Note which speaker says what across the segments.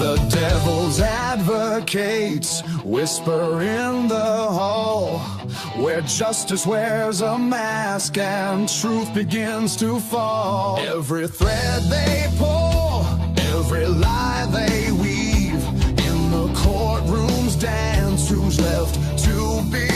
Speaker 1: The devil's advocates whisper in the hall, where justice wears a mask and truth begins to fall. Every thread they pull, every lie they weave, in the courtroom's dance, who's left to believe?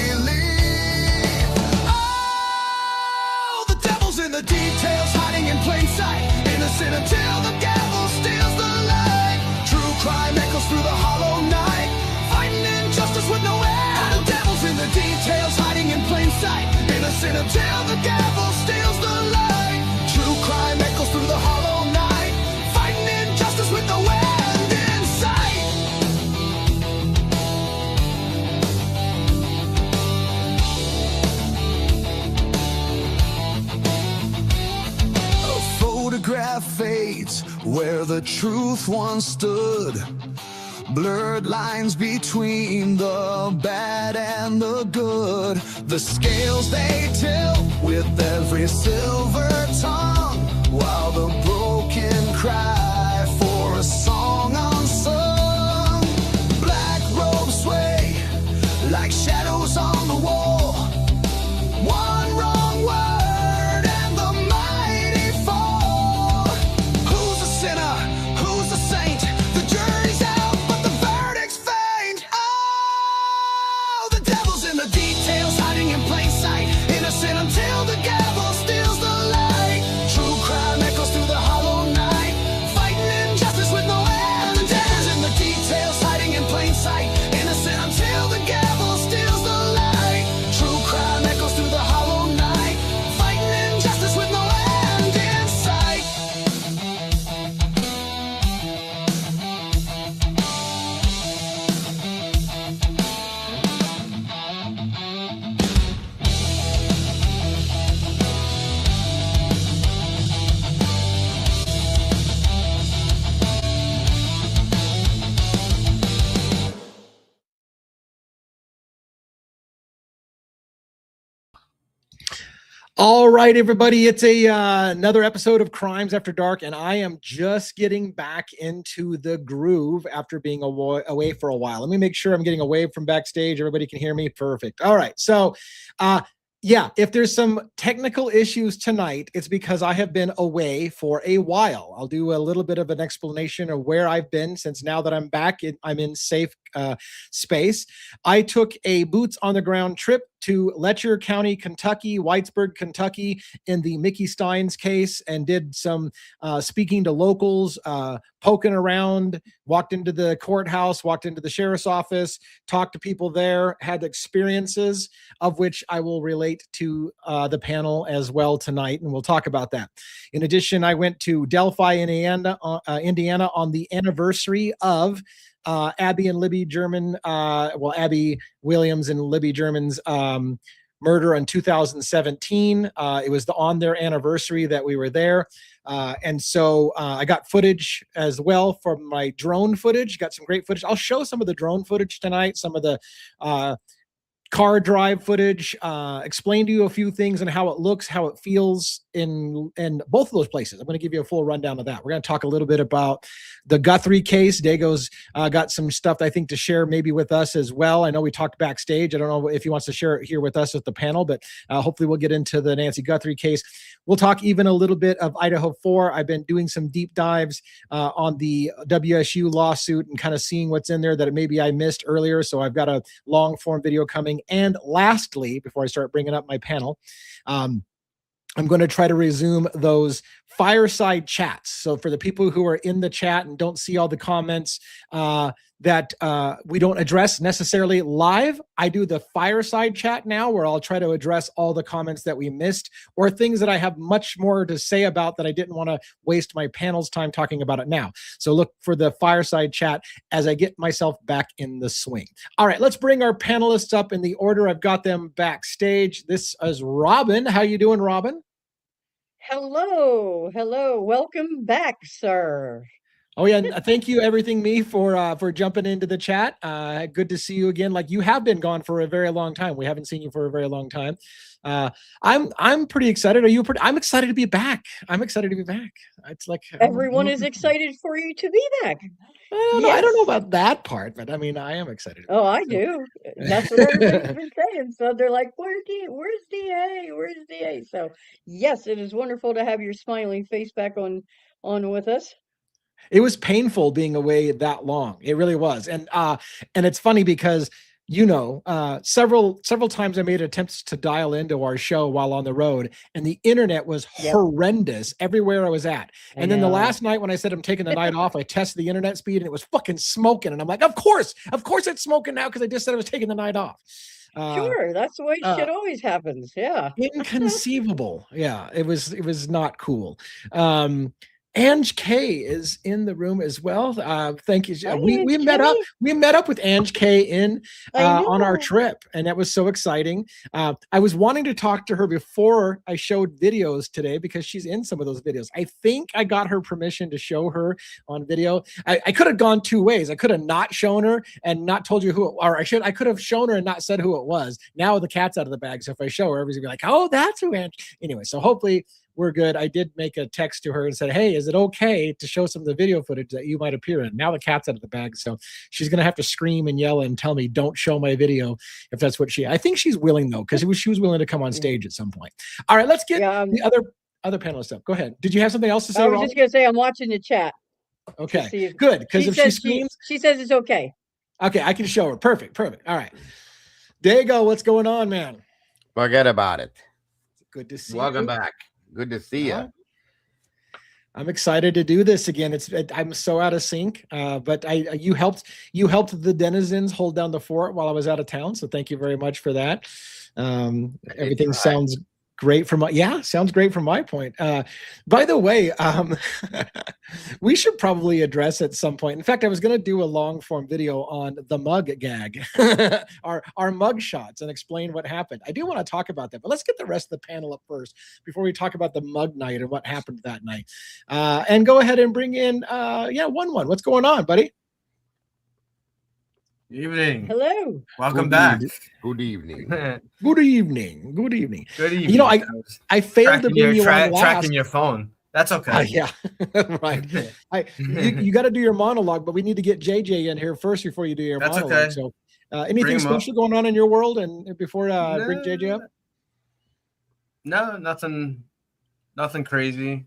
Speaker 1: Oh, the devil's in the details, hiding in plain sight, innocent until the gavel steals the light. True crime echoes through the hollow night, fighting injustice with no end. The devil's in the details, hiding in plain sight, innocent until the gavel steals the light. True crime echoes through the hollow night, fighting injustice with no end in sight. A photograph fades where the truth once stood. Blurred lines between the bad and the good. The scales they tilt with every silver tongue, while the broken cry for a song unsung. Black robes sway like shadows on the wall. One wrong word and the mighty fall. Who's a sinner? Who's a saint? The jury's out, but the verdict's faint. Oh, the devil's in the details, hiding in plain sight, innocent until the gavel steals the light. True crime echoes through the hollow night, fighting injustice with no end. The devil's in the details, hiding in plain sight, innocent until the gavel steals the light. True crime echoes through the hollow night, fighting injustice with no end in sight.
Speaker 2: All right, everybody, it's another episode of Crimes After Dark, and I am just getting back into the groove after being away for a while. Let me make sure I'm getting away from backstage. Everybody can hear me. Perfect. All right. So, yeah, if there's some technical issues tonight, it's because I have been away for a while. I'll do a little bit of an explanation of where I've been, since now that I'm back, I'm in safe space. I took a boots on the ground trip to Letcher County, Kentucky, Whitesburg, Kentucky, in the Mickey Steins case, and did some speaking to locals, poking around, walked into the courthouse, walked into the sheriff's office, talked to people there, had experiences of which I will relate to the panel as well tonight, and we'll talk about that. In addition, I went to Delphi, Indiana on the anniversary of Abby and Libby German, Abby Williams and Libby German's murder in 2017. It was on their anniversary that we were there. And so I got footage as well from my drone footage, got some great footage. I'll show some of the drone footage tonight, some of the car drive footage, explain to you a few things and how it looks, how it feels in both of those places. I'm going to give you a full rundown of that. We're going to talk a little bit about the Guthrie case. Dago's got some stuff I think to share maybe with us as well. I know we talked backstage. I don't know if he wants to share it here with us at the panel, but hopefully we'll get into the Nancy Guthrie case. We'll talk even a little bit of Idaho 4. I've been doing some deep dives on the WSU lawsuit and kind of seeing what's in there that maybe I missed earlier. So I've got a long form video coming. And lastly, before I start bringing up my panel, I'm going to try to resume those fireside chats. So for the people who are in the chat and don't see all the comments that we don't address necessarily live, I do the fireside chat now, where I'll try to address all the comments that we missed or things that I have much more to say about that I didn't want to waste my panel's time talking about it now. So look for the fireside chat as I get myself back in the swing. All right, let's bring our panelists up in the order I've got them backstage. This is Robin. How you doing, Robin?
Speaker 3: Hello, welcome back, sir.
Speaker 2: Oh yeah, and thank you, Everything Me, for jumping into the chat. Good to see you again. Like, you have been gone for a very long time. We haven't seen you for a very long time. I'm pretty excited. Are you? I'm excited to be back. I'm excited to be back. It's like
Speaker 3: everyone is excited for you to be back.
Speaker 2: I don't know
Speaker 3: Yes.
Speaker 2: about that part, but I mean, I am excited
Speaker 3: Oh,
Speaker 2: about
Speaker 3: I do. That's what everybody's
Speaker 2: it.
Speaker 3: been saying. So they're like, where's DA? Where's DA? So yes, it is wonderful to have your smiling face back on with us.
Speaker 2: It was painful being away that long. It really was. And it's funny because several times I made attempts to dial into our show while on the road, and the internet was
Speaker 3: Yep,
Speaker 2: horrendous everywhere I was at.
Speaker 3: I
Speaker 2: And then the
Speaker 3: know.
Speaker 2: last night when I said I'm taking the night off, I tested the internet speed and it was fucking smoking. And I'm like, of course it's smoking now because I just said I was taking the night off. Uh,
Speaker 3: Sure, that's the way
Speaker 2: uh,
Speaker 3: shit always happens. Yeah.
Speaker 2: Inconceivable. Yeah, it was not cool. um Ange K is in the room as well. Thank you.
Speaker 3: Hi,
Speaker 2: We
Speaker 3: Aunt
Speaker 2: met up.
Speaker 3: Kay.
Speaker 2: We met up with Ange K in
Speaker 3: I
Speaker 2: on our
Speaker 3: know.
Speaker 2: trip, and that was so exciting. I was wanting to talk to her before I showed videos today because she's in some of those videos. I think I got her permission to show her on video. I could have gone two ways. I could have not shown her and not told you who, I could have shown her and not said who it was. Now the cat's out of the bag, so if I show her, everybody's gonna be like, "Oh, that's who." Anyway, so hopefully we're good. I did make a text to her and said, "Hey, is it okay to show some of the video footage that you might appear in?" Now the cat's out of the bag, so she's gonna have to scream and yell and tell me, "Don't show my video," if that's what I think she's willing though, because she was willing to come on
Speaker 3: Mm.
Speaker 2: stage at some point. All right, let's get
Speaker 3: Yeah,
Speaker 2: the other panelists up. Go ahead. Did you have something else to say,
Speaker 3: I was
Speaker 2: Rob?
Speaker 3: just gonna say I'm watching the chat to
Speaker 2: Okay,
Speaker 3: see if
Speaker 2: good. Because
Speaker 3: she
Speaker 2: if she
Speaker 3: says
Speaker 2: screams,
Speaker 3: she says it's okay.
Speaker 2: okay, I can show her. Perfect. All right, Diego, what's going on, man?
Speaker 4: Forget about it.
Speaker 2: Good to see
Speaker 4: Welcome
Speaker 2: you.
Speaker 4: back. Good to see you.
Speaker 2: I'm excited to do this again. I'm so out of sync, but you helped the denizens hold down the fort while I was out of town. So thank you very much for that. Everything sounds great sounds great from my point. By the way, we should probably address at some point. In fact, I was going to do a long form video on the mug gag, our mug shots, and explain what happened. I do want to talk about that, but let's get the rest of the panel up first before we talk about the mug night and what happened that night. And go ahead and bring in, 1-1. What's going on, buddy?
Speaker 5: Evening.
Speaker 3: Hello.
Speaker 5: Welcome back.
Speaker 4: Good evening.
Speaker 2: Good evening. Good evening.
Speaker 5: Good evening.
Speaker 2: You know, I failed to bring you on last.
Speaker 5: Tracking your phone. That's okay.
Speaker 2: Yeah, right. You got to do your monologue, but we need to get JJ in here first before you do your monologue.
Speaker 5: Okay.
Speaker 2: So, anything special going on in your world, and before bring JJ up?
Speaker 5: No, nothing crazy.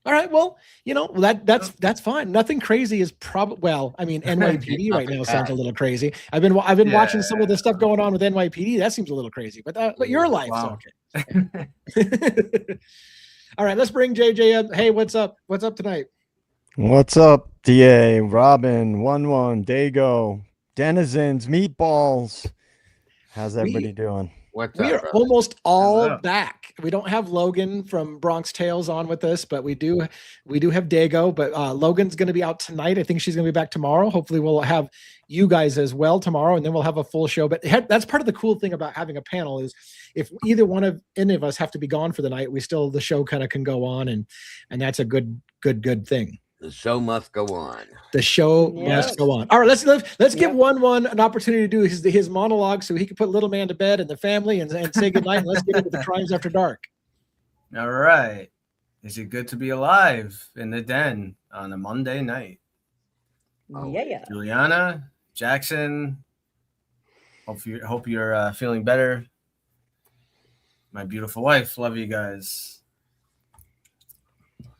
Speaker 2: All right. Well, that's fine. Nothing crazy is probably, well, I mean, NYPD right now sounds a little crazy. I've been watching some of the stuff going on with NYPD. That seems a little crazy, but your life's okay. All right, let's bring JJ up. Hey, what's up? What's up tonight?
Speaker 6: What's up, DA, Robin, 1-1, Dago, denizens, meatballs. How's everybody doing?
Speaker 2: We are almost all back. We don't have Logan from Bronx Tales on with us, but we do have Dago. But Logan's going to be out tonight. I think she's going to be back tomorrow. Hopefully, we'll have you guys as well tomorrow, and then we'll have a full show. But that's part of the cool thing about having a panel is if either one of any of us have to be gone for the night, the show kind of can go on, and that's a good thing.
Speaker 4: The show must go on.
Speaker 2: The show must go on. All right, let's give 1-1 an opportunity to do his monologue so he can put little man to bed and the family and say goodnight. And let's get into the Crimes After Dark.
Speaker 5: All right. Is it good to be alive in the den on a Monday night?
Speaker 3: Yeah.
Speaker 5: Juliana, Jackson, hope you're feeling better. My beautiful wife, love you guys.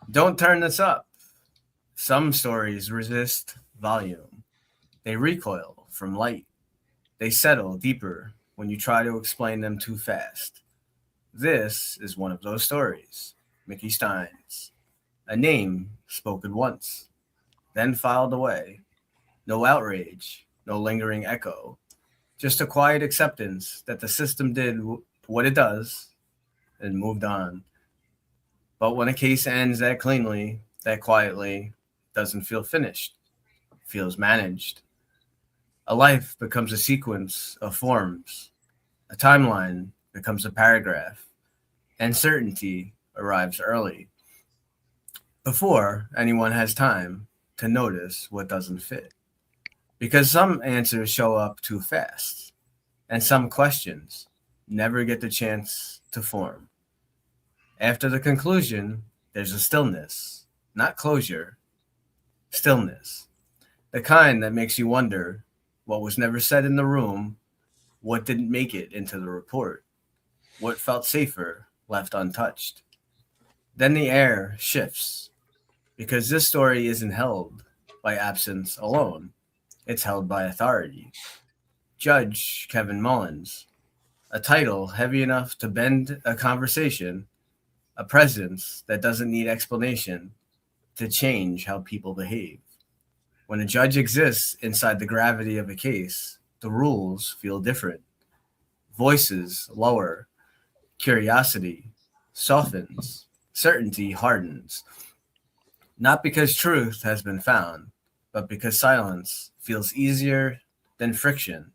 Speaker 5: Don't turn this up. Some stories resist volume. They recoil from light. They settle deeper when you try to explain them too fast. This is one of those stories. Mickey Stein's. A name spoken once, then filed away. No outrage, no lingering echo. Just a quiet acceptance that the system did what it does and moved on. But when a case ends that cleanly, that quietly, doesn't feel finished, feels managed. A life becomes a sequence of forms. A timeline becomes a paragraph. And certainty arrives early, before anyone has time to notice what doesn't fit. Because some answers show up too fast, and some questions never get the chance to form. After the conclusion, there's a stillness, not closure. Stillness, The kind that makes you wonder what was never said in the room, what didn't make it into the report, what felt safer left untouched. Then the air shifts, because this story isn't held by absence alone. It's held by authority. Judge Kevin Mullins, a title heavy enough to bend a conversation, a presence that doesn't need explanation to change how people behave. When a judge exists inside the gravity of a case, the rules feel different. Voices lower, curiosity softens, certainty hardens. Not because truth has been found, but because silence feels easier than friction.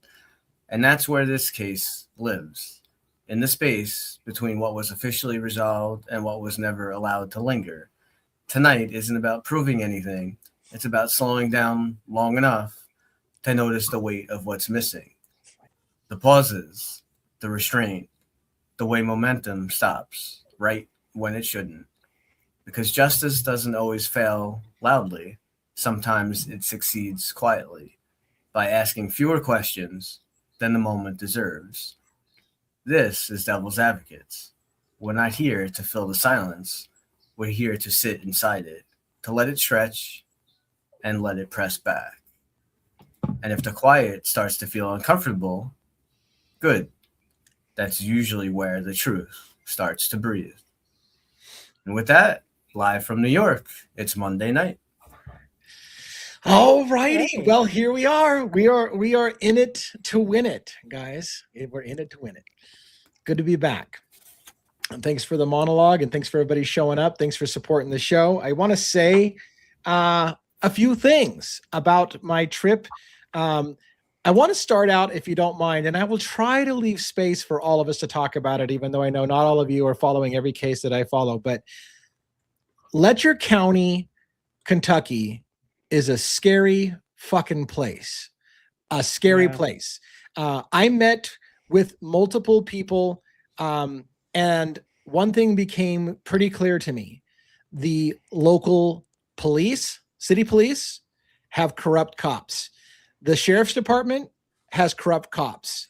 Speaker 5: And that's where this case lives, in the space between what was officially resolved and what was never allowed to linger. Tonight isn't about proving anything. It's about slowing down long enough to notice the weight of what's missing. The pauses, the restraint, the way momentum stops right when it shouldn't. Because justice doesn't always fail loudly. Sometimes it succeeds quietly by asking fewer questions than the moment deserves. This is Devil's Advocates. We're not here to fill the silence. We're here to sit inside it, to let it stretch and let it press back. And if the quiet starts to feel uncomfortable, good. That's usually where the truth starts to breathe. And with that, live from New York, it's Monday night.
Speaker 2: All righty.
Speaker 3: Hey.
Speaker 2: Well, here we are. We are in it to win it, guys. We're in it to win it. Good to be back. And thanks for the monologue, and thanks for everybody showing up. Thanks for supporting the show. I want to say a few things about my trip. I want to start out, if you don't mind, and I will try to leave space for all of us to talk about it, even though I know not all of you are following every case that I follow. But Letcher County, Kentucky is a scary fucking place. A scary place. I met with multiple people, and one thing became pretty clear to me. The local police, city police, have corrupt cops. The sheriff's department has corrupt cops.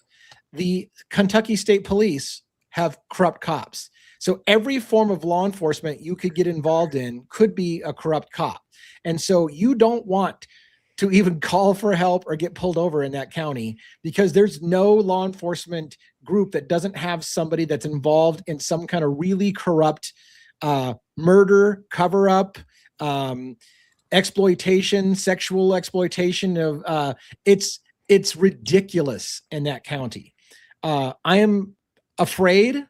Speaker 2: The Kentucky State Police have corrupt cops. So every form of law enforcement you could get involved in could be a corrupt cop. And so you don't want to even call for help or get pulled over in that county, because there's no law enforcement group that doesn't have somebody that's involved in some kind of really corrupt murder, cover-up, exploitation, sexual exploitation of it's ridiculous in that county. I am afraid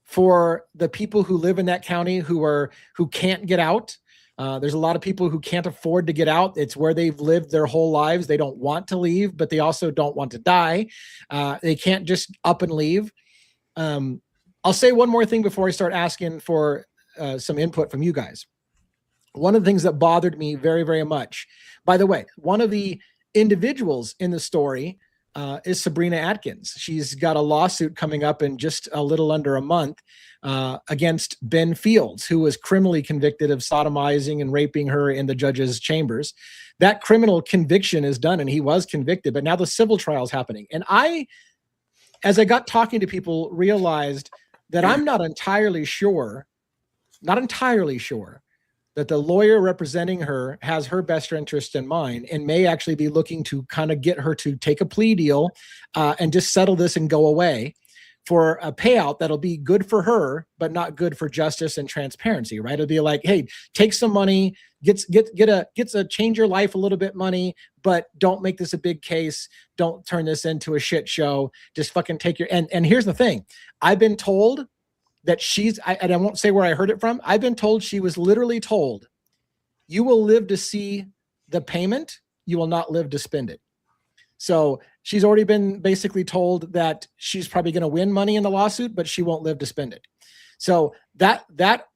Speaker 2: for the people who live in that county who can't get out. There's a lot of people who can't afford to get out. It's where they've lived their whole lives. They don't want to leave, but they also don't want to die. They can't just up and leave. I'll say one more thing before I start asking for some input from you guys. One of the things that bothered me very, very much, by the way, one of the individuals in the story is Sabrina Atkins. She's got a lawsuit coming up in just a little under a month against Ben Fields, who was criminally convicted of sodomizing and raping her in the judge's chambers. That criminal conviction is done, and he was convicted, but now the civil trial is happening. And as I got talking to people, realized that I'm not entirely sure that the lawyer representing her has her best interest in mind and may actually be looking to kind of get her to take a plea deal and just settle this and go away for a payout that'll be good for her, but not good for justice and transparency, right? It'll be like, hey, take some money, gets a change your life a little bit money, but don't make this a big case. Don't turn this into a shit show. Just fucking take your, and here's the thing. I've been told that and I won't say where I heard it from. I've been told she was literally told, you will live to see the payment. You will not live to spend it. So she's already been basically told that she's probably going to win money in the lawsuit, but she won't live to spend it. So that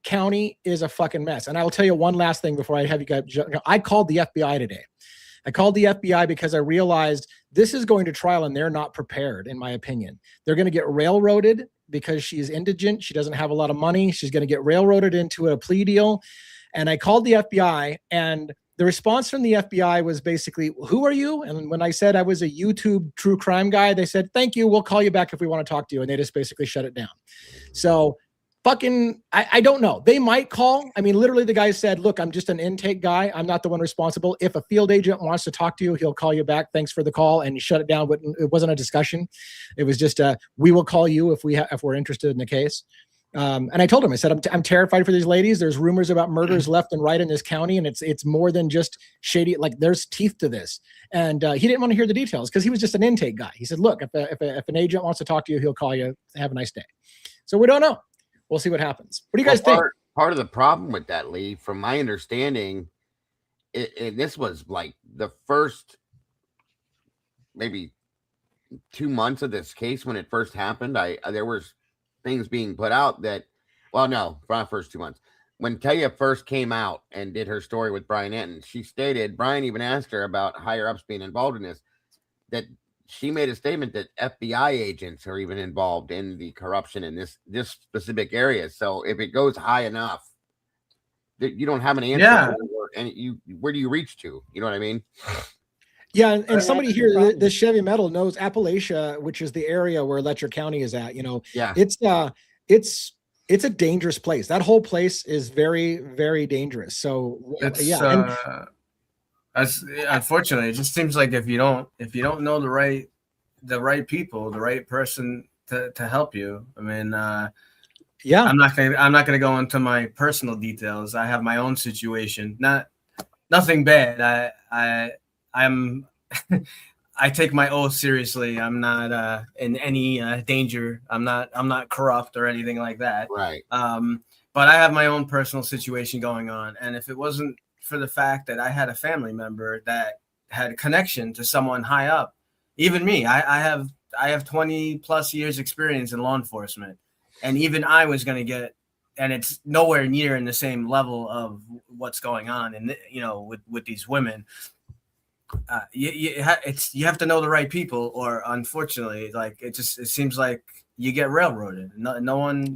Speaker 2: county is a fucking mess. And I will tell you one last thing before I have you guys. I called the FBI today. I called the FBI because I realized this is going to trial and they're not prepared, in my opinion. They're going to get railroaded because she's indigent. She doesn't have a lot of money. She's going to get railroaded into a plea deal. And I called the FBI, and the response from the FBI was basically, who are you? And when I said I was a YouTube true crime guy, they said, thank you. We'll call you back if we want to talk to you. And they just basically shut it down. So I don't know. They might call. I mean, literally the guy said, look, I'm just an intake guy. I'm not the one responsible. If a field agent wants to talk to you, he'll call you back. Thanks for the call. And he shut it down. But it wasn't a discussion. It was just, we will call you if we're interested in the case. And I told him, I said, I'm terrified for these ladies. There's rumors about murders left and right in this county. And it's more than just shady. Like there's teeth to this. And he didn't want to hear the details because he was just an intake guy. He said, look, if an agent wants to talk to you, he'll call you. Have a nice day. So we don't know. We'll see what happens. What do you guys think?
Speaker 4: Part of the problem with that, Lee, from my understanding, and this was like the first maybe 2 months of this case when it first happened. There was things being put out that, well, no, for the first 2 months. When Taya first came out and did her story with Brian Enton, she stated, Brian even asked her about higher ups being involved in this, that she made a statement that FBI agents are even involved in the corruption in this specific area. So if it goes high enough, that you don't have an answer, and where do you reach to? You know what I mean?
Speaker 2: Yeah, and somebody here, the Chevy Metal knows Appalachia, which is the area where Letcher County is at. You know, it's a dangerous place. That whole place is very, very dangerous. So
Speaker 5: unfortunately, it just seems like if you don't know the right people, the right person to help you. I mean, I'm not gonna go into my personal details. I have my own situation. Nothing bad. I'm I take my oath seriously. I'm not in any danger. I'm not corrupt or anything like that.
Speaker 4: Right.
Speaker 5: But I have my own personal situation going on, and if it wasn't for the fact that I had a family member that had a connection to someone high up, even me, I have 20 plus years experience in law enforcement, and even I was going to get, and it's nowhere near in the same level of what's going on, and with these women. You have to know the right people, or unfortunately, like it seems like you get railroaded. No one,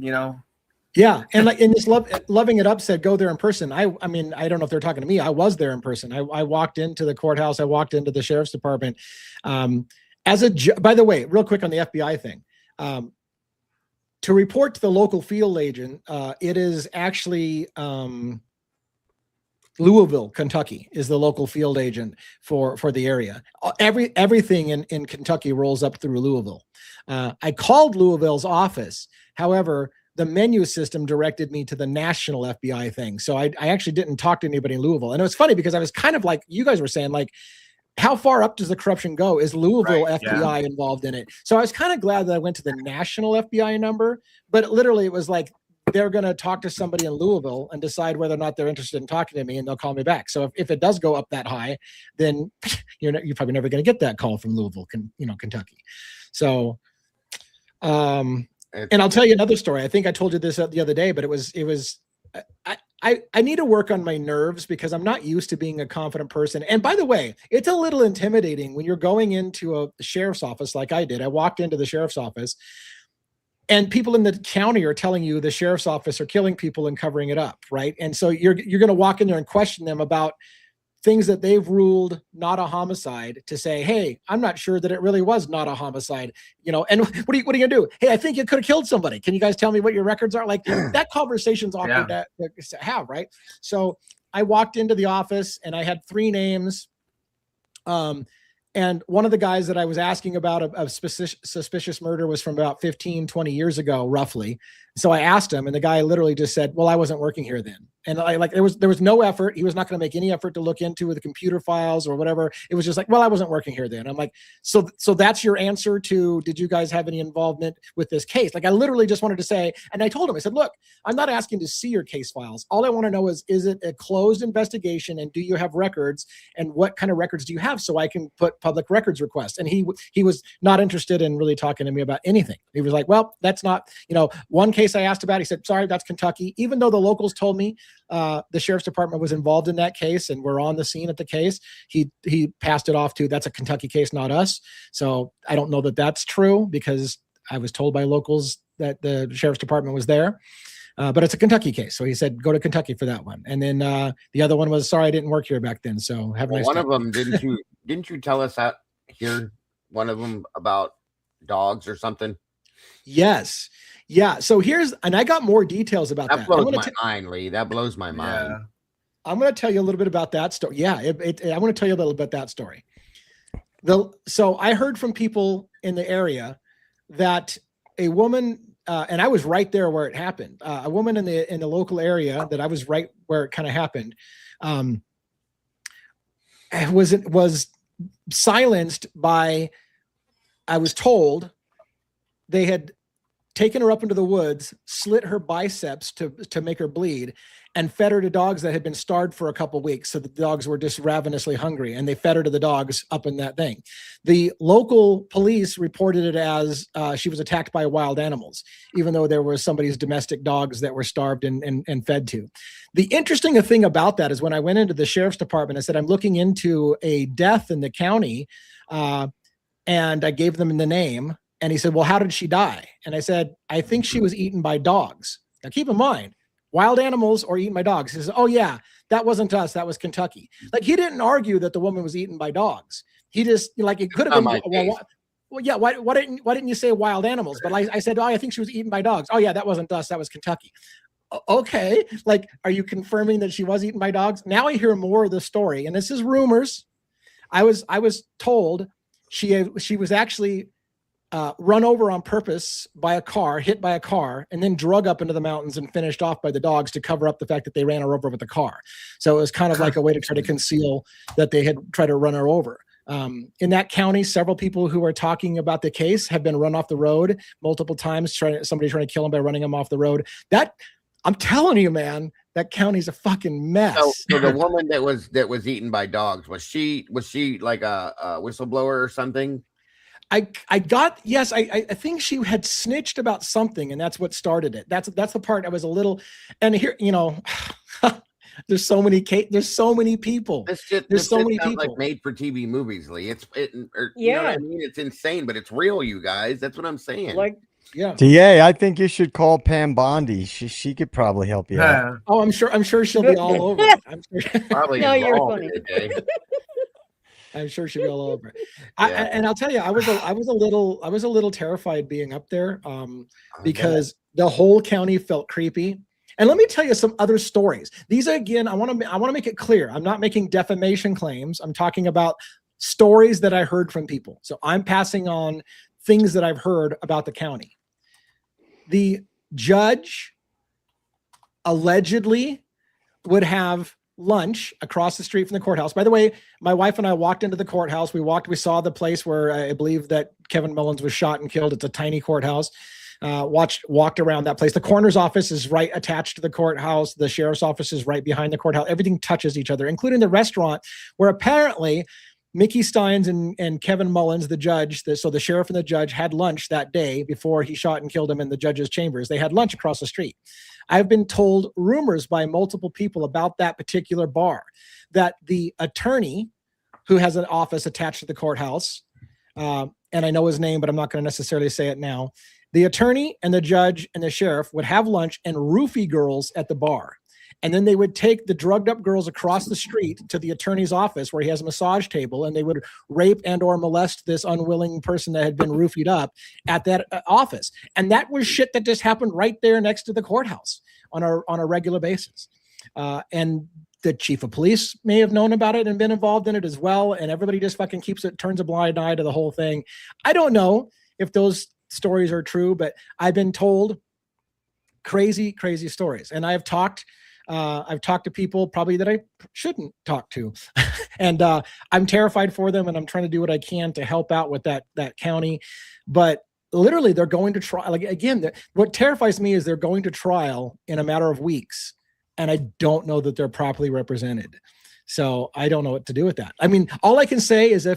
Speaker 2: Yeah, and like in this Loving It Up said, go there in person. I mean, I don't know if they're talking to me. I was there in person. I walked into the courthouse. I walked into the sheriff's department. By the way, real quick on the FBI thing, to report to the local field agent, it is actually Louisville, Kentucky is the local field agent for the area. Everything in Kentucky rolls up through Louisville. I called Louisville's office. However, the menu system directed me to the national FBI thing. So I actually didn't talk to anybody in Louisville. And it was funny because I was kind of like, you guys were saying, like, how far up does the corruption go? Is Louisville FBI involved in it? So I was kind of glad that I went to the national FBI number, but literally it was like, they're going to talk to somebody in Louisville and decide whether or not they're interested in talking to me, and they'll call me back. So if it does go up that high, then you're probably never going to get that call from Louisville, Kentucky. So, and I'll tell you another story. I think I told you this the other day, but it was. I need to work on my nerves because I'm not used to being a confident person. And by the way, it's a little intimidating when you're going into a sheriff's office like I did. I walked into the sheriff's office, and people in the county are telling you the sheriff's office are killing people and covering it up, right? And so you're going to walk in there and question them about things that they've ruled not a homicide, to say, hey, I'm not sure that it really was not a homicide, and what are you going to do? Hey, I think you could have killed somebody. Can you guys tell me what your records are? Like that conversation's awkward to have, right? So I walked into the office and I had 3 names. And one of the guys that I was asking about a suspicious murder was from about 15, 20 years ago, roughly. So I asked him, and the guy literally just said, well, I wasn't working here then. And there was no effort. He was not going to make any effort to look into the computer files or whatever. It was just like, well, I wasn't working here then. I'm like, so that's your answer to, did you guys have any involvement with this case? Like, I literally just wanted to say, and I told him, I said, look, I'm not asking to see your case files. All I want to know is it a closed investigation, and do you have records, and what kind of records do you have, so I can put public records requests? And he was not interested in really talking to me about anything. He was like, well, that's not, one case I asked about, he said, sorry, that's Kentucky. Even though the locals told me the sheriff's department was involved in that case and we're on the scene at the case, he passed it off to, that's a Kentucky case, not us. So I don't know that that's true, because I was told by locals that the sheriff's department was there. But it's a Kentucky case. So he said, go to Kentucky for that one. And then the other one was, sorry, I didn't work here back then. So have a nice
Speaker 4: one
Speaker 2: day.
Speaker 4: of them, didn't you tell us out here, one of them about dogs or something?
Speaker 2: Yes. Yeah. So and I got more details about that.
Speaker 4: That blows my mind, Lee. That blows my mind.
Speaker 2: I'm going to tell you a little bit about that story. Yeah. I want to tell you a little bit about that story. So I heard from people in the area that a woman, and I was right there where it happened. A woman in the local area that I was right where it kind of happened, was silenced by, I was told they had taken her up into the woods, slit her biceps to make her bleed, and fed her to dogs that had been starved for a couple weeks. So the dogs were just ravenously hungry, and they fed her to the dogs up in that thing. The local police reported it as she was attacked by wild animals, even though there were somebody's domestic dogs that were starved and fed to. The interesting thing about that is when I went into the sheriff's department, I said, I'm looking into a death in the county, and I gave them the name. And he said, well, how did she die? And I said, I think she was eaten by dogs. Now, keep in mind, wild animals or eaten by dogs. He says, oh, yeah, that wasn't us. That was Kentucky. Like, he didn't argue that the woman was eaten by dogs. He just, like, it could have been, well, yeah, why didn't you say wild animals? But I said, oh, I think she was eaten by dogs. Oh, yeah, that wasn't us. That was Kentucky. Okay. Like, are you confirming that she was eaten by dogs? Now I hear more of the story. And this is rumors. I was told she was actually run over on purpose by a car, hit by a car, and then drug up into the mountains and finished off by the dogs to cover up the fact that they ran her over with the car. So it was kind of like a way to try to conceal that they had tried to run her over. In that county, several people who are talking about the case have been run off the road multiple times, somebody trying to kill them by running them off the road. That, I'm telling you, man, that county's a fucking mess.
Speaker 4: So the woman that was eaten by dogs, was she like a whistleblower or something?
Speaker 2: I think she had snitched about something, and that's what started it. That's the part I was a little, and here, there's so many people. There's so many people
Speaker 4: like made for TV movies, Lee. You know what I mean? It's insane, but it's real, you guys. That's what I'm saying.
Speaker 2: Like, yeah.
Speaker 6: DA, I think you should call Pam Bondi. She could probably help you out.
Speaker 2: Oh, I'm sure she'll be all over it. I'm sure.
Speaker 4: Probably.
Speaker 3: No, you're funny.
Speaker 2: I'm sure she'll be all over it. And I'll tell you, I was a little terrified being up there because the whole county felt creepy. And let me tell you some other stories. These are, again, I want to make it clear. I'm not making defamation claims. I'm talking about stories that I heard from people. So I'm passing on things that I've heard about the county. The judge allegedly would have lunch across the street from the courthouse. By the way, my wife and I walked into the courthouse. We saw the place where I believe that Kevin Mullins was shot and killed. It's a tiny courthouse. Walked around that place. The coroner's office is right attached to the courthouse. The sheriff's office is right behind the courthouse. Everything touches each other, including the restaurant where apparently Mickey Steins and Kevin Mullins, the judge, so the sheriff and the judge had lunch that day before he shot and killed him in the judge's chambers. They had lunch across the street. I've been told rumors by multiple people about that particular bar, that the attorney who has an office attached to the courthouse, and I know his name, but I'm not going to necessarily say it now. The attorney and the judge and the sheriff would have lunch and roofie girls at the bar. And then they would take the drugged up girls across the street to the attorney's office where he has a massage table, and they would rape and or molest this unwilling person that had been roofied up at that office. And that was shit that just happened right there next to the courthouse on a regular basis. And the chief of police may have known about it and been involved in it as well. And everybody just fucking turns a blind eye to the whole thing. I don't know if those stories are true, but I've been told crazy stories. And I've talked to people probably that I shouldn't talk to. And I'm terrified for them, and I'm trying to do what I can to help out with that county. But literally, they're going to trial. Like, again, what terrifies me is they're going to trial in a matter of weeks, and I don't know that they're properly represented. So I don't know what to do with that. I mean, all I can say is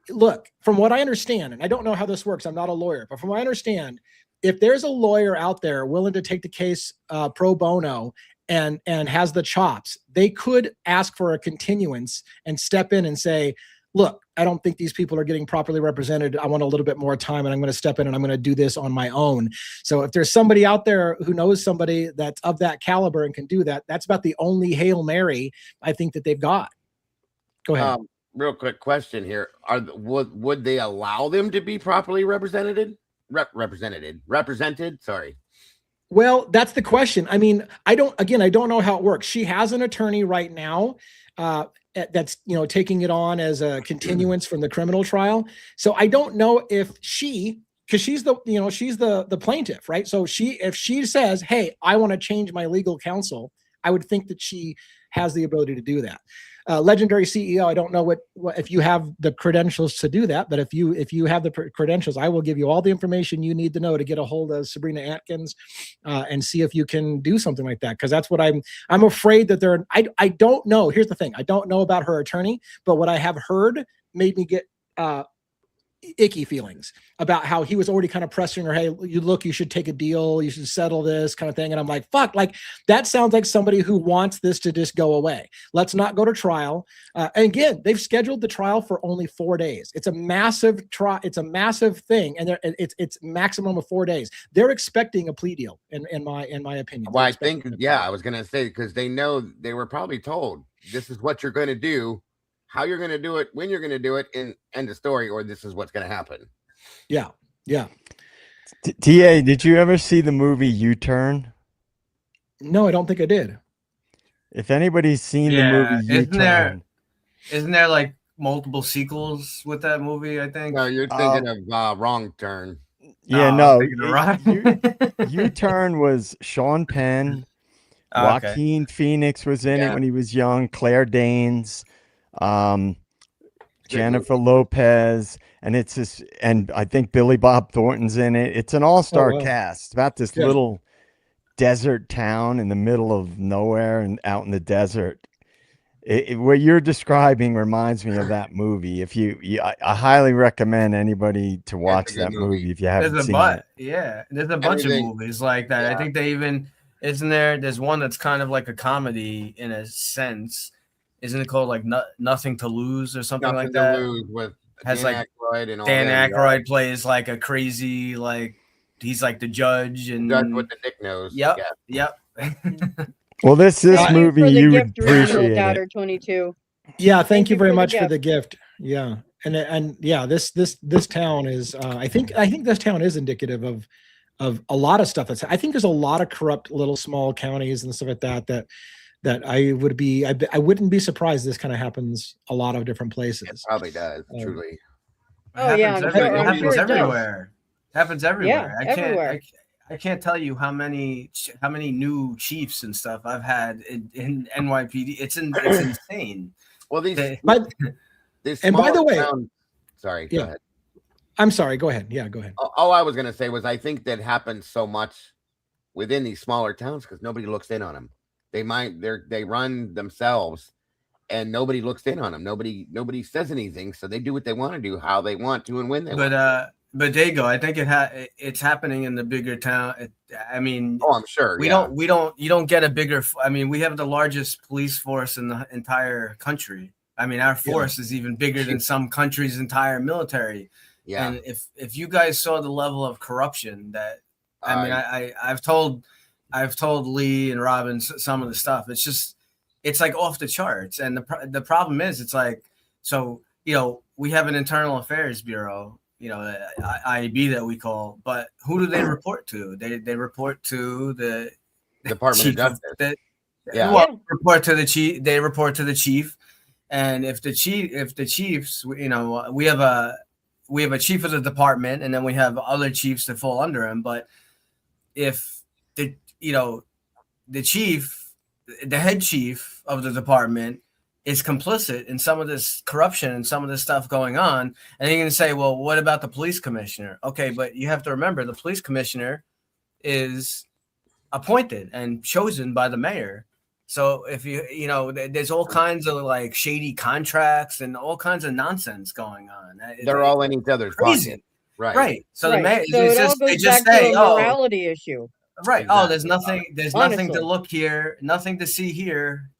Speaker 2: look, from what I understand, and I don't know how this works, I'm not a lawyer, but from what I understand, if there's a lawyer out there willing to take the case pro bono and has the chops, they could ask for a continuance and step in and say, look, I don't think these people are getting properly represented. I want a little bit more time, and I'm going to step in and I'm going to do this on my own. So if there's somebody out there who knows somebody that's of that caliber and can do that, that's about the only Hail Mary I think that they've got. Go ahead.
Speaker 4: Real quick question here. Would they allow them to be properly represented? Represented, sorry.
Speaker 2: Well, that's the question. I mean, I don't know how it works. She has an attorney right now that's, taking it on as a continuance from the criminal trial. So I don't know if because she's the plaintiff, right? So if she says, hey, I want to change my legal counsel, I would think that she has the ability to do that. Legendary CEO, I don't know what if you have the credentials to do that, but if you have the credentials, I will give you all the information you need to know to get a hold of Sabrina Atkins and see if you can do something like that. Because that's what I'm afraid that I don't know. Here's the thing. I don't know about her attorney, but what I have heard made me get icky feelings about how he was already kind of pressing her, hey, you should take a deal, you should settle this kind of thing. And I'm like, fuck, like that sounds like somebody who wants this to just go away. Let's not go to trial. And again, they've scheduled the trial for only 4 days. It's a massive trial. It's a massive thing. And it's maximum of 4 days. They're expecting a plea deal in my opinion.
Speaker 4: Well, I think, I was going to say, because they know they were probably told this is what you're going to do, how you're going to do it, when you're going to do it, and end the story, or this is what's going to happen.
Speaker 2: Yeah.
Speaker 6: TA, did you ever see the movie U-Turn?
Speaker 2: No, I don't think I did.
Speaker 6: If anybody's seen the movie U-Turn.
Speaker 5: Isn't there like multiple sequels with that movie, I think?
Speaker 4: No, you're thinking of Wrong Turn.
Speaker 6: Yeah, no. U-Turn was Sean Penn. Joaquin Phoenix was in it when he was young. Claire Danes. Jennifer Lopez, and I think Billy Bob Thornton's in it. It's an all-star cast. It's about this little desert town in the middle of nowhere and out in the desert. What you're describing reminds me of that movie. I highly recommend anybody to watch that movie if you haven't seen it.
Speaker 5: Yeah, there's a bunch of movies like that. I think they even there's one that's kind of like a comedy in a sense. Isn't it called like Nothing to Lose or something like that?
Speaker 4: Nothing to Lose with Dan Aykroyd and all
Speaker 5: Dan Aykroyd plays like a crazy, like he's like the judge and
Speaker 4: judge with the dick nose.
Speaker 5: Yep.
Speaker 6: Well, this movie you would appreciate it.
Speaker 3: 22.
Speaker 2: Yeah, thank you very much for the gift. Yeah, and this town is. I think this town is indicative of a lot of stuff. I think there's a lot of corrupt little small counties and stuff like that I wouldn't be surprised this kind of happens a lot of different places.
Speaker 4: It probably does, truly.
Speaker 3: It
Speaker 5: happens everywhere. Happens everywhere.
Speaker 3: Yeah, everywhere.
Speaker 5: I can't tell you how many new chiefs and stuff I've had in NYPD. It's insane.
Speaker 4: Well,
Speaker 2: and by the way,
Speaker 4: sorry, go ahead.
Speaker 2: I'm sorry. Go ahead. Yeah, go ahead.
Speaker 4: All I was going to say was I think that happens so much within these smaller towns because nobody looks in on them. They run themselves and nobody looks in on them. Nobody says anything. So they do what they want to do, how they want to, and when they want to.
Speaker 5: But there you go. I think it's happening in the bigger town. I'm sure. You don't get a bigger. We have the largest police force in the entire country. Our force is even bigger than some countries' entire military. Yeah. And if you guys saw the level of corruption that, I've told Lee and Robin some of the stuff. It's like off the charts. And the problem is, it's like, so, we have an internal affairs bureau, IAB that we call, but who do they report to? They report to the
Speaker 4: Department of Justice.
Speaker 5: Report to the chief. They report to the chief. And if the chiefs, we have a chief of the department and then we have other chiefs that fall under him. But if the chief, the head chief of the department is complicit in some of this corruption and some of this stuff going on. And you're going to say, well, what about the police commissioner? Okay, but you have to remember the police commissioner is appointed and chosen by the mayor. So if there's all kinds of like shady contracts and all kinds of nonsense going on.
Speaker 4: They're all in each other's pocket.
Speaker 5: Right. So the mayor,
Speaker 3: so it all goes back to a morality issue.
Speaker 5: Right. Exactly. Oh, there's nothing to look here, nothing to see here.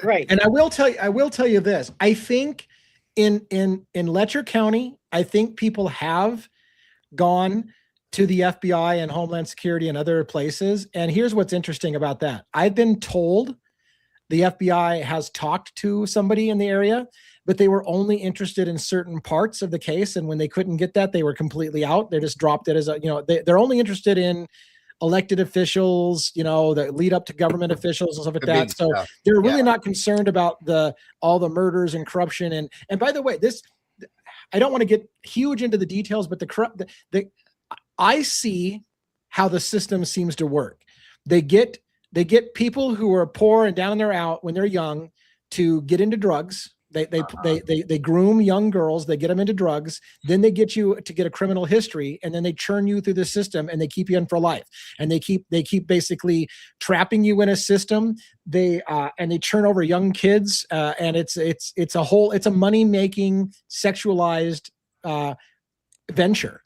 Speaker 3: Right.
Speaker 2: And I will tell you this. I think in Letcher County, I think people have gone to the FBI and Homeland Security and other places. And here's what's interesting about that. I've been told the FBI has talked to somebody in the area, but they were only interested in certain parts of the case. And when they couldn't get that, they were completely out. They just dropped it as a, they're only interested in elected officials, that lead up to government officials and stuff like that. So they're really not concerned about all the murders and corruption. And by the way, I don't want to get huge into the details, but I see how the system seems to work. They get people who are poor and down and they're out when they're young to get into drugs. They groom young girls, they get them into drugs, then they get you to get a criminal history, and then they churn you through the system and they keep you in for life. And they keep basically trapping you in a system. And they churn over young kids, and it's a money-making sexualized venture.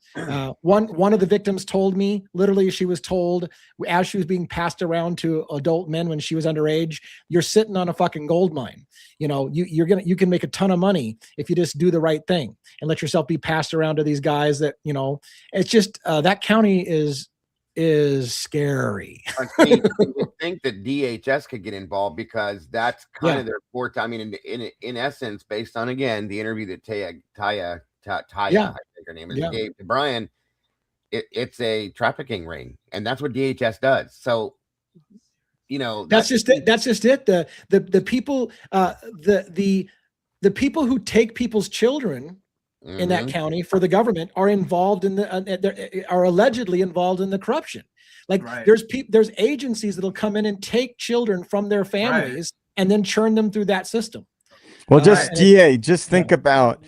Speaker 2: One of the victims told me, literally, she was told as she was being passed around to adult men when she was underage, you're sitting on a fucking gold mine. You can make a ton of money if you just do the right thing and let yourself be passed around to these guys that, it's just, that county is scary.
Speaker 4: I think that DHS could get involved because that's kind of their forte. I mean, in essence, based on, again, the interview that Taya, I think her name is, gave to Brian, it's a trafficking ring, and that's what DHS does. So,
Speaker 2: that's just it. The people, the people who take people's children in that county for the government are involved in are allegedly involved in the corruption. Like there's agencies that'll come in and take children from their families and then churn them through that system.
Speaker 6: Well, just think about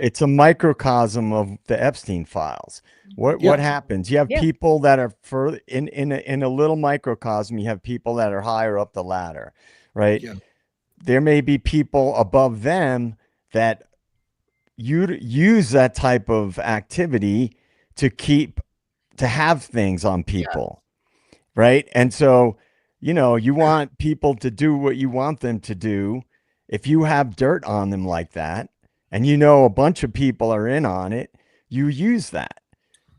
Speaker 6: it's a microcosm of the Epstein files. What happens? You have people that are in a little microcosm. You have people that are higher up the ladder, right? Yeah. There may be people above them that use that type of activity to have things on people, right? And so, you want people to do what you want them to do. If you have dirt on them like that, and a bunch of people are in on it, you use that.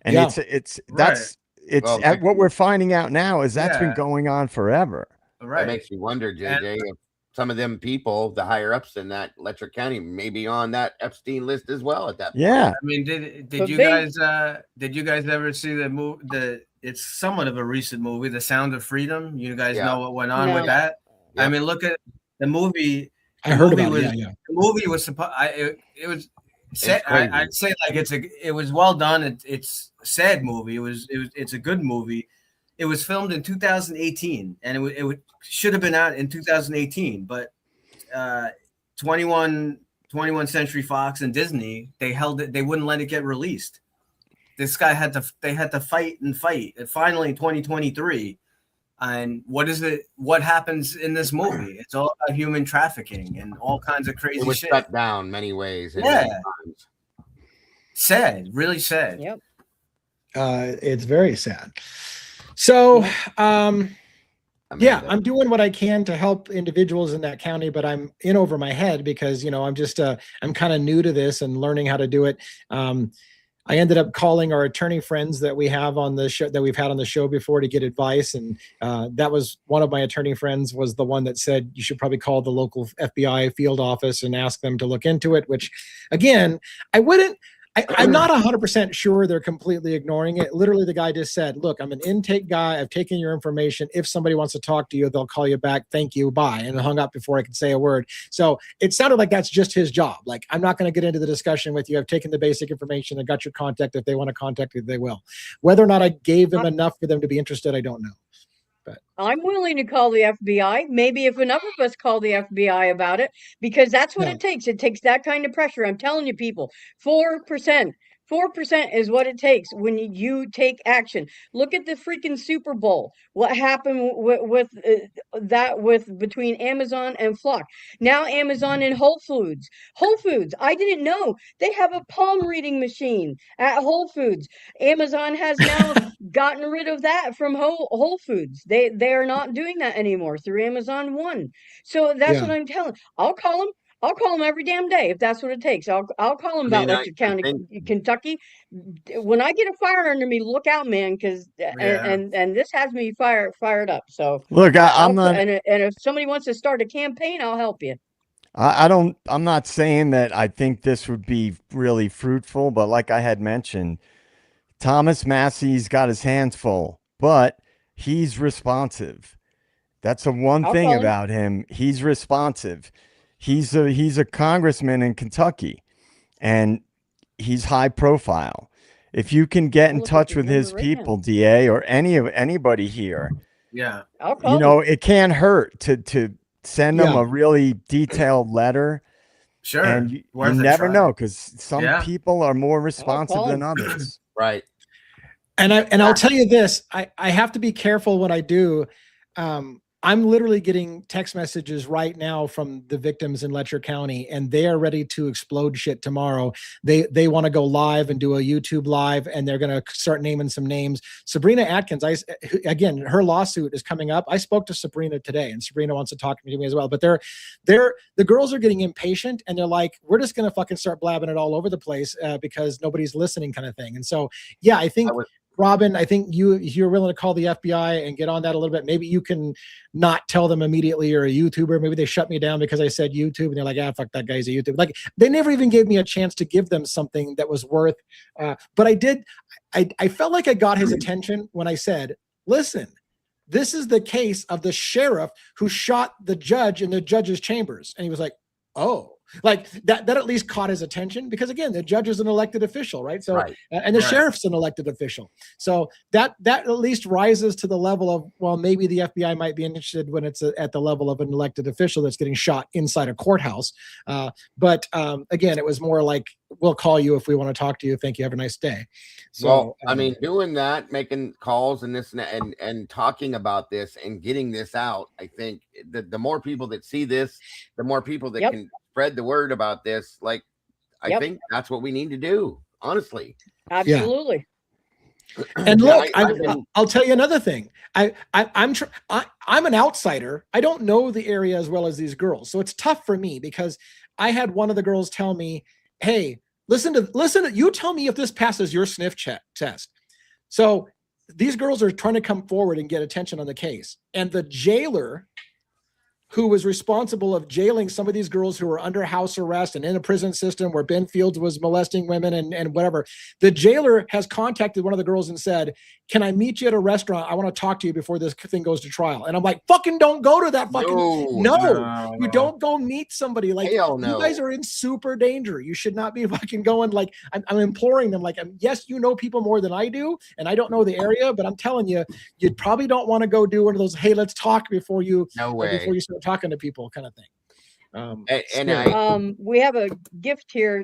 Speaker 6: And what we're finding out now is that's been going on forever.
Speaker 4: Right. It makes you wonder, JJ, if some of them people, the higher ups in that Letcher County, may be on that Epstein list as well at that point.
Speaker 6: Yeah.
Speaker 5: I mean, did you guys ever see the movie? It's somewhat of a recent movie, The Sound of Freedom. You guys know what went on with that? Yeah. I mean, look at the movie.
Speaker 2: I heard about it.
Speaker 5: The movie was supposed. It was. I'd say like it was well done. It's a sad movie. It's a good movie. It was filmed in 2018, and it should have been out in 2018. But 21 Century Fox and Disney, they held it. They wouldn't let it get released. This guy they had to fight. And finally, 2023. And what happens in this movie? It's all about human trafficking and all kinds of crazy shit. It was
Speaker 4: shut down many ways.
Speaker 5: Sad, really sad.
Speaker 3: Yep.
Speaker 2: It's very sad. So, I'm doing what I can to help individuals in that county, but I'm in over my head because, I'm kind of new to this and learning how to do it. I ended up calling our attorney friends that we have on the show, that we've had on the show before, to get advice. And that was one of my attorney friends was the one that said, you should probably call the local FBI field office and ask them to look into it, which again, I'm not 100% sure they're completely ignoring it. Literally, the guy just said, look, I'm an intake guy. I've taken your information. If somebody wants to talk to you, they'll call you back. Thank you. Bye. And hung up before I could say a word. So it sounded like that's just his job. Like, I'm not going to get into the discussion with you. I've taken the basic information. I got your contact. If they want to contact you, they will. Whether or not I gave them enough for them to be interested, I don't know. But
Speaker 3: I'm willing to call the FBI. Maybe if enough of us call the FBI about it, because that's what it takes. It takes that kind of pressure. I'm telling you, people, 4%. 4% is what it takes when you take action. Look at the freaking Super Bowl. What happened with between Amazon and Flock? Now Amazon and Whole Foods. Whole Foods. I didn't know they have a palm reading machine at Whole Foods. Amazon has now gotten rid of that from Whole Foods. They are not doing that anymore through Amazon One. So that's what I'm telling. I'll call them. I'll call them every damn day if that's what it takes. I'll call them about Letcher County, Kentucky. When I get a fire under me, look out, man, because and this has me fired up. So
Speaker 6: look, I'm not,
Speaker 3: and if somebody wants to start a campaign, I'll help you.
Speaker 6: I'm not saying that I think this would be really fruitful, but like I had mentioned, Thomas Massey's got his hands full, but he's responsive. That's the one thing about him. He's responsive. He's a congressman in Kentucky, and he's high profile. If you can get in touch with his people, DA, or anybody here,
Speaker 3: I'll call him.
Speaker 6: it can't hurt to send them a really detailed letter.
Speaker 5: Sure.
Speaker 6: And you never know, because some people are more responsive than others.
Speaker 4: Right.
Speaker 2: And I'll tell you this, I have to be careful what I do. I'm literally getting text messages right now from the victims in Letcher County, and they are ready to explode shit tomorrow. They want to go live and do a YouTube live, and they're going to start naming some names. Sabrina Atkins, again, her lawsuit is coming up. I spoke to Sabrina today, and Sabrina wants to talk to me as well. But the girls are getting impatient, and they're like, we're just going to fucking start blabbing it all over the place because nobody's listening, kind of thing. And so, yeah, I think. Robin, I think you're willing to call the FBI and get on that a little bit. Maybe you can not tell them immediately you're a YouTuber. Maybe they shut me down because I said YouTube, and they're like, fuck that guy's a YouTuber. Like, they never even gave me a chance to give them something that was worth. But I did. I felt like I got his attention when I said, listen, this is the case of the sheriff who shot the judge in the judge's chambers. And he was like, oh. Like that at least caught his attention, because again, the judge is an elected official, right? So, and the sheriff's an elected official. So that at least rises to the level of, well, maybe the FBI might be interested when it's at the level of an elected official that's getting shot inside a courthouse. But again, it was more like, we'll call you if we want to talk to you. Thank you. Have a nice day. So,
Speaker 4: well, I mean, doing that, making calls and this and talking about this and getting this out, I think the more people that see this, the more people that can spread the word about this. Like, I think that's what we need to do, honestly.
Speaker 3: Absolutely.
Speaker 2: Yeah. And look, I'll tell you another thing. I'm an outsider. I don't know the area as well as these girls, so it's tough for me, because I had one of the girls tell me, hey, listen to you tell me if this passes your sniff test. So these girls are trying to come forward and get attention on the case, and the jailer who was responsible of jailing some of these girls who were under house arrest and in a prison system where Ben Fields was molesting women and whatever. The jailer has contacted one of the girls and said, can I meet you at a restaurant? I want to talk to you before this thing goes to trial. And I'm like, fucking don't go to that fucking, no. You don't go meet somebody. Like, you guys are in super danger. You should not be fucking going. Like, I'm imploring them. Like, yes, you know people more than I do, and I don't know the area, but I'm telling you, you probably don't want to go do one of those, hey, let's talk before you start talking to people kind of thing.
Speaker 3: We have a gift here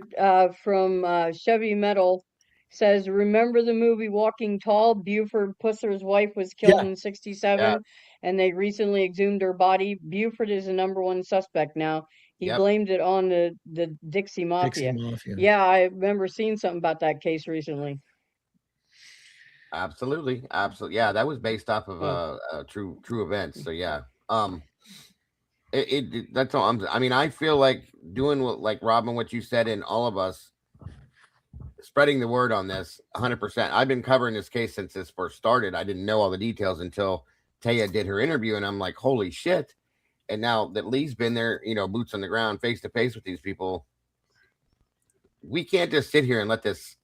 Speaker 3: from Chevy Metal. Says, remember the movie Walking Tall? Buford Pusser's wife was killed in 1967, and they recently exhumed her body. Buford is the #1 suspect now. He blamed it on the Dixie Mafia. Yeah, I remember seeing something about that case recently.
Speaker 4: Absolutely. Yeah, that was based off of true events. So yeah. That's all. I mean, I feel like doing like Robin, what you said, and all of us spreading the word on this 100%. I've been covering this case since this first started. I didn't know all the details until Taya did her interview, and I'm like, holy shit. And now that Lee's been there, boots on the ground, face to face with these people, we can't just sit here and let this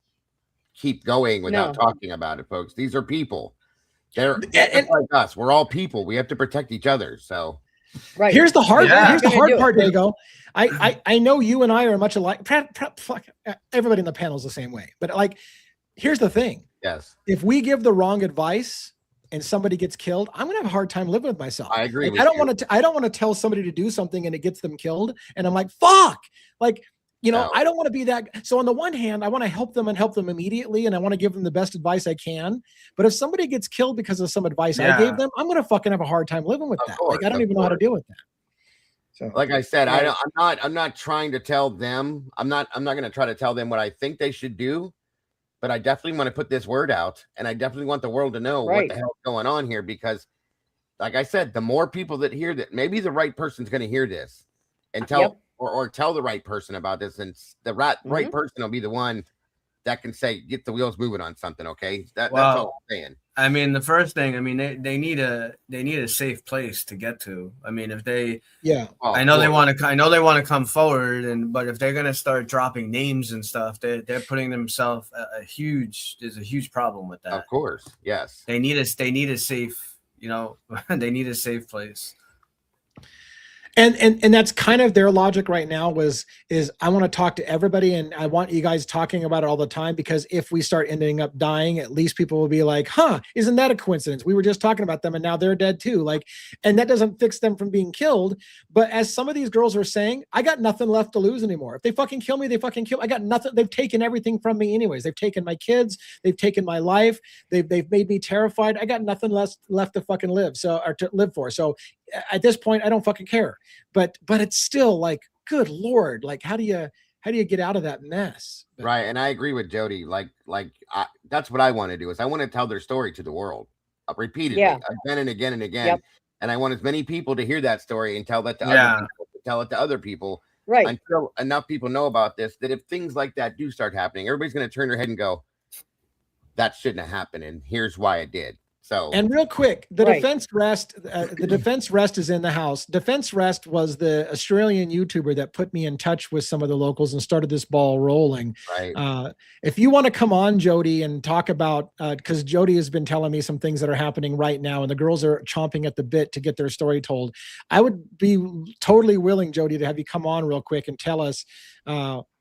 Speaker 4: keep going without talking about it, folks. These are people. They're like us. We're all people. We have to protect each other. So
Speaker 2: right. Here's the hard part, Dago. I know you and I are much alike. Everybody in the panel is the same way. But like, here's the thing.
Speaker 4: Yes.
Speaker 2: If we give the wrong advice and somebody gets killed, I'm gonna have a hard time living with myself.
Speaker 4: I agree.
Speaker 2: Like, I don't want to tell somebody to do something and it gets them killed. And I'm like, fuck. Like, I don't want to be that. So on the one hand, I want to help them immediately, and I want to give them the best advice I can. But if somebody gets killed because of some advice I gave them, I'm going to fucking have a hard time living with that. Like, I don't even know how to deal with that.
Speaker 4: So, like I said, I'm not trying to tell them. I'm not going to try to tell them what I think they should do. But I definitely want to put this word out, and I definitely want the world to know what the hell is going on here, because, like I said, the more people that hear that, maybe the right person's going to hear this and tell or tell the right person about this, and the right person will be the one that can say, get the wheels moving on something. Okay. That's all I'm saying.
Speaker 5: I mean, the first thing, I mean, they need a safe place to get to. I mean, if they, I know they want to come forward, but if they're going to start dropping names and stuff, they're putting themselves there's a huge problem with that.
Speaker 4: Of course. Yes.
Speaker 5: They need a safe, they need a safe place.
Speaker 2: And that's kind of their logic right now is I want to talk to everybody, and I want you guys talking about it all the time, because if we start ending up dying, at least people will be like, huh, isn't that a coincidence? We were just talking about them and now they're dead too. Like, and that doesn't fix them from being killed. But as some of these girls are saying, I got nothing left to lose anymore. If they fucking kill me, they fucking kill. I got nothing. They've taken everything from me anyways. They've taken my kids. They've taken my life. They've made me terrified. I got nothing left to fucking live. Or to live for. So at this point, I don't fucking care. But it's still like, good Lord, like how do you get out of that mess?
Speaker 4: Right. And I agree with Jody. That's what I want to do, is I want to tell their story to the world repeatedly, again and again and again. Yep. And I want as many people to hear that story and tell that to other people, tell it to other people.
Speaker 3: Right.
Speaker 4: Until enough people know about this, that if things like that do start happening, everybody's going to turn their head and go, that shouldn't have happened. And here's why it did. So,
Speaker 2: and real quick, the defense rest is in the house. Defense Rest was the Australian YouTuber that put me in touch with some of the locals and started this ball rolling.
Speaker 4: Right.
Speaker 2: If you want to come on, Jody, and talk about, because Jody has been telling me some things that are happening right now, and the girls are chomping at the bit to get their story told. I would be totally willing, Jody, to have you come on real quick and tell us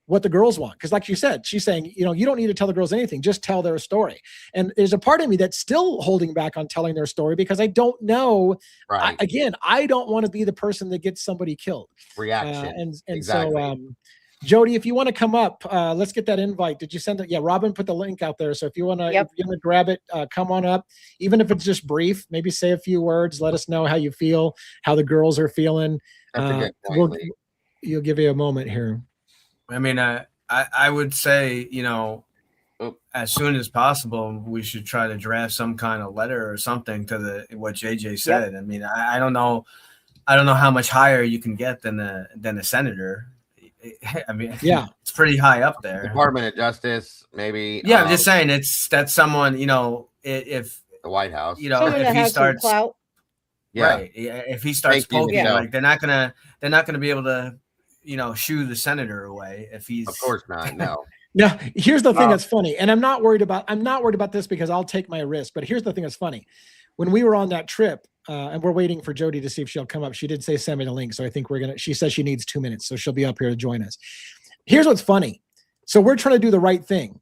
Speaker 2: what the girls want. Because like you said, she's saying, you don't need to tell the girls anything, just tell their story. And there's a part of me that's still holding back on telling their story because I don't know.
Speaker 4: Right.
Speaker 2: I don't want to be the person that gets somebody killed.
Speaker 4: Reaction.
Speaker 2: And
Speaker 4: exactly.
Speaker 2: So, Jody, if you want to come up, let's get that invite. Did you send it? Yeah, Robin put the link out there. So if you want to grab it, come on up. Even if it's just brief, maybe say a few words. Let us know how you feel, how the girls are feeling.
Speaker 4: That's a good point,
Speaker 2: you'll give you a moment here.
Speaker 5: I mean, I would say, as soon as possible, we should try to draft some kind of letter or something to what JJ said. Yep. I mean, I don't know how much higher you can get than a senator. I mean, it's pretty high up there.
Speaker 4: Department of Justice, maybe.
Speaker 5: Yeah, I'm just saying that's someone, if
Speaker 4: the White House,
Speaker 5: if he starts
Speaker 3: clout.
Speaker 5: Right. If he starts poking, like they're not gonna be able to, shoo the senator away if he's.
Speaker 4: Of course not. No.
Speaker 2: Now, here's the thing that's funny, and I'm not worried about this because I'll take my risk. But here's the thing that's funny: when we were on that trip, and we're waiting for Jody to see if she'll come up. She did say send me the link, so I think she says she needs 2 minutes, so she'll be up here to join us. Here's what's funny: so we're trying to do the right thing.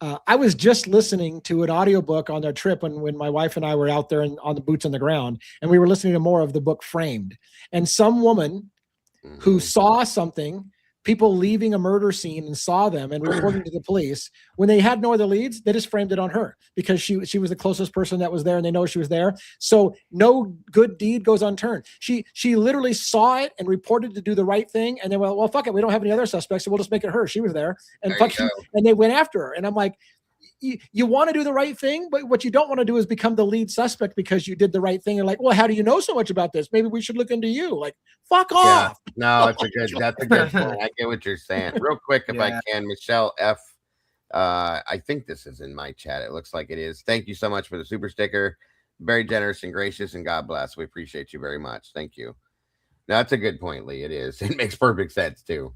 Speaker 2: I was just listening to an audiobook on their trip when my wife and I were out there on the boots on the ground, and we were listening to more of the book Framed. And some woman who saw something, people leaving a murder scene and saw them and reporting to the police, when they had no other leads, they just framed it on her because she was the closest person that was there and they know she was there. So no good deed goes unturned. She literally saw it and reported to do the right thing. And they went, well, fuck it. We don't have any other suspects. So we'll just make it her. She was there and and they went after her. And I'm like, you want to do the right thing, but what you don't want to do is become the lead suspect because you did the right thing. You're like, well, how do you know so much about this? Maybe we should look into you. Like, fuck off.
Speaker 4: No, that's a good point. I get what you're saying. Real quick, if I can, Michelle F. I think this is in my chat. It looks like it is. Thank you so much for the super sticker. Very generous and gracious, and God bless. We appreciate you very much. Thank you. No, that's a good point, Lee. It is. It makes perfect sense too.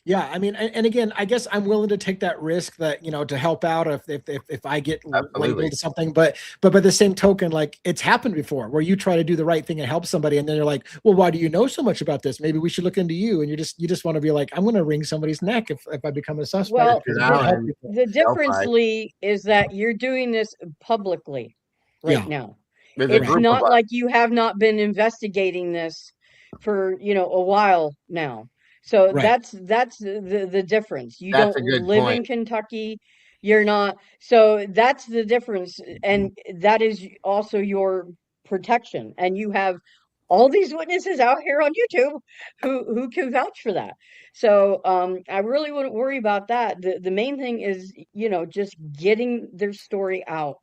Speaker 2: Yeah, I mean, and again, I guess I'm willing to take that risk that, to help out if I get labeled something, but by the same token, like it's happened before where you try to do the right thing and help somebody, and then you're like, well, why do you know so much about this? Maybe we should look into you, and you just want to be like, I'm going to wring somebody's neck if I become a suspect.
Speaker 3: Well, the difference, Lee, is that you're doing this publicly now. It's not like you have not been investigating this for a while now. So that's the difference. You don't live in Kentucky. You're not. So that's the difference. And that is also your protection. And you have all these witnesses out here on YouTube who can vouch for that. So I really wouldn't worry about that. The main thing is, just getting their story out,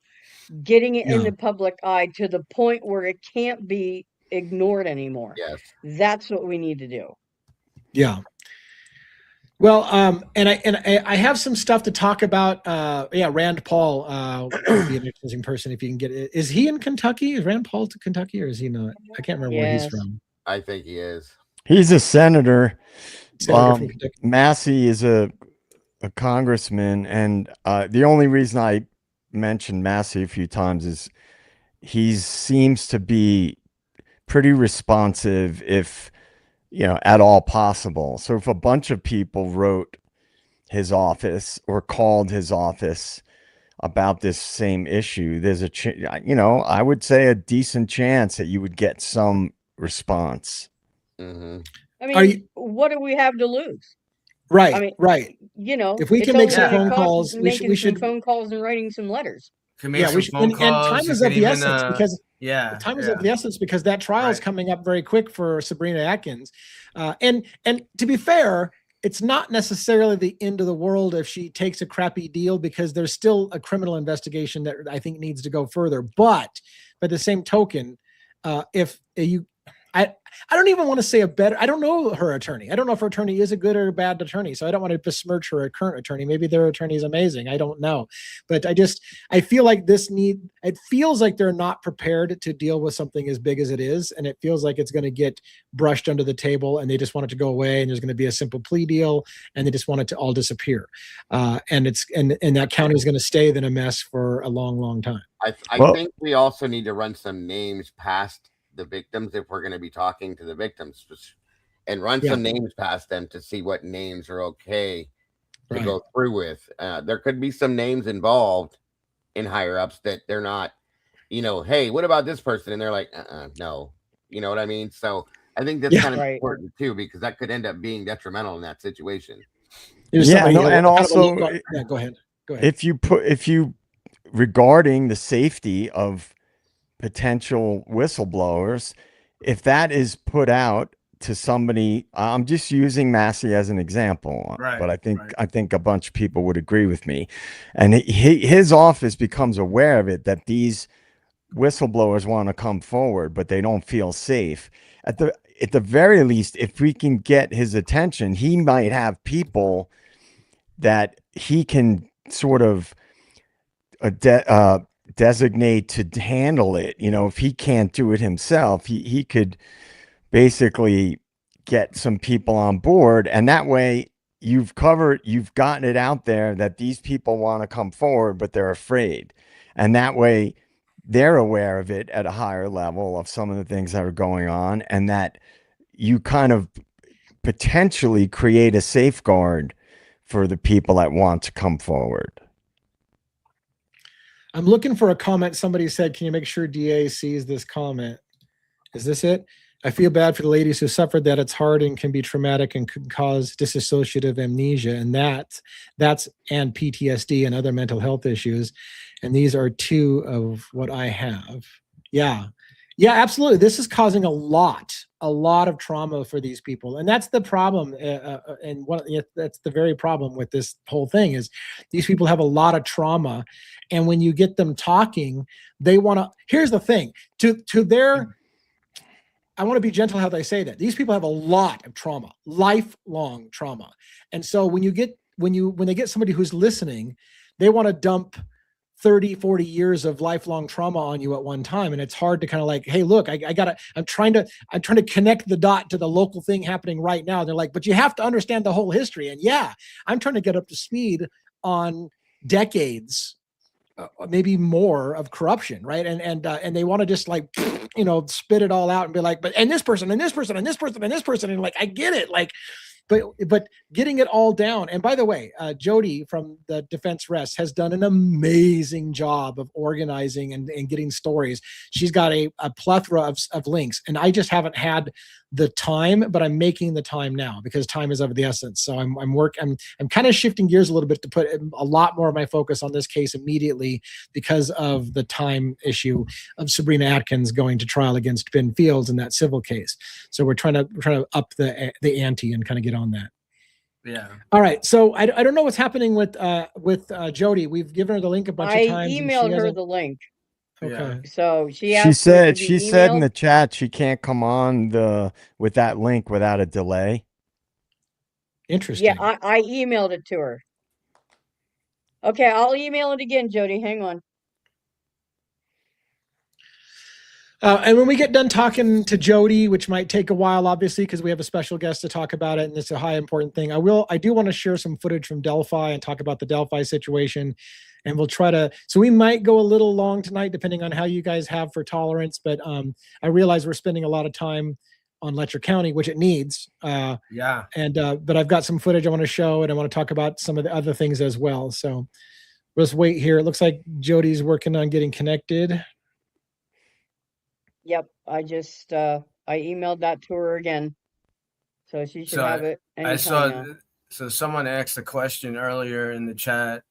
Speaker 3: getting it in the public eye to the point where it can't be ignored anymore.
Speaker 4: Yes.
Speaker 3: That's what we need to do.
Speaker 2: Yeah. Well, and I have some stuff to talk about. Yeah, Rand Paul would be an interesting person if you can get it. Is he in Kentucky? Is Rand Paul to Kentucky, or is he not? I can't remember where he's
Speaker 3: Yes.
Speaker 2: from.
Speaker 4: I think he is.
Speaker 6: He's a senator.
Speaker 2: Senator from Kentucky.
Speaker 6: Massey is a congressman, and the only reason I mentioned Massey a few times is he seems to be pretty responsive, if at all possible. So if a bunch of people wrote his office or called his office about this same issue, there's I would say a decent chance that you would get some response.
Speaker 4: Mm-hmm.
Speaker 3: I mean, what do we have to lose?
Speaker 2: Right,
Speaker 3: I mean,
Speaker 2: right. If we
Speaker 3: it's
Speaker 2: can make
Speaker 3: only
Speaker 2: some
Speaker 3: gonna
Speaker 2: phone
Speaker 3: cost
Speaker 2: calls, we
Speaker 3: making some
Speaker 2: should.
Speaker 3: phone calls and writing some letters.
Speaker 5: Can make some
Speaker 2: we should.
Speaker 5: phone
Speaker 2: And
Speaker 5: calls.
Speaker 2: time
Speaker 5: You
Speaker 2: is
Speaker 5: can
Speaker 2: of the
Speaker 5: even,
Speaker 2: essence because time is of the essence because that trial is coming up very quick for Sabrina Atkins, and to be fair, it's not necessarily the end of the world if she takes a crappy deal, because there's still a criminal investigation that I think needs to go further. But by the same token, if you, I don't even want to say I don't know her attorney. I don't know if her attorney is a good or a bad attorney. So I don't want to besmirch her current attorney. Maybe their attorney is amazing. I don't know. But I feel like it feels like they're not prepared to deal with something as big as it is. And it feels like it's going to get brushed under the table and they just want it to go away. And there's going to be a simple plea deal and they just want it to all disappear. And that county is going to stay in a mess for a long, long time.
Speaker 4: I think we also need to run some names past the victims if we're going to be talking to the victims, and run some names past them to see what names are okay to go through with. There could be some names involved in higher ups that they're not, hey, what about this person? And they're like, no, you know what I mean? So I think that's kind of important too, because that could end up being detrimental in that situation.
Speaker 6: And also,
Speaker 2: go ahead.
Speaker 6: If you regarding the safety of potential whistleblowers, if that is put out to somebody, I'm just using Massey as an example, but I think a bunch of people would agree with me, and his office becomes aware of it, that these whistleblowers want to come forward, but they don't feel safe. At the very least, if we can get his attention, he might have people that he can sort of designate to handle it. If he can't do it himself, he could basically get some people on board, and that way you've gotten it out there that these people want to come forward, but they're afraid, and that way they're aware of it at a higher level of some of the things that are going on, and that you kind of potentially create a safeguard for the people that want to come forward.
Speaker 2: I'm looking for a comment. Somebody said, can you make sure DA sees this comment? Is this it? I feel bad for the ladies who suffered that. It's hard and can be traumatic and could cause dissociative amnesia. And that's and PTSD and other mental health issues. And these are two of what I have. Yeah, absolutely. This is causing a lot of trauma for these people. And that's the problem. That's the very problem with this whole thing is these people have a lot of trauma. And when you get them talking, they want to, here's the thing, I want to be gentle how they say that. These people have a lot of trauma, lifelong trauma. And so when they get somebody who's listening, they want to dump 30, 40 years of lifelong trauma on you at one time. And it's hard to kind of like, hey, look, I'm trying to connect the dot to the local thing happening right now. They're like, but you have to understand the whole history. And I'm trying to get up to speed on decades, maybe more, of corruption, right? And they want to just like, spit it all out and be like, but and this person and this person and this person and this person, and like, I get it, like, but getting it all down. And by the way, Jody from the Defense Rest has done an amazing job of organizing and getting stories. She's got a plethora of links, and I just haven't had the time, but I'm making the time now because time is of the essence. So I'm kind of shifting gears a little bit to put a lot more of my focus on this case immediately because of the time issue of Sabrina Atkins going to trial against Ben Fields in that civil case. So we're trying to up the ante and kind of get on that.
Speaker 5: Yeah.
Speaker 2: All right. So I don't know what's happening with Jody. We've given her the link a bunch of times.
Speaker 3: I emailed her the link.
Speaker 2: Okay.
Speaker 3: So she
Speaker 6: said in the chat she can't come on with that link without a delay.
Speaker 2: Interesting.
Speaker 3: Yeah, I emailed it to her. Okay, I'll email it again, Jody. Hang on.
Speaker 2: And when we get done talking to Jody, which might take a while, obviously, because we have a special guest to talk about it, and it's a high important thing. I do want to share some footage from Delphi and talk about the Delphi situation. And we'll try to, so we might go a little long tonight, depending on how you guys have for tolerance. But I realize we're spending a lot of time on Letcher County, which it needs.
Speaker 5: Yeah.
Speaker 2: And but I've got some footage I want to show, and I want to talk about some of the other things as well. So let's wait here. It looks like Jody's working on getting connected.
Speaker 3: Yep, I just I emailed that to her again, so she should have it anytime
Speaker 5: I saw.
Speaker 3: now.
Speaker 5: So someone asked a question earlier in the chat.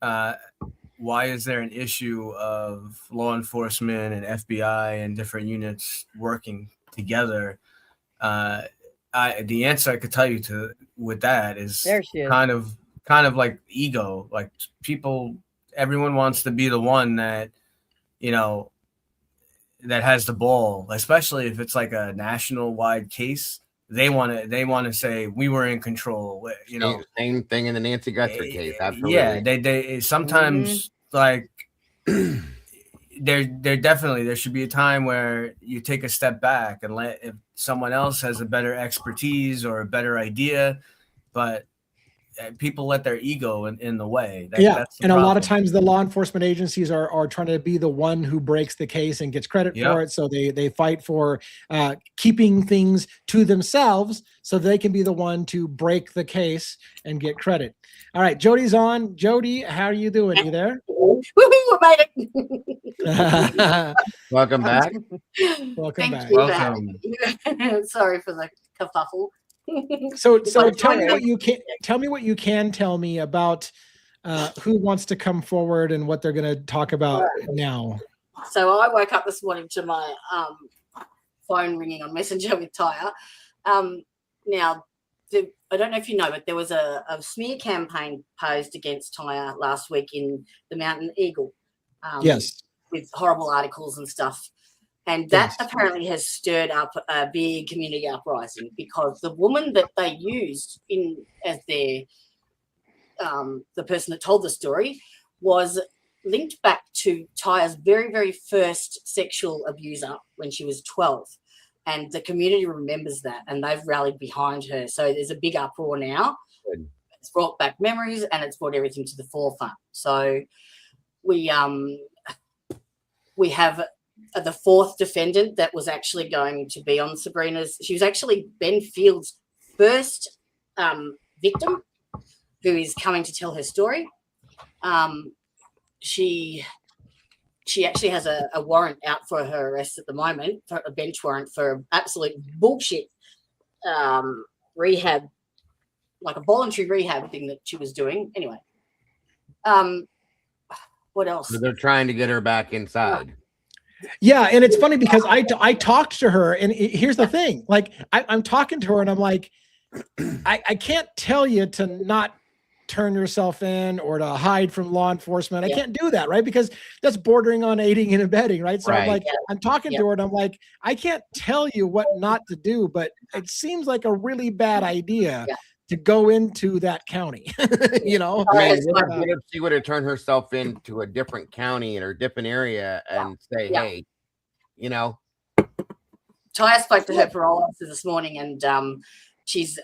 Speaker 5: Why is there an issue of law enforcement and FBI and different units working together? The answer I could tell you with that is kind of like ego. Like everyone wants to be the one that, that has the ball, especially if it's like a national wide case. They want to say we were in control.
Speaker 4: Same thing in the Nancy Guthrie case. Absolutely.
Speaker 5: Yeah, they sometimes like there should be a time where you take a step back and if someone else has a better expertise or a better idea, but people let their ego in the way. That's the problem.
Speaker 2: A lot of times the law enforcement agencies are trying to be the one who breaks the case and gets credit for it. So they fight for keeping things to themselves so they can be the one to break the case and get credit. All right, Jody's on. Jody, how are you doing? You there?
Speaker 7: Made it.
Speaker 4: Welcome back.
Speaker 2: Welcome back.
Speaker 5: Welcome.
Speaker 7: Sorry for the kerfuffle.
Speaker 2: So tell me what you can tell me about who wants to come forward and what they're going to talk about now.
Speaker 7: So I woke up this morning to my phone ringing on Messenger with Tyre. Now, I don't know if you know, but there was a smear campaign posed against Tyre last week in the Mountain Eagle.
Speaker 2: Yes.
Speaker 7: With horrible articles and stuff. And that apparently has stirred up a big community uprising because the woman that they used as their the person that told the story was linked back to Tyre's very, very first sexual abuser when she was 12. And the community remembers that and they've rallied behind her. So there's a big uproar now.
Speaker 4: Good.
Speaker 7: It's brought back memories and it's brought everything to the forefront. So we have the fourth defendant that was actually going to be on Sabrina's. She was actually Ben Field's first victim who is coming to tell her story. She actually has a warrant out for her arrest at the moment, for a bench warrant for absolute bullshit rehab, like a voluntary rehab thing that she was doing. Anyway, what else?
Speaker 4: So they're trying to get her back inside.
Speaker 2: Yeah, and it's funny because I talked to her, and here's the thing: like I'm talking to her, and I'm like, I can't tell you to not turn yourself in or to hide from law enforcement. I can't do that, right? Because that's bordering on aiding and abetting, right? So I'm like, I'm talking to her, and I'm like, I can't tell you what not to do, but it seems like a really bad idea to go into that county.
Speaker 4: What if she would have turned herself into a different county in a different area and say, hey,
Speaker 7: Tyre spoke to her parole officer this morning, and she's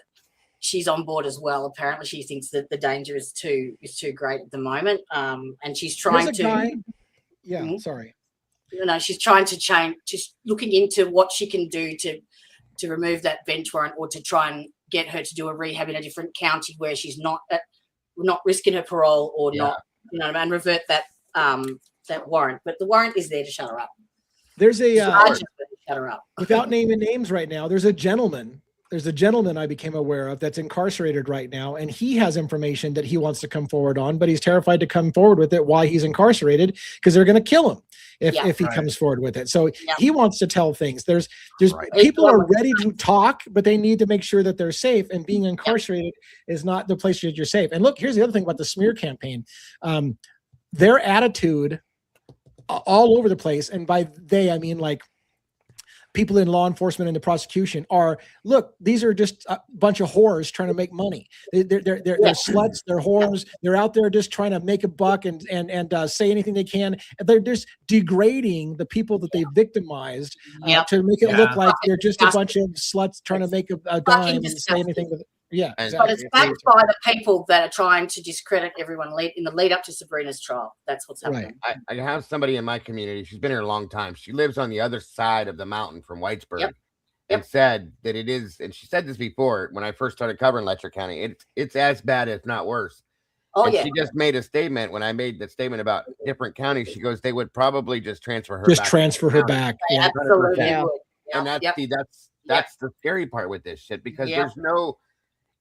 Speaker 7: on board as well. Apparently, she thinks that the danger is too great at the moment, and she's trying to.
Speaker 2: Sorry.
Speaker 7: She's trying to change. Just looking into what she can do to remove that bench warrant, or to try and get her to do a rehab in a different county where she's not risking her parole, or not, and revert that warrant. But the warrant is there to shut her up.
Speaker 2: There's a
Speaker 7: shut her up.
Speaker 2: Without naming names right now, there's a gentleman I became aware of that's incarcerated right now, and he has information that he wants to come forward on, but he's terrified to come forward with it while he's incarcerated because they're going to kill him if he comes forward with it. So he wants to tell things. There's people are ready to talk, but they need to make sure that they're safe, and being incarcerated is not the place that you're safe. And look, here's the other thing about the smear campaign. Their attitude all over the place, and by they, I mean like people in law enforcement and the prosecution are, look, these are just a bunch of whores trying to make money. They're sluts, they're whores. They're out there just trying to make a buck and say anything they can. They're just degrading the people that they victimized to make it look like they're just a bunch of sluts trying to make a dime and say anything. Exactly.
Speaker 7: But it's backed by the people that are trying to discredit everyone in the lead up to Sabrina's trial. That's what's happening.
Speaker 2: Right.
Speaker 4: I have somebody in my community. She's been here a long time. She lives on the other side of the mountain from Whitesburg, and said that it is. And she said this before when I first started covering Letcher County. It's as bad, if not worse.
Speaker 7: Oh,
Speaker 4: and she just made a statement when I made the statement about different counties. She goes, they would probably just transfer her.
Speaker 2: Just
Speaker 4: back
Speaker 2: transfer her back.
Speaker 7: They absolutely would.
Speaker 4: And that's the scary part with this shit, because there's no.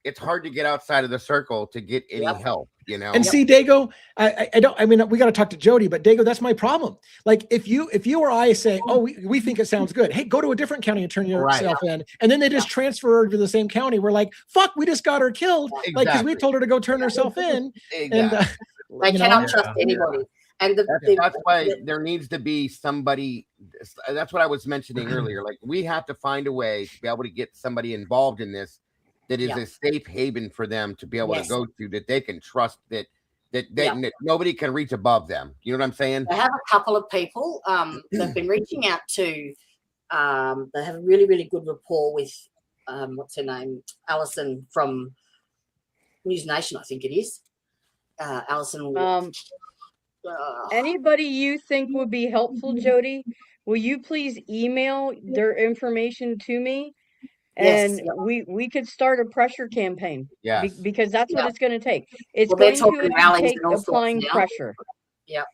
Speaker 4: It's hard to get outside of the circle to get any help, you know.
Speaker 2: And see, Dago, I mean, we got to talk to Jody, but Dago, that's my problem. Like, if you or I say, oh, we think it sounds good, hey, go to a different county and turn yourself in, and then they just transfer her to the same county, we're like, fuck, we just got her killed, like, because we told her to go turn herself in. And
Speaker 7: they cannot trust anybody. And
Speaker 4: that's why there needs to be somebody. That's what I was mentioning earlier. Like, we have to find a way to be able to get somebody involved in this that is a safe haven for them to be able to go to, that they can trust, that nobody can reach above them. You know what I'm saying?
Speaker 7: They have a couple of people they've been reaching out to. They have a really, really good rapport with what's her name? Alison from News Nation, I think it is. Alison.
Speaker 3: Anybody you think would be helpful, Jody, will you please email their information to me? And we could start a pressure campaign. Because that's what it's going to take. It's going to take applying pressure.
Speaker 7: Yeah.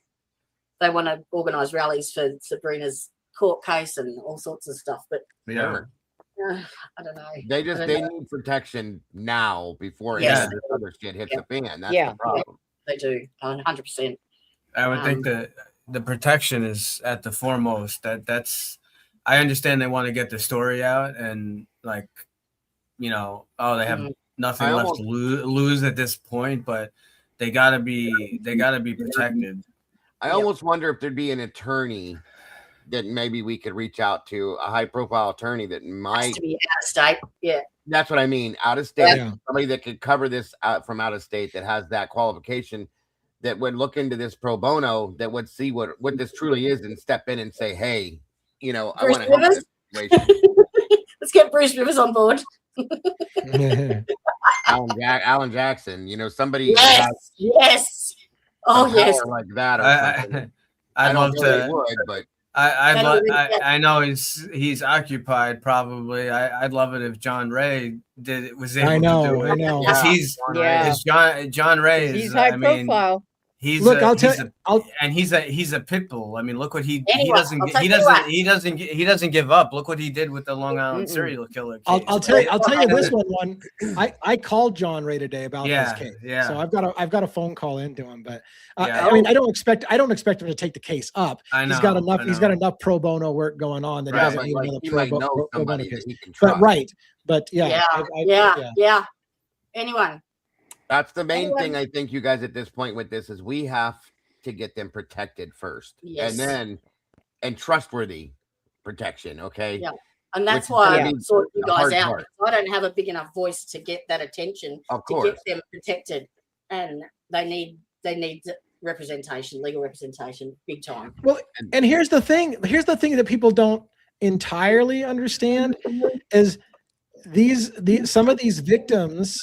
Speaker 7: They want to organise rallies for Sabrina's court case and all sorts of stuff. But I don't know.
Speaker 4: They need protection now before this other shit hits the fan. That's the problem.
Speaker 7: They do, 100%.
Speaker 5: I would think that the protection is at the foremost. That's. I understand they want to get the story out and, like, you know, they have nothing left to lose at this point, but they gotta be protected.
Speaker 4: I almost wonder if there'd be an attorney that maybe we could reach out to, a high profile attorney that might
Speaker 7: to be out of state. Yeah,
Speaker 4: that's what I mean. Out of state, somebody that could cover this out from out of state, that has that qualification, that would look into this pro bono, that would see what this truly is and step in and say, hey, you know,
Speaker 7: Bruce
Speaker 4: I want to help this situation.
Speaker 7: Let's get Bruce Rivers on board.
Speaker 4: Alan Jackson, you know, somebody.
Speaker 7: Yes. Oh, yes.
Speaker 4: Like that. Or
Speaker 5: I'd love to.
Speaker 4: Would, but
Speaker 5: I know he's occupied probably. I'd love it if John Ray was able to do it.
Speaker 2: I know.
Speaker 5: Because John Ray is.
Speaker 3: He's high profile.
Speaker 5: He's a pit bull. I mean, look what he doesn't give up. Look what he did with the Long Island serial killer case.
Speaker 2: I'll tell you this one. I called John Ray today about this case. Yeah. So I've got a phone call into him, but I mean, I don't expect him to take the case up. He's got enough pro bono work going on that he doesn't need another pro bono case. But
Speaker 7: anyone.
Speaker 4: That's the main thing, I think, you guys, at this point with this, is we have to get them protected first.
Speaker 7: Yes.
Speaker 4: And trustworthy protection, okay?
Speaker 7: Yeah. And that's why I sought you guys out. I don't have a big enough voice to get that attention, to get them protected. And they need representation, legal representation, big time.
Speaker 2: Well, and here's the thing that people don't entirely understand is some of these victims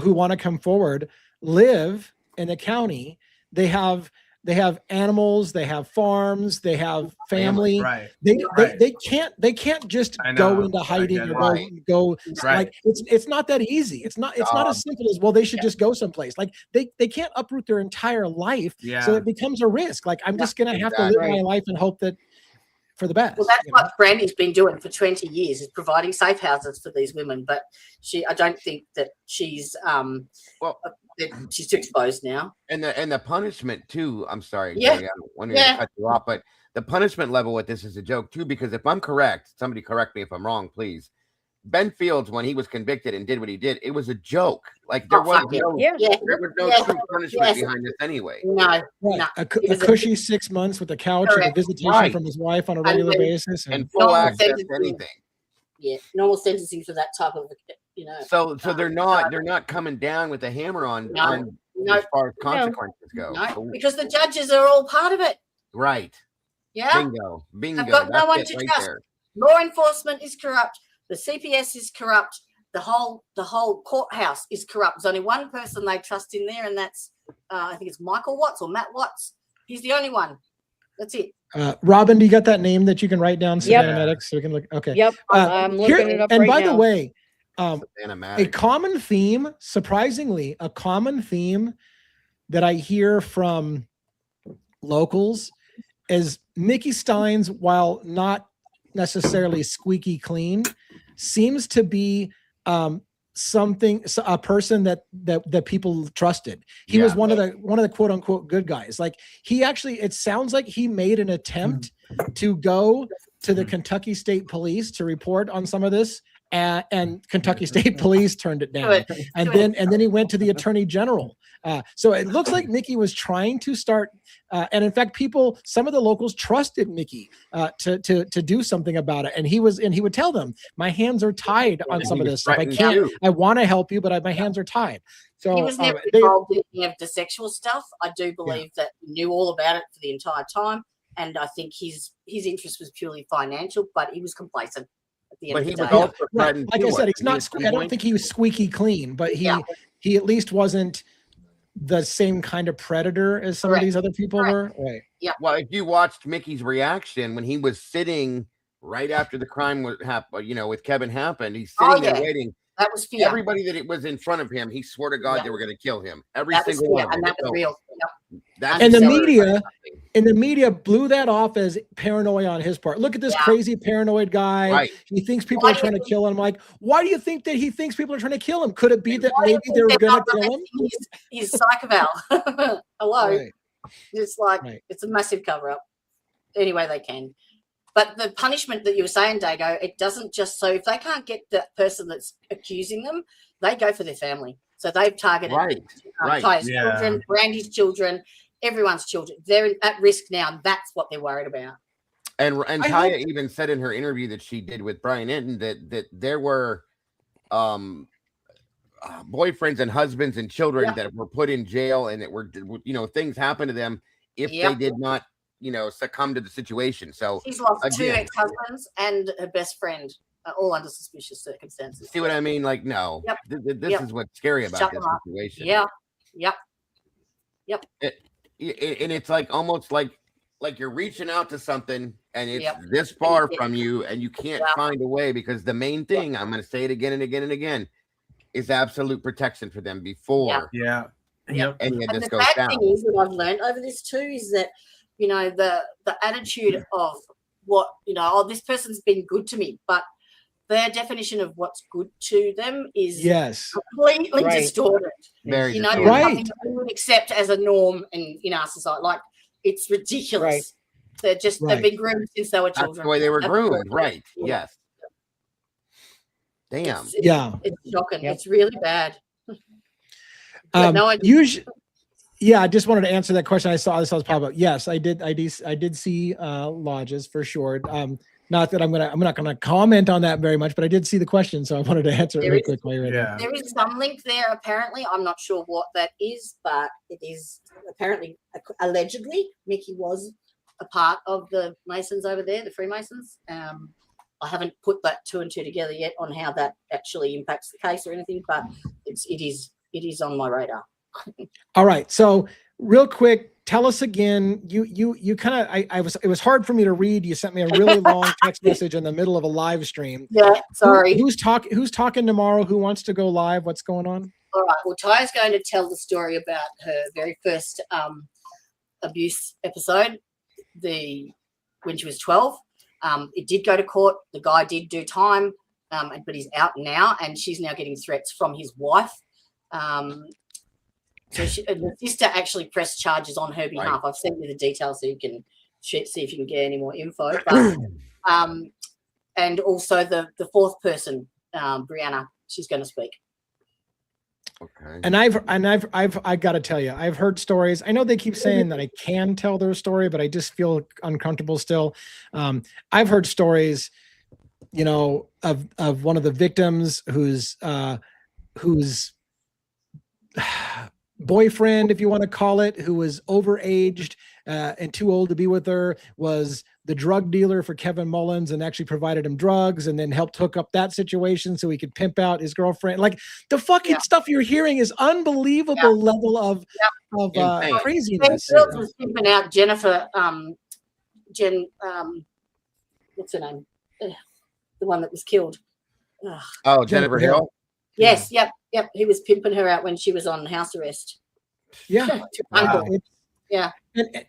Speaker 2: who want to come forward live in the county. They have animals, they have farms, they have family. Right. They can't just go into hiding or go. Like it's not that easy. It's not as simple as, well, they should just go someplace. Like they can't uproot their entire life. So it becomes a risk. Like, I'm just gonna have to live my life and hope that for the best.
Speaker 7: Well, that's what Brandy's been doing for 20 years, is providing safe houses for these women. But I don't think that she's she's too exposed now.
Speaker 4: And the punishment too. I'm sorry, Jay, I don't want to cut you off, but the punishment level with this is a joke too, because if I'm correct, somebody correct me if I'm wrong, please. Ben Fields, when he was convicted and did what he did, it was a joke. Like there was no, there was no true punishment behind this anyway.
Speaker 7: No,
Speaker 2: right. A cushy 6 months with a couch and a visitation from his wife on a regular basis,
Speaker 4: and full access to anything.
Speaker 7: Yeah, normal sentencing for that type of,
Speaker 4: So they're not coming down with a hammer on as far as consequences go.
Speaker 7: No, because the judges are all part of it.
Speaker 4: Right.
Speaker 7: Yeah.
Speaker 4: Bingo.
Speaker 7: They've got no one to trust. There. Law enforcement is corrupt. The CPS is corrupt. The whole courthouse is corrupt. There's only one person they trust in there, and that's I think it's Michael Watts or Matt Watts. He's the only one. That's it.
Speaker 2: Robin, do you got that name that you can write down? Savannah Medics, so we can look. Okay.
Speaker 3: Yep. I'm looking it up
Speaker 2: and
Speaker 3: right
Speaker 2: by
Speaker 3: now.
Speaker 2: the way, a common theme, surprisingly, a common theme that I hear from locals is Mickey Stein's, while not necessarily squeaky clean, seems to be a person that people trusted. He was one of the quote unquote good guys. Like he actually, it sounds like he made an attempt to go to the Kentucky State Police to report on some of this, and Kentucky State Police turned it down. And then he went to the Attorney General. So it looks like Mickey was trying to start, and in fact, some of the locals trusted Mickey to do something about it. And he would tell them, "My hands are tied on some of this stuff. I can't. I want to help you, but my hands are tied." So
Speaker 7: he was never involved in any of the sexual stuff. I do believe that he knew all about it for the entire time, and I think his interest was purely financial, but he was complacent.
Speaker 4: But he was also threatened.
Speaker 2: Like I said, he's not. I don't think he was squeaky clean, but he at least wasn't the same kind of predator as some of these other people were. Right.
Speaker 7: Yeah.
Speaker 4: Well, if you watched Mickey's reaction when he was sitting right after the crime happened, with Kevin happened, he's sitting there waiting.
Speaker 7: That was fear.
Speaker 4: Everybody that it was in front of him, he swore to God they were going to kill him. Every single one.
Speaker 7: And that was real.
Speaker 2: And the media blew that off as paranoia on his part. Look at this crazy paranoid guy.
Speaker 4: Right.
Speaker 2: He thinks people are trying to kill him. Like, why do you think that he thinks people are trying to kill him? Could it be that maybe they were going to kill him?
Speaker 7: He's psychoval. Hello. Right. It's like it's a massive cover up. Anyway, they can. But the punishment that you were saying, Dago, it doesn't just, so if they can't get the person that's accusing them, they go for their family. So they've targeted Ty's children, Brandy's children, everyone's children. They're at risk now, and that's what they're worried about.
Speaker 4: And Taya even said in her interview that she did with Brian Enton that there were boyfriends and husbands and children that were put in jail, and that were, things happened to them if they did not succumb to the situation. So
Speaker 7: she's lost 2 ex-husbands and her best friend, all under suspicious circumstances.
Speaker 4: See what I mean? Like, no, this is what's scary about this situation.
Speaker 7: Yep.
Speaker 4: And it's like almost like you're reaching out to something and it's this far from you, and you can't find a way, because the main thing, I'm going to say it again and again and again, is absolute protection for them before any of this goes down.
Speaker 7: The bad thing is, what I've learned over this too, is that the attitude of what, this person's been good to me, but their definition of what's good to them is completely distorted.
Speaker 4: Very distorted.
Speaker 7: Something that we would accept as a norm in our society. Like, it's ridiculous. They're just they've been groomed since they were children.
Speaker 4: That's the way they were groomed, right? Yes. Damn.
Speaker 7: It's shocking. It's really bad.
Speaker 2: I just wanted to answer that question. I saw this pop up. Yes, I did see lodges for sure. Not that I'm not gonna comment on that very much, but I did see the question, so I wanted to answer it really quickly.
Speaker 7: There is some link there, apparently. I'm not sure what that is, but it is apparently, allegedly, Mickey was a part of the Masons over there, the Freemasons. I haven't put that 2 and 2 together yet on how that actually impacts the case or anything, but it is on my radar.
Speaker 2: All right. So real quick, tell us again, you kind of, it was hard for me to read. You sent me a really long text message in the middle of a live stream.
Speaker 7: Yeah. Sorry.
Speaker 2: Who's talking tomorrow? Who wants to go live? What's going on?
Speaker 7: All right. Well, Ty's going to tell the story about her very first abuse episode, when she was 12. It did go to court. The guy did do time, but he's out now, and she's now getting threats from his wife. So the sister actually pressed charges on her behalf. I've sent you the details so you can see if you can get any more info. But, and also the fourth person Brianna, she's going to speak.
Speaker 2: Okay. And I got to tell you, I've heard stories. I know they keep saying that I can tell their story, but I just feel uncomfortable still. I've heard stories, you know, of one of the victims whose boyfriend, if you want to call it, who was overaged and too old to be with her, was the drug dealer for Kevin Mullins and actually provided him drugs and then helped hook up that situation so he could pimp out his girlfriend. Like the fucking stuff you're hearing is unbelievable level of craziness.
Speaker 7: Phil was pimping out Jennifer, what's her name? The one that was killed.
Speaker 4: Oh, Jennifer Hill.
Speaker 7: Yes, yep. He was pimping her out when she was on house arrest.
Speaker 2: Yeah.
Speaker 7: Wow. Yeah.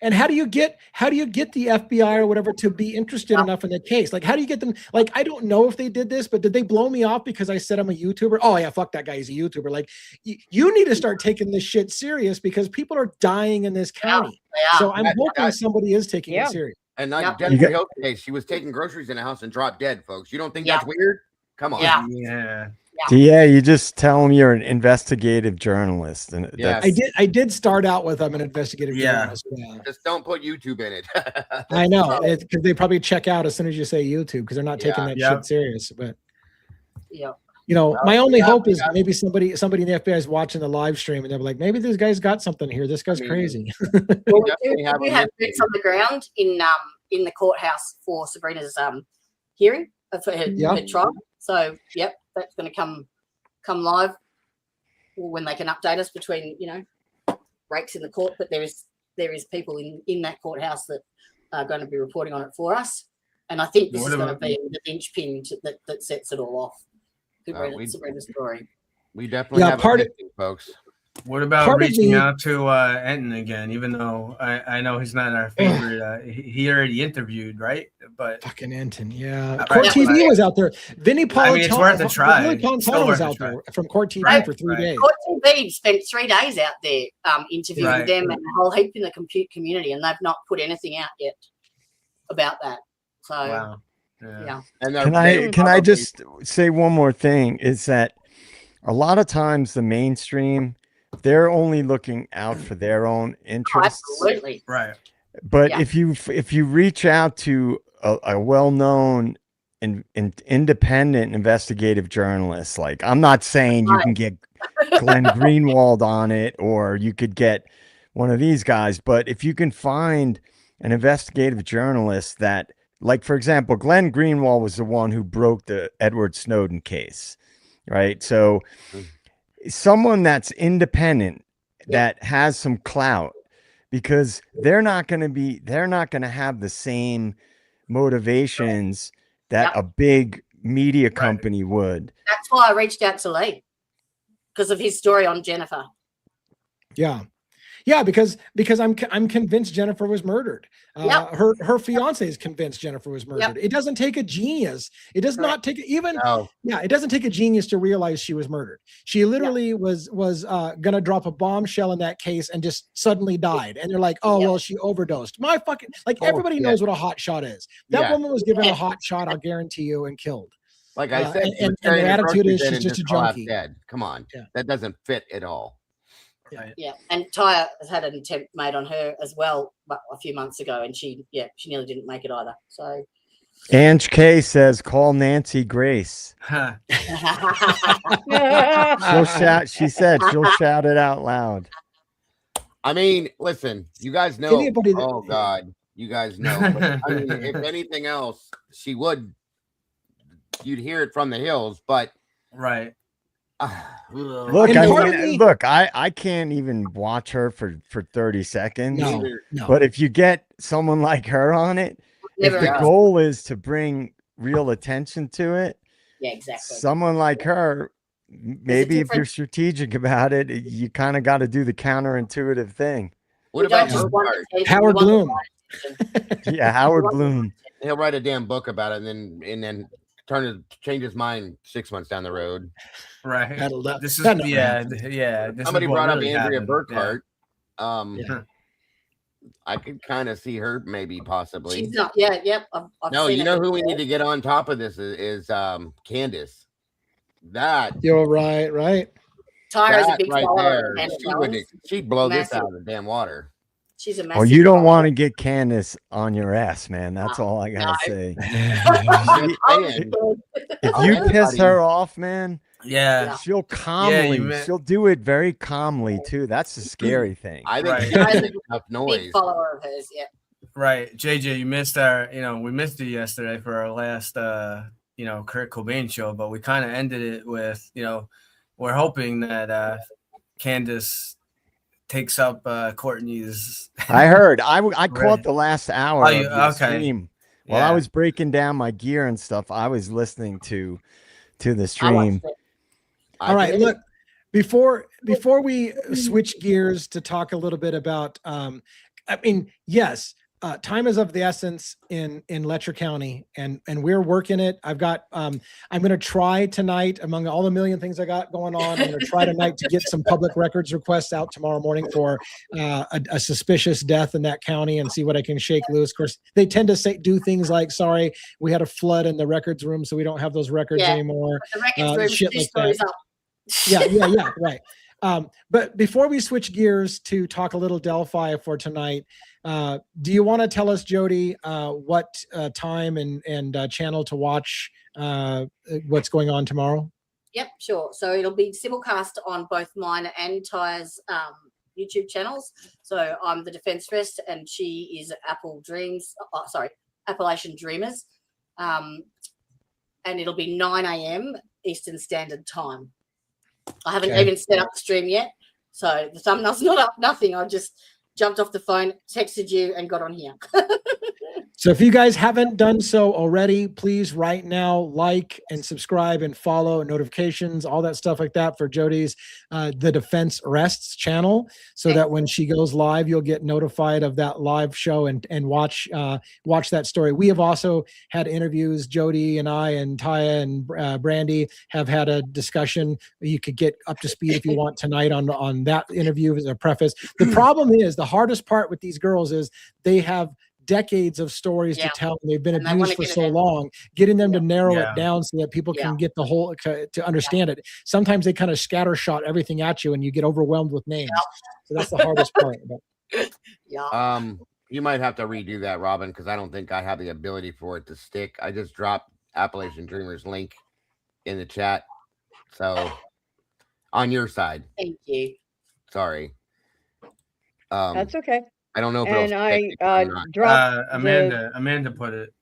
Speaker 2: And how do you get the FBI or whatever to be interested enough in the case? Like, how do you get them? Like, I don't know if they did this, but did they blow me off because I said I'm a YouTuber? Oh yeah, fuck that guy, he's a YouTuber. Like, you need to start taking this shit serious because people are dying in this county. So I'm hoping somebody is taking it serious.
Speaker 4: And not Jennifer Hill case, she was taking groceries in a house and dropped dead, folks. You don't think that's weird? Come on.
Speaker 6: Yeah, you just tell them you're an investigative journalist, and
Speaker 2: I did start out with I'm an investigative journalist. Yeah.
Speaker 4: Just don't put YouTube in it.
Speaker 2: I know, because they probably check out as soon as you say YouTube because they're not taking that shit serious. But you know, my only hope is maybe somebody in the FBI is watching the live stream and they're like, maybe this guy's got something here. This guy's crazy.
Speaker 7: Well, we have boots on the ground in the courthouse for Sabrina's hearing for her trial. So that's going to come live when they can update us between breaks in the court. But there is people in that courthouse that are going to be reporting on it for us, and I think this is going to be the linchpin that sets it all off. Sabrina's story.
Speaker 4: We definitely have part of it, folks.
Speaker 5: What about reaching out to Enton again? Even though I know he's not our favorite, he already interviewed, right? But
Speaker 2: fucking Enton, Court TV was out there. Vinny Politano,
Speaker 5: I mean, it's worth a try.
Speaker 2: Vinny Politano was out there from Court TV for 3 days.
Speaker 7: Court TV spent 3 days out there interviewing them and a whole heap in the community, and they've not put anything out yet about that. So,
Speaker 4: And
Speaker 6: can I just say one more thing? Is that a lot of times the mainstream, they're only looking out for their own interests.
Speaker 7: Absolutely.
Speaker 5: Right.
Speaker 6: But if you reach out to a well-known and independent investigative journalist, like, I'm not saying you can get Glenn Greenwald on it or you could get one of these guys, but if you can find an investigative journalist that, like, for example, Glenn Greenwald was the one who broke the Edward Snowden case, right? So someone that's independent, that has some clout, because they're not going to have the same motivations that a big media company would.
Speaker 7: That's why I reached out to Lee, because of his story on Jennifer.
Speaker 2: Yeah, because I'm convinced Jennifer was murdered. Her fiance is convinced Jennifer was murdered. It doesn't take a genius. It does not take it doesn't take a genius to realize she was murdered. She literally was gonna drop a bombshell in that case and just suddenly died. And they're like, oh well, she overdosed. My fucking everybody knows what a hot shot is. That woman was given a hot shot, I'll guarantee you, and killed.
Speaker 4: Like I said,
Speaker 2: and their attitude is she's just a junkie.
Speaker 4: Dead. Come on, that doesn't fit at all.
Speaker 7: And Tyre has had an attempt made on her as well a few months ago, and she nearly didn't make it either. So
Speaker 6: Ange K says, call Nancy Grace. She said she'll shout it out loud.
Speaker 4: I mean, listen, you guys know. Oh God, you guys know. But, I mean, if anything else, you'd hear it from the hills, but
Speaker 6: Look, I can't even watch her for 30 seconds.
Speaker 2: No.
Speaker 6: But if you get someone like her on it, if the goal is to bring real attention to it,
Speaker 7: exactly.
Speaker 6: Someone like her, maybe if you're strategic about it, you kind of got to do the counterintuitive thing.
Speaker 4: What about
Speaker 2: Howard Bloom?
Speaker 6: Howard Bloom.
Speaker 4: He'll write a damn book about it and then change his mind 6 months down the road.
Speaker 5: Right. This is
Speaker 4: somebody brought up Andrea Burkhart. I could kind of see her maybe possibly.
Speaker 7: She's not. I've
Speaker 4: no, you know who we need to get on top of this is Candace. That
Speaker 2: You're right.
Speaker 7: Tyra's a
Speaker 4: that
Speaker 7: big
Speaker 4: right
Speaker 7: follower.
Speaker 4: there,
Speaker 7: And
Speaker 4: she'd blow this
Speaker 7: Massive.
Speaker 4: out of the damn water.
Speaker 7: She's a massive.
Speaker 6: Well, you don't
Speaker 7: follower.
Speaker 6: want to get Candace on your ass, man. That's all I gotta say.
Speaker 4: Just saying.
Speaker 6: If you piss her off, man,
Speaker 5: Yeah.
Speaker 6: she'll calmly,
Speaker 5: Yeah,
Speaker 6: she'll do it very calmly too. That's the scary thing.
Speaker 4: I think
Speaker 5: Right.
Speaker 4: she makes enough noise.
Speaker 7: Big follower of hers, yeah.
Speaker 5: Right. JJ, you missed we missed you yesterday for our last, Kurt Cobain show, but we kind of ended it with, we're hoping that Candace takes up Courtney's.
Speaker 6: I heard. I caught the last hour of the
Speaker 5: okay.
Speaker 6: stream while I was breaking down my gear and stuff. I was listening to the stream.
Speaker 2: All right, look, before we switch gears to talk a little bit about, yes, time is of the essence in Letcher County, and we're working it. I've got, I'm going to try tonight, among all the million things I got going on, I'm going to try tonight to get some public records requests out tomorrow morning for a suspicious death in that county and see what I can shake loose. Of course, they tend to do things like, sorry, we had a flood in the records room, so we don't have those records anymore.
Speaker 7: The records room,
Speaker 2: shit like that.
Speaker 7: up.
Speaker 2: Yeah, right. But before we switch gears to talk a little Delphi for tonight, do you want to tell us, Jody, what time and channel to watch what's going on tomorrow?
Speaker 7: Yep, sure. So it'll be simulcast on both mine and Ty's YouTube channels. So I'm the Defense Fest, and she is Appalachian Dreamers. And it'll be 9 a.m. Eastern Standard Time. I haven't even set up the stream yet, so the thumbnail's not up, nothing. I just jumped off the phone, texted you, and got on here.
Speaker 2: So if you guys haven't done so already, please right now like and subscribe and follow notifications, all that stuff like that for Jody's The Defense Rests channel, so that when she goes live, you'll get notified of that live show and watch that story. We have also had interviews. Jody and I and Taya and Brandy have had a discussion. You could get up to speed if you want tonight on that interview as a preface. The problem is, the hardest part with these girls is they have decades of stories to tell. They've been abused for so long. Getting them to narrow it down so that people can get the whole to understand it. Sometimes they kind of scattershot everything at you, and you get overwhelmed with names. So that's the hardest part.
Speaker 4: You might have to redo that, Robin, because I don't think I have the ability for it to stick. I just dropped Appalachian Dreamers link in the chat, so on your side.
Speaker 7: Thank you.
Speaker 4: Sorry.
Speaker 3: That's okay.
Speaker 4: I don't know if
Speaker 3: and I dropped
Speaker 5: Amanda put it.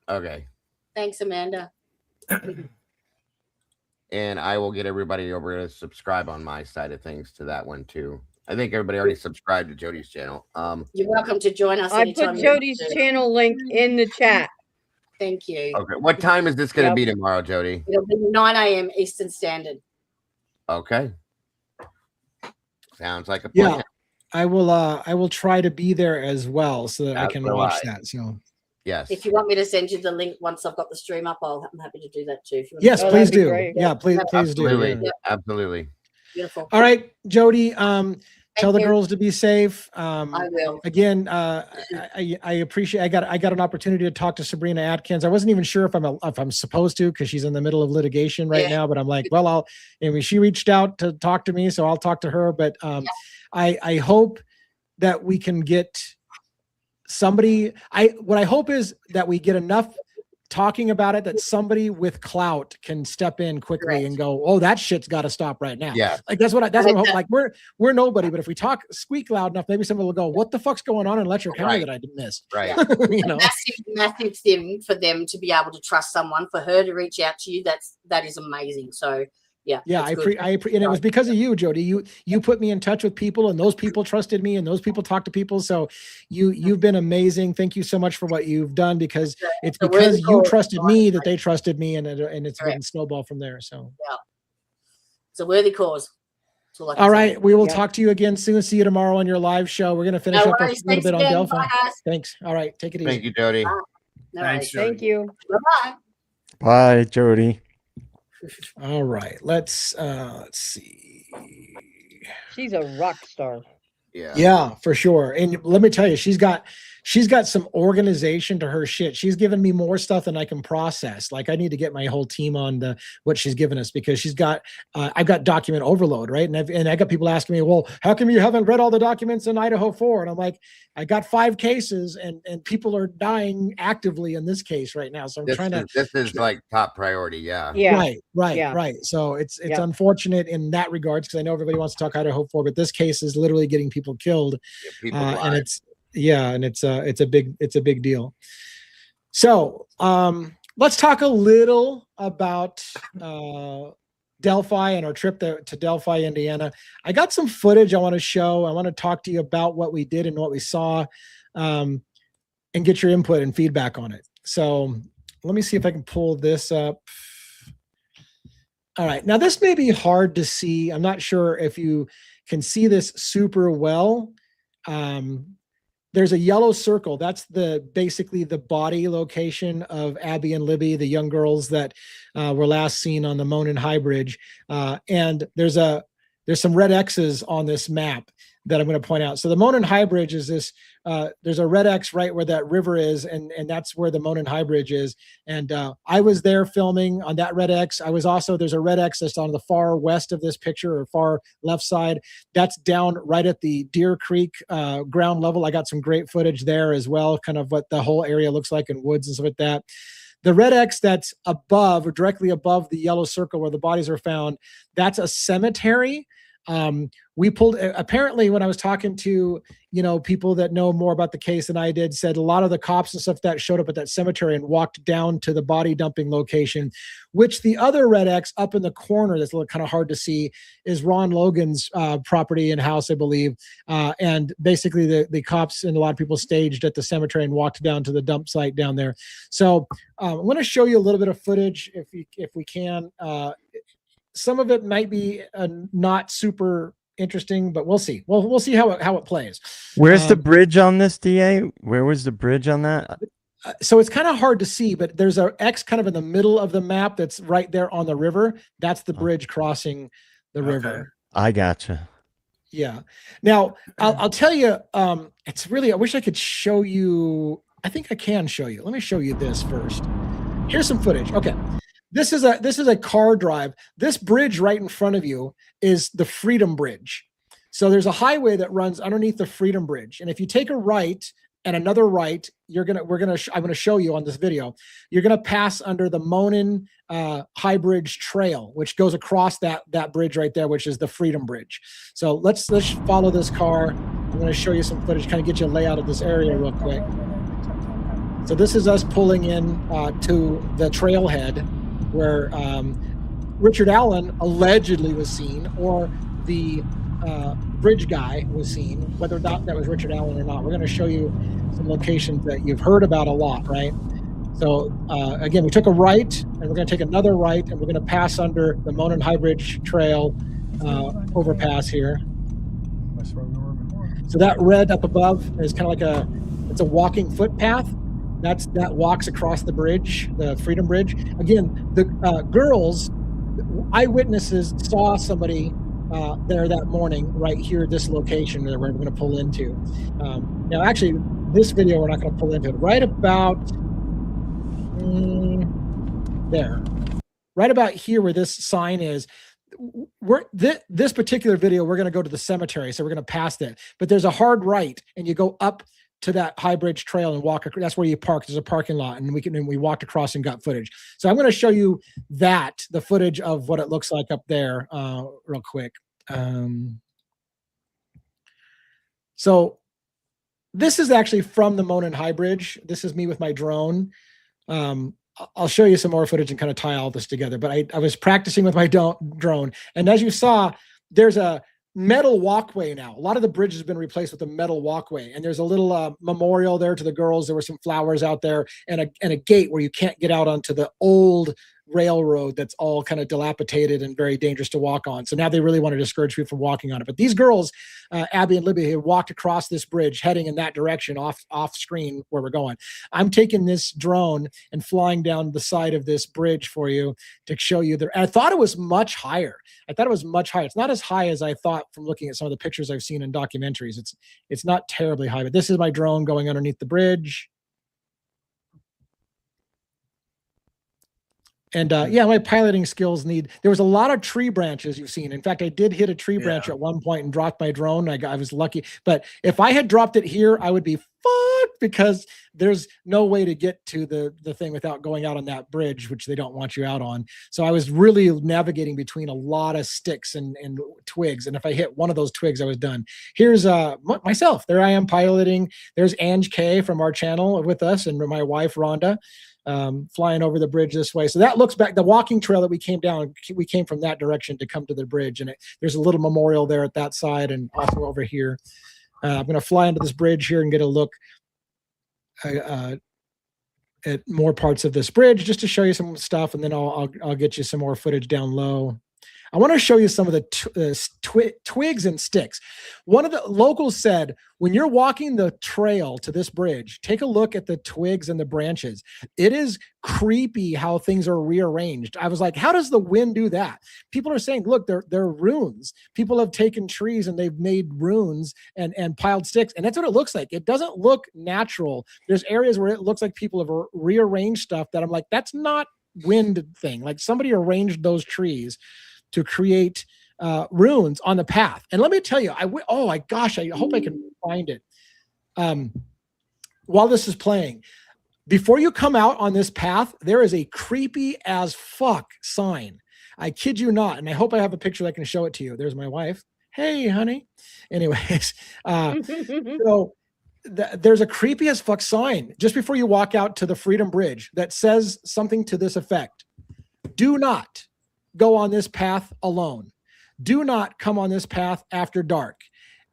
Speaker 4: Okay.
Speaker 7: Thanks, Amanda.
Speaker 4: And I will get everybody over to subscribe on my side of things to that one too. I think everybody already subscribed to Jody's channel.
Speaker 7: You're welcome to join us.
Speaker 3: I put Jody's channel link in the chat.
Speaker 7: Thank you.
Speaker 4: Okay. What time is this going to be tomorrow, Jody?
Speaker 7: It'll be 9 a.m. Eastern Standard.
Speaker 4: Okay. Sounds like a plan.
Speaker 2: Yeah. I will try to be there as well so that I can watch that. So
Speaker 4: yes.
Speaker 7: If you want me to send you the link once I've got the stream up, I'm happy to do that too. If you want
Speaker 2: yes, please do.
Speaker 3: Great.
Speaker 2: Yeah, please
Speaker 4: Absolutely.
Speaker 2: do. Yeah.
Speaker 4: Absolutely.
Speaker 7: Beautiful.
Speaker 2: All right, Jody. Tell the girls to be safe.
Speaker 7: I will.
Speaker 2: Again, I appreciate. I got an opportunity to talk to Sabrina Atkins. I wasn't even sure if I'm supposed to, because she's in the middle of litigation right now. But I'm like, well, she reached out to talk to me, so I'll talk to her. But I hope that we can get somebody. What I hope is that we get enough talking about it that somebody with clout can step in quickly and go, oh, that shit's got to stop right now.
Speaker 4: Yeah.
Speaker 2: Like that's what I'm hoping. Like we're nobody, but if we talk squeak loud enough, maybe somebody will go, what the fuck's going on in Letcher County that I didn't miss?
Speaker 4: Right.
Speaker 7: Massive thing for them to be able to trust someone, for her to reach out to you. that is amazing. So yeah,
Speaker 2: I and it was because of you, Jody. You put me in touch with people, and those people trusted me, and those people talked to people. So you've been amazing. Thank you so much for what you've done, because it's because you trusted me that they trusted me, and it's been snowball from there. So
Speaker 7: it's a worthy cause.
Speaker 2: All right, we will talk to you again soon. See you tomorrow on your live show. We're gonna finish up a little bit on Delphi.
Speaker 7: Bye,
Speaker 2: thanks. All right, take it easy.
Speaker 4: Thank you, Jody.
Speaker 5: Thanks, Jody.
Speaker 3: Thank you.
Speaker 7: Bye-bye.
Speaker 6: Bye, Jody.
Speaker 2: All right, let's see.
Speaker 3: She's a rock star.
Speaker 2: Yeah, for sure. And let me tell you, she's got she's got some organization to her shit. She's given me more stuff than I can process. Like I need to get my whole team on what she's given us, because she's got, I've got document overload, right? And I got people asking me, well, how come you haven't read all the documents in Idaho 4? And I'm like, I got 5 cases and people are dying actively in this case right now. So I'm trying to.
Speaker 4: This is like top priority. Yeah.
Speaker 3: Yeah.
Speaker 2: Right. So it's unfortunate in that regards, because I know everybody wants to talk Idaho 4, but this case is literally getting people killed. And it's a big deal. So let's talk a little about Delphi and our trip to Delphi, Indiana. I got some footage I want to show. I want to talk to you about what we did and what we saw, and get your input and feedback on it. So let me see if I can pull this up. All right. Now this may be hard to see. I'm not sure if you can see this super well. There's a yellow circle. That's basically the body location of Abby and Libby, the young girls that were last seen on the Monon High Bridge. And there's some red X's on this map that I'm going to point out. So the Monon High Bridge is this, there's a red X right where that river is, and that's where the Monon High Bridge is. And I was there filming on that red X. I was also, there's a red X that's on the far west of this picture, or far left side. That's down right at the Deer Creek ground level. I got some great footage there as well, kind of what the whole area looks like in woods and stuff like that. The red X that's above, or directly above the yellow circle where the bodies are found, that's a cemetery. We pulled, apparently when I was talking to, people that know more about the case than I did, said a lot of the cops and stuff that showed up at that cemetery and walked down to the body dumping location, which the other red X up in the corner that's a little kind of hard to see is Ron Logan's property and house, I believe. And basically the cops and a lot of people staged at the cemetery and walked down to the dump site down there. So I'm going to show you a little bit of footage if we can. Some of it might be not super interesting, but we'll see. We'll see how it plays.
Speaker 6: Where's the bridge on this, DA? Where was the bridge on that?
Speaker 2: So it's kind of hard to see, but there's an X kind of in the middle of the map that's right there on the river. That's the bridge crossing the river.
Speaker 6: I gotcha.
Speaker 2: Yeah. Now I'll tell you, it's really, I wish I could show you. I think I can show you. Let me show you this first. Here's some footage. Okay. This is a car drive. This bridge right in front of you is the Freedom Bridge. So there's a highway that runs underneath the Freedom Bridge. And if you take a right and another right, I'm going to show you on this video, you're going to pass under the Monon High Bridge Trail, which goes across that bridge right there, which is the Freedom Bridge. So let's follow this car. I'm going to show you some footage, kind of get you a layout of this area real quick. So this is us pulling in to the trailhead where Richard Allen allegedly was seen, or the bridge guy was seen, whether or not that was Richard Allen or not. We're going to show you some locations that you've heard about a lot, right? So again, we took a right, and we're going to take another right, and we're going to pass under the Monon High Bridge Trail overpass here. So that red up above is kind of like it's a walking footpath. That walks across the bridge, the Freedom Bridge. Again, the girls, eyewitnesses saw somebody there that morning, right here, this location that we're going to pull into. Now, actually, this video we're not going to pull into it. Right about there, right about here where this sign is. This particular video, we're going to go to the cemetery, so we're going to pass that. But there's a hard right, and you go up to that High Bridge Trail and walk. That's where you park. There's a parking lot, and we walked across and got footage. So I'm going to show you the footage of what it looks like up there, real quick. So this is actually from the Monon High Bridge. This is me with my drone. I'll show you some more footage and kind of tie all this together. But I was practicing with my drone, and as you saw, there's a metal walkway now. A lot of the bridge has been replaced with a metal walkway, and there's a little memorial there to the girls. There were some flowers out there, and a gate where you can't get out onto the old railroad that's all kind of dilapidated and very dangerous to walk on. So now they really want to discourage people from walking on it. But these girls, Abby and Libby, have walked across this bridge heading in that direction off screen where we're going. I'm taking this drone and flying down the side of this bridge for you to show you there. I thought it was much higher. It's not as high as I thought from looking at some of the pictures I've seen in documentaries. It's not terribly high, but this is my drone going underneath the bridge. And yeah, my piloting skills there was a lot of tree branches you've seen. In fact, I did hit a tree branch at one point and dropped my drone. I was lucky, but if I had dropped it here, I would be fucked because there's no way to get to the thing without going out on that bridge, which they don't want you out on. So I was really navigating between a lot of sticks and twigs. And if I hit one of those twigs, I was done. Here's myself. There I am piloting. There's Ange K from our channel with us and my wife, Rhonda. Flying over the bridge this way. So that looks back, the walking trail that we came down, we came from that direction to come to the bridge. And there's a little memorial there at that side and also over here. I'm going to fly into this bridge here and get a look at more parts of this bridge just to show you some stuff. And then I'll get you some more footage down low. I want to show you some of the twigs and sticks. One of the locals said, when you're walking the trail to this bridge, take a look at the twigs and the branches. It is creepy how things are rearranged. I was like, how does the wind do that? People are saying, look, they're runes. People have taken trees and they've made runes and piled sticks. And that's what it looks like. It doesn't look natural. There's areas where it looks like people have rearranged stuff that I'm like, that's not wind thing. Like somebody arranged those trees to create runes on the path. And let me tell you, oh my gosh, I hope I can find it. While this is playing, before you come out on this path, there is a creepy as fuck sign. I kid you not. And I hope I have a picture that I can show it to you. There's my wife. Hey, honey. Anyways, so there's a creepy as fuck sign just before you walk out to the Freedom Bridge that says something to this effect. Do not go on this path alone. Do not come on this path after dark.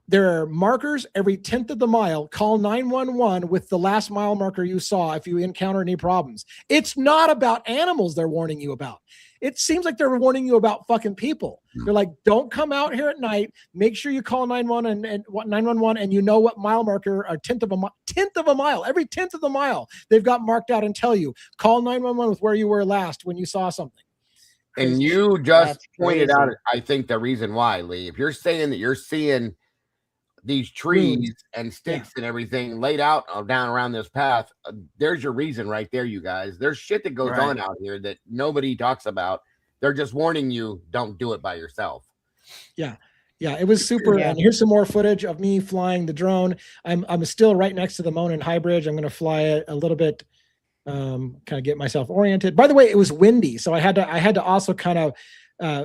Speaker 2: There are markers every 10th of the mile. Call 911 with the last mile marker you saw if you encounter any problems. It's not about animals they're warning you about. It seems like they're warning you about fucking people. They're like, don't come out here at night. Make sure you call 911 and you know what mile marker, a tenth of a mile. Every 10th of the mile, they've got marked out and tell you, call 911 with where you were last when you saw something.
Speaker 4: And you just pointed out, I think, the reason why, Lee. If you're saying that you're seeing these trees and sticks and everything laid out down around this path, there's your reason right there, you guys. There's shit that goes on out here that nobody talks about. They're just warning you, don't do it by yourself. Yeah.
Speaker 2: Yeah, it was super. And here's some more footage of me flying the drone. I'm still right next to the Monon High Bridge. I'm going to fly it a little bit, kind of get myself oriented. By the way, it was windy, so I had to also kind of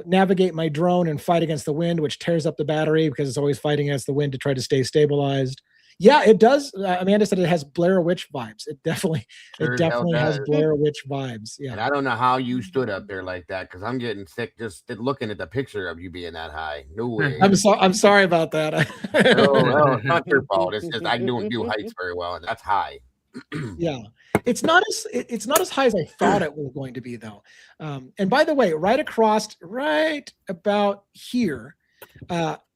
Speaker 2: navigate my drone and fight against the wind, which tears up the battery because it's always fighting against the wind to try to stay stabilized. Yeah, it does. Amanda said it has Blair Witch vibes. It definitely has Blair Witch vibes. Yeah.
Speaker 4: And I don't know how you stood up there like that because I'm getting sick just looking at the picture of you being that high. No way.
Speaker 2: I'm sorry about that.
Speaker 4: No, it's not your fault. It's just I don't do heights very well, and that's high.
Speaker 2: Yeah. It's not as high as I thought it was going to be, though. And by the way, right about here,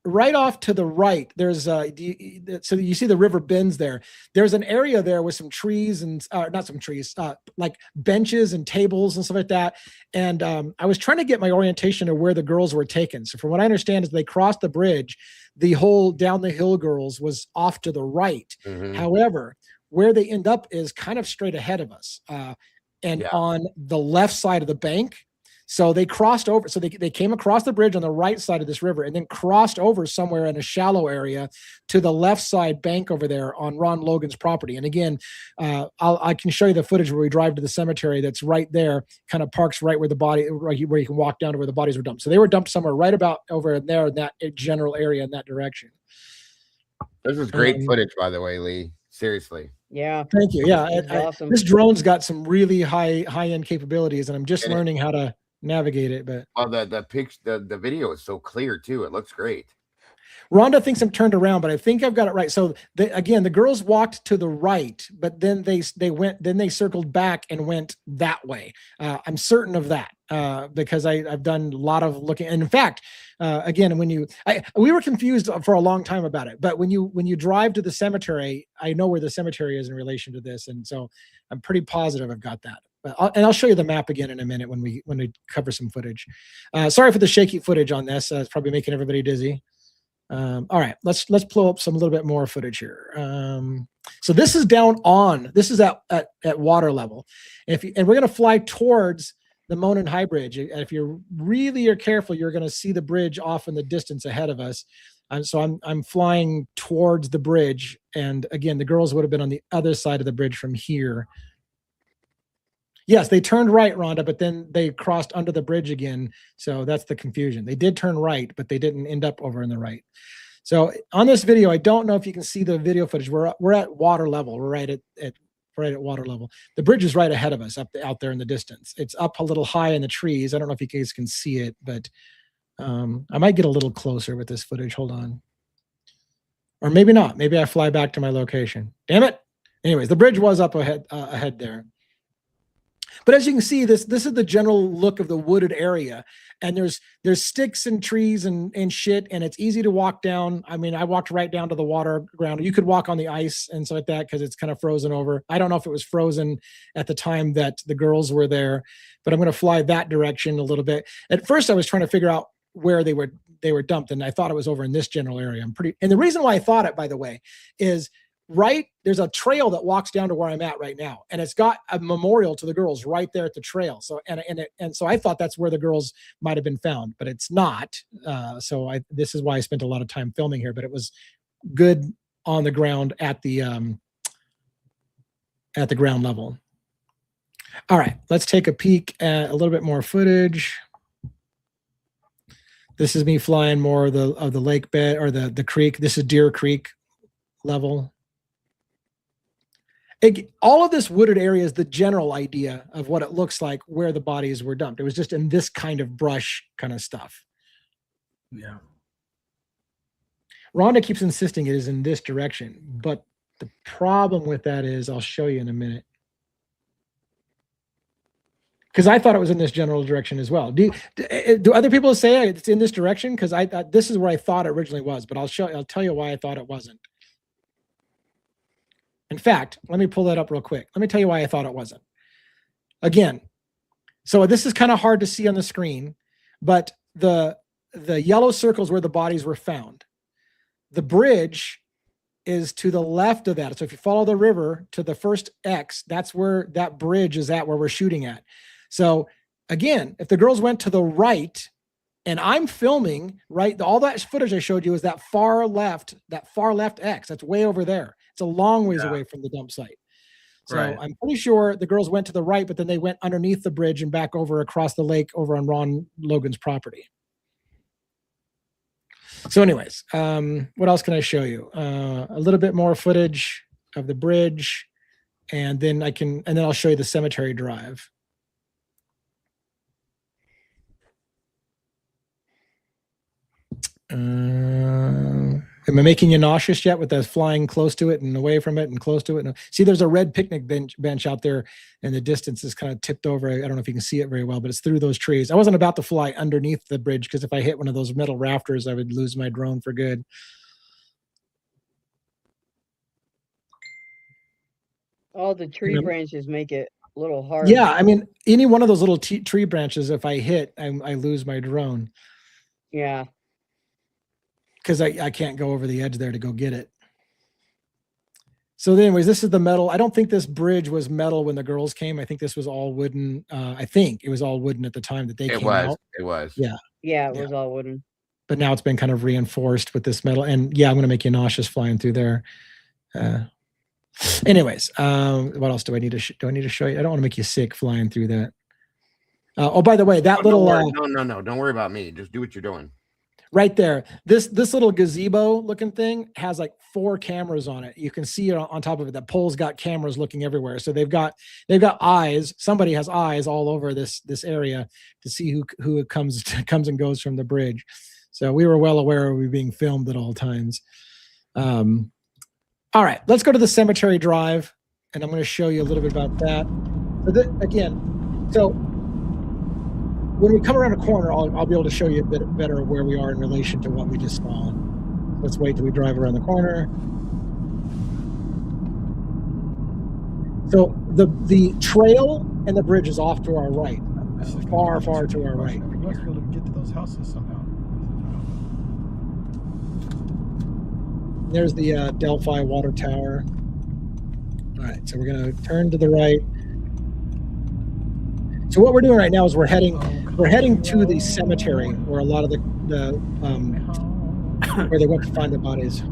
Speaker 2: right off to the right, there's so you see the river bends there. There's an area there with some trees and not some trees, like benches and tables and stuff like that. And I was trying to get my orientation of where the girls were taken. So from what I understand is they crossed the bridge, the whole down the hill girls was off to the right. Mm-hmm. However, where they end up is kind of straight ahead of us on the left side of the bank. So they crossed over. So they came across the bridge on the right side of this river and then crossed over somewhere in a shallow area to the left side bank over there on Ron Logan's property. And again, I can show you the footage where we drive to the cemetery that's right there, kind of parks right where where you can walk down to where the bodies were dumped. So they were dumped somewhere right about over there in that general area in that direction.
Speaker 4: This is great footage, by the way, Lee. Seriously.
Speaker 3: Yeah.
Speaker 2: Thank you. Yeah.
Speaker 3: Awesome.
Speaker 2: This drone's got some really high-end capabilities, and I'm just learning how to navigate it. But
Speaker 4: the video is so clear too. It looks great.
Speaker 2: Rhonda thinks I'm turned around, but I think I've got it right. So again, the girls walked to the right, but then they circled back and went that way. I'm certain of that because I've done a lot of looking. And in fact, again, we were confused for a long time about it, but when you drive to the cemetery, I know where the cemetery is in relation to this. And so I'm pretty positive I've got that. I'll show you the map again in a minute when we cover some footage. Sorry for the shaky footage on this. It's probably making everybody dizzy. All right, let's pull up some little bit more footage here. So this is this is at water level. And we're going to fly towards the Monon High Bridge. And if you really are careful, you're going to see the bridge off in the distance ahead of us. So I'm flying towards the bridge. And again, the girls would have been on the other side of the bridge from here. Yes, they turned right, Rhonda, but then they crossed under the bridge again. So that's the confusion. They did turn right, but they didn't end up over in the right. So on this video, I don't know if you can see the video footage. We're at water level. We're right at water level. The bridge is right ahead of us out there in the distance. It's up a little high in the trees. I don't know if you guys can see it, but I might get a little closer with this footage. Hold on. Or maybe not. Maybe I fly back to my location. Damn it. Anyways, the bridge was up ahead there. But as you can see, this is the general look of the wooded area, and there's sticks and trees and shit, and it's easy to walk down. I mean, I walked right down to the water ground. You could walk on the ice and stuff like that because it's kind of frozen over. I don't know if it was frozen at the time that the girls were there, but I'm going to fly that direction a little bit. At first, I was trying to figure out where they were dumped, and I thought it was over in this general area. And the reason why I thought it, by the way, is there's a trail that walks down to where I'm at right now, and it's got a memorial to the girls right there at the trail. So so I thought that's where the girls might have been found, but it's not. This is why I spent a lot of time filming here, but it was good on the ground at the ground level. All right, let's take a peek at a little bit more footage. This is me flying more of the lake bed or the creek. This is Deer Creek level. All of this wooded area is the general idea of what it looks like where the bodies were dumped. It was just in this kind of brush kind of stuff.
Speaker 5: Yeah.
Speaker 2: Rhonda keeps insisting it is in this direction, but the problem with that is, I'll show you in a minute. Because I thought it was in this general direction as well. Do other people say it's in this direction? Because this is where I thought it originally was, but I'll tell you why I thought it wasn't. In fact, let me pull that up real quick. Let me tell you why I thought it wasn't. Again, so this is kind of hard to see on the screen, but the yellow circles where the bodies were found. The bridge is to the left of that. So if you follow the river to the first X, that's where that bridge is at, where we're shooting at. So again, if the girls went to the right, and I'm filming, right, all that footage I showed you is that far left X. That's way over there. It's a long ways away from the dump site. So right. I'm pretty sure the girls went to the right, but then they went underneath the bridge and back over across the lake over on Ron Logan's property. So anyways, what else can I show you? A little bit more footage of the bridge, and then I'll show you the cemetery drive. Am I making you nauseous yet with us flying close to it and away from it and close to it? See, there's a red picnic bench out there, and the distance is kind of tipped over. I don't know if you can see it very well, but it's through those trees. I wasn't about to fly underneath the bridge because if I hit one of those metal rafters, I would lose my drone for good.
Speaker 3: All the tree branches make it a little hard.
Speaker 2: Yeah, I mean, any one of those little tree branches, if I hit, I lose my drone.
Speaker 3: Yeah.
Speaker 2: Because I can't go over the edge there to go get it. So anyways, this is the metal. I don't think this bridge was metal when the girls came. I think this was all wooden. I think it was all wooden at the time that they came out.
Speaker 4: It was.
Speaker 2: Yeah.
Speaker 3: Yeah, it was all wooden.
Speaker 2: But now it's been kind of reinforced with this metal. And yeah, I'm going to make you nauseous flying through there. Anyways, what else do I need to show you? I don't want to make you sick flying through that. Oh, by the way, that little...
Speaker 4: No. Don't worry about me. Just do what you're doing.
Speaker 2: Right there, this little gazebo looking thing has like 4 cameras on it. You can see it on top of it. That pole's got cameras looking everywhere. So they've got eyes. Somebody has eyes all over this area to see who comes and goes from the bridge. So we were well aware of we being filmed at all times. All right, let's go to the cemetery drive, and I'm going to show you a little bit about that. So when we come around a corner, I'll be able to show you a bit better where we are in relation to what we just saw. Let's wait till we drive around the corner. So the trail and the bridge is off to our right, far to our right.
Speaker 8: We must be able to get to those houses somehow.
Speaker 2: There's the Delphi water tower. All right, so we're going to turn to the right. So what we're doing right now is we're heading to the cemetery where a lot of the where they went to find the bodies.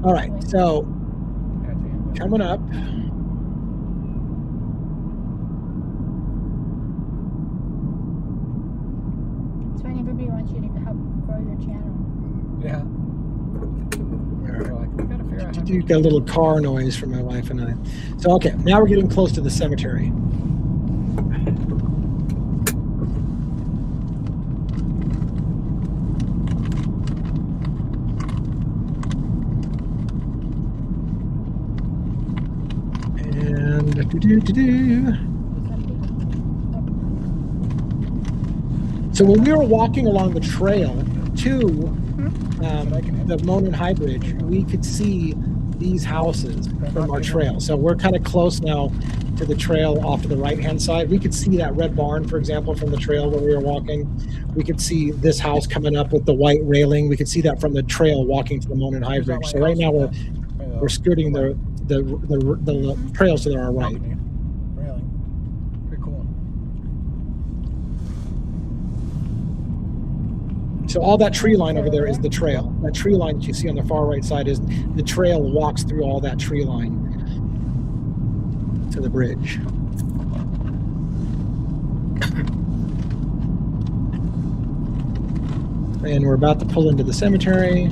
Speaker 2: All right, so coming up.
Speaker 9: It's when everybody wants you to help grow your channel.
Speaker 8: Yeah.
Speaker 2: You got a little car noise from my wife and I. So, okay, now we're getting close to the cemetery. And so when we were walking along the trail to the Monon High Bridge, we could see these houses from our trail. So we're kind of close now to the trail off to the right-hand side. We could see that red barn, for example, from the trail where we were walking. We could see this house coming up with the white railing. We could see that from the trail walking to the Monon High Bridge. So right now we're skirting the trails to our right.
Speaker 8: Railing. Pretty cool.
Speaker 2: So all that tree line over there is the trail. That tree line that you see on the far right side is the trail walks through all that tree line to the bridge. And we're about to pull into the cemetery.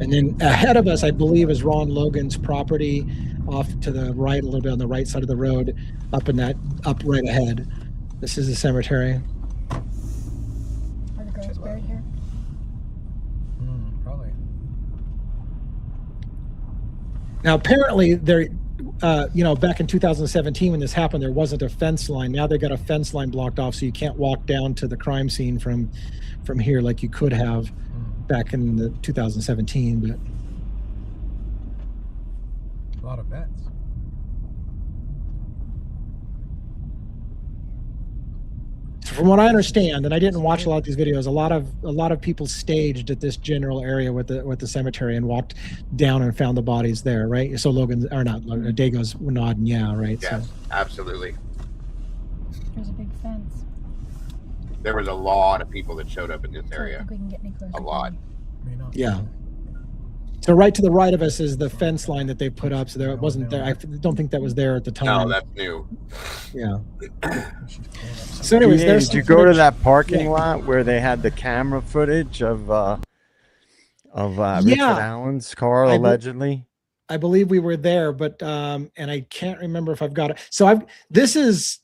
Speaker 2: And then ahead of us, I believe, is Ron Logan's property off to the right, a little bit on the right side of the road, up right ahead. This is the cemetery.
Speaker 9: Are the girls buried here?
Speaker 8: Probably.
Speaker 2: Now, apparently, there, back in 2017 when this happened, there wasn't a fence line. Now they got a fence line blocked off, so you can't walk down to the crime scene from here like you could have back in the 2017. But
Speaker 8: a lot of vets.
Speaker 2: So from what I understand, and I didn't watch a lot of these videos, a lot of people staged at this general area with the cemetery and walked down and found the bodies there, right? So Dago's nodding, yeah, right?
Speaker 4: Yes,
Speaker 2: so.
Speaker 4: Absolutely.
Speaker 9: There's a big fence.
Speaker 4: There was a lot of people that showed up in this
Speaker 9: I don't
Speaker 4: area.
Speaker 9: think we can get any closer.
Speaker 4: A lot.
Speaker 2: Yeah. So right to the right of us is the fence line that they put up. So there wasn't there. I don't think that was there at the time.
Speaker 4: No, that's new.
Speaker 2: Yeah. So anyways,
Speaker 6: did you go to that parking lot where they had the camera footage of Richard Allen's car allegedly?
Speaker 2: I believe we were there, but and I can't remember if I've got it. So this is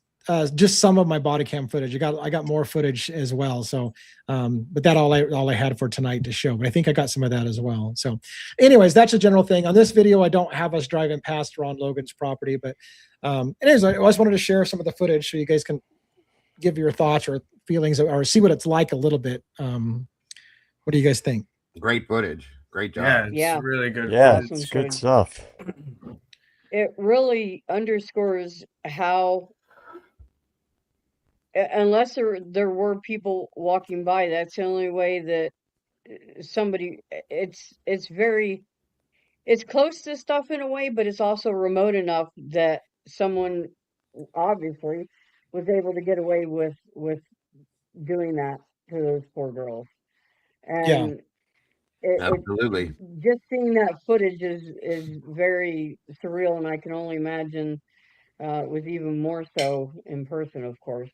Speaker 2: just some of my body cam footage. I got more footage as well. So, but that all I had for tonight to show. But I think I got some of that as well. So, anyways, that's a general thing. On this video, I don't have us driving past Ron Logan's property, but anyways, I just wanted to share some of the footage so you guys can give your thoughts or feelings or see what it's like a little bit. What do you guys think?
Speaker 4: Great footage. Great job.
Speaker 5: Yeah, it's really good.
Speaker 6: Yeah,
Speaker 5: footage.
Speaker 6: it's good stuff.
Speaker 3: It really underscores how, unless there were people walking by, that's the only way that somebody, it's close to stuff in a way, but it's also remote enough that someone obviously was able to get away with doing that to those poor girls. And
Speaker 4: absolutely.
Speaker 3: Just seeing that footage is very surreal, and I can only imagine It was even more so in person, of course.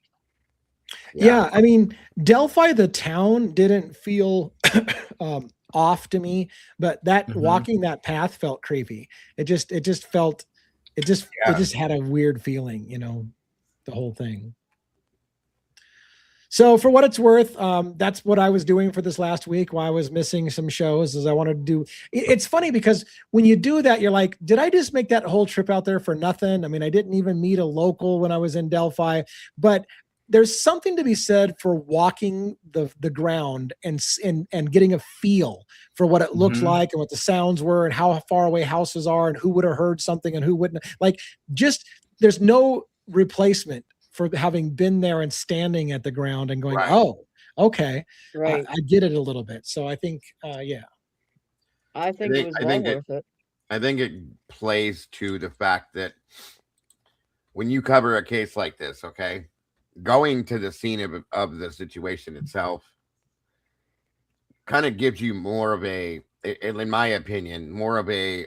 Speaker 2: Yeah, I mean, Delphi, the town, didn't feel off to me, but that walking that path felt creepy. It just felt, it just had a weird feeling, you know, the whole thing. So for what it's worth, that's what I was doing for this last week while I was missing some shows, is I wanted to do. It's funny because when you do that, you're like, did I just make that whole trip out there for nothing? I mean, I didn't even meet a local when I was in Delphi, but there's something to be said for walking the ground and getting a feel for what it looks like and what the sounds were and how far away houses are and who would have heard something and who wouldn't. Like, just there's no replacement for having been there and standing at the ground and going, oh, okay,
Speaker 3: right.
Speaker 2: I get it a little bit. So I think, yeah,
Speaker 3: I think it was well worth it.
Speaker 4: I think it plays to the fact that when you cover a case like this, okay, going to the scene of the situation itself kind of gives you more of a, in my opinion, more of a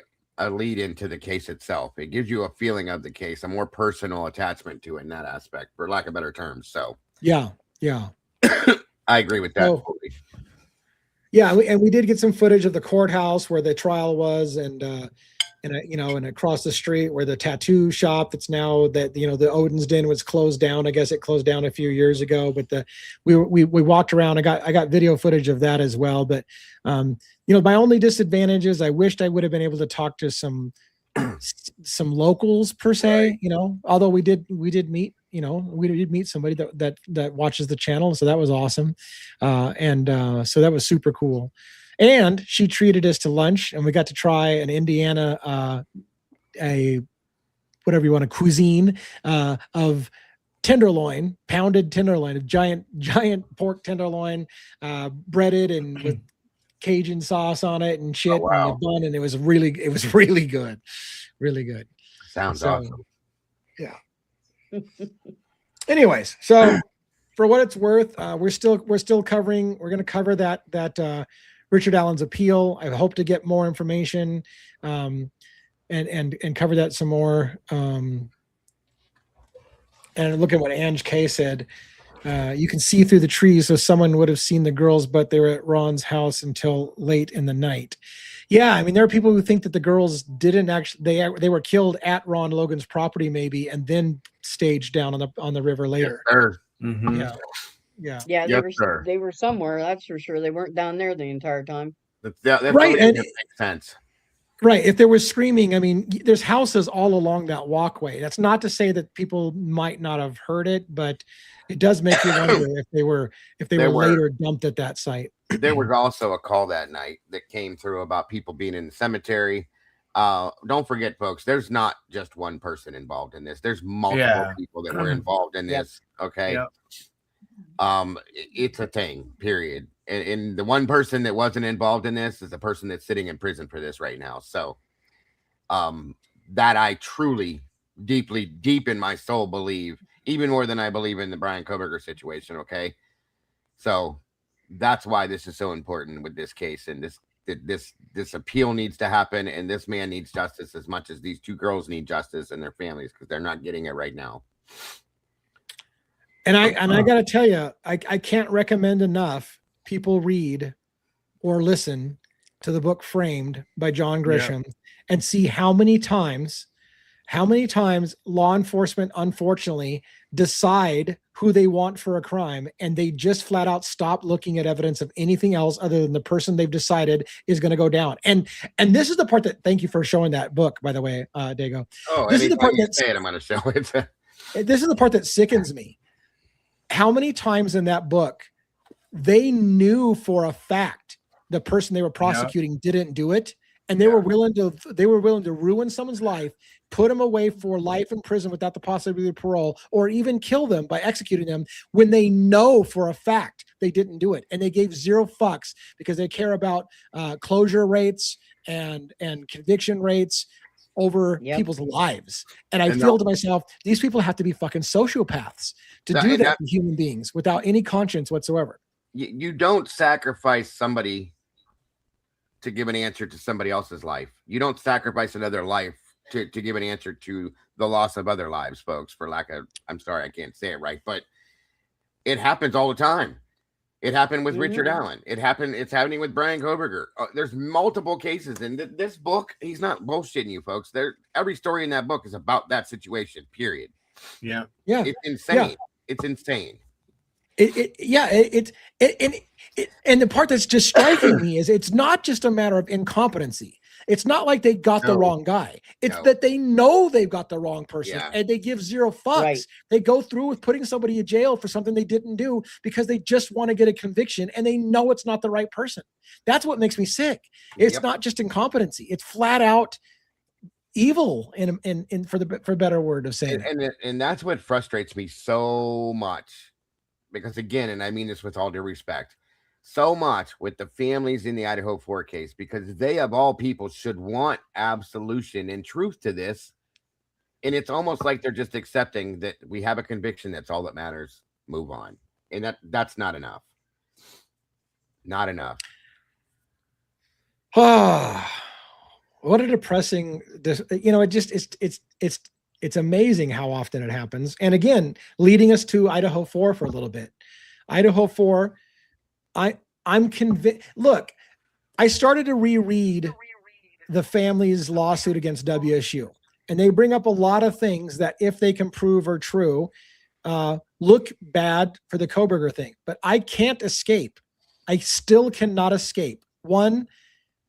Speaker 4: lead into the case itself. It gives you a feeling of the case, a more personal attachment to it in that aspect, for lack of better terms. So
Speaker 2: yeah.
Speaker 4: I agree with that.
Speaker 2: So, yeah, and we did get some footage of the courthouse where the trial was, and you know, and across the street where the tattoo shop that's now that, you know, the Odin's Den was closed down. I guess it closed down a few years ago, but we walked around. I got video footage of that as well. But you know, my only disadvantage is I wished I would have been able to talk to some locals per se, you know, although we did meet, you know, we did meet somebody that watches the channel. So that was awesome. So that was super cool. And she treated us to lunch, and we got to try an Indiana, a whatever you want, a cuisine of tenderloin, pounded tenderloin, a giant pork tenderloin, breaded and with Cajun sauce on it and shit, and a bun, and it was really good, really good.
Speaker 4: Sounds awesome.
Speaker 2: Yeah. Anyways, so for what it's worth, we're still covering. We're going to cover that Richard Allen's appeal. I hope to get more information and cover that some more. And look at what Ange K said. You can see through the trees, so someone would have seen the girls, but they were at Ron's house until late in the night. Yeah, I mean, there are people who think that the girls didn't actually, they were killed at Ron Logan's property maybe, and then staged down on the river later.
Speaker 4: Yes, sir.
Speaker 3: Yeah. They were somewhere, that's for sure. They weren't down there the entire time.
Speaker 4: That
Speaker 2: right, and
Speaker 4: makes sense.
Speaker 2: Right. If there was screaming, I mean, there's houses all along that walkway. That's not to say that people might not have heard it, but it does make you wonder if they were later dumped at that site.
Speaker 4: There was also a call that night that came through about people being in the cemetery. Don't forget, folks, there's not just one person involved in this. There's multiple people that were involved in this. Okay. It's a thing, period. And the one person that wasn't involved in this is the person that's sitting in prison for this right now. So that I truly, deeply, deep in my soul believe, even more than I believe in the Brian Koberger situation. Okay. So that's why this is so important with this case. And this appeal needs to happen. And this man needs justice as much as these two girls need justice and their families, because they're not getting it right now.
Speaker 2: And I got to tell you, I can't recommend enough people read or listen to the book Framed by John Grisham and see how many times law enforcement, unfortunately, decide who they want for a crime, and they just flat out stop looking at evidence of anything else other than the person they've decided is going to go down. And this is the part that, thank you for showing that book, by the way, Dago.
Speaker 4: Oh,
Speaker 2: this is the part that
Speaker 4: I'm going to show it.
Speaker 2: This is the part that sickens me. How many times in that book they knew for a fact the person they were prosecuting didn't do it, and they were willing to ruin someone's life, put them away for life in prison without the possibility of parole, or even kill them by executing them when they know for a fact they didn't do it. And they gave zero fucks because they care about closure rates and conviction rates over people's lives. And I feel to myself, these people have to be fucking sociopaths to do that to human beings without any conscience whatsoever.
Speaker 4: You don't sacrifice somebody to give an answer to somebody else's life. You don't sacrifice another life to give an answer to the loss of other lives, folks, for lack of, I'm sorry, I can't say it right, but it happens all the time. It happened with Richard Allen. It's happening with Brian Koberger. There's multiple cases in this book. He's not bullshitting you, folks. Every story in that book is about that situation, period.
Speaker 5: Yeah.
Speaker 4: It's insane.
Speaker 2: Yeah.
Speaker 4: It's insane.
Speaker 2: And the part that's just striking me is it's not just a matter of incompetency. It's not like they got the wrong guy. It's that they know they've got the wrong person and they give zero fucks.
Speaker 3: Right.
Speaker 2: They go through with putting somebody in jail for something they didn't do because they just want to get a conviction and they know it's not the right person. That's what makes me sick. It's not just incompetency. It's flat out evil in for a better word of saying it.
Speaker 4: And that's what frustrates me so much, because again, and I mean this with all due respect, so much with the families in the Idaho 4 case, because they of all people should want absolution and truth to this, and it's almost like they're just accepting that we have a conviction, that's all that matters, move on. And that's not enough. Not enough.
Speaker 2: What a depressing, it's amazing how often it happens. And again, leading us to Idaho 4 for a little bit. Idaho 4, I'm convinced. Look, I started to reread the family's lawsuit against WSU, and they bring up a lot of things that, if they can prove are true, look bad for the Koberger thing. But I can't escape. I still cannot escape. One,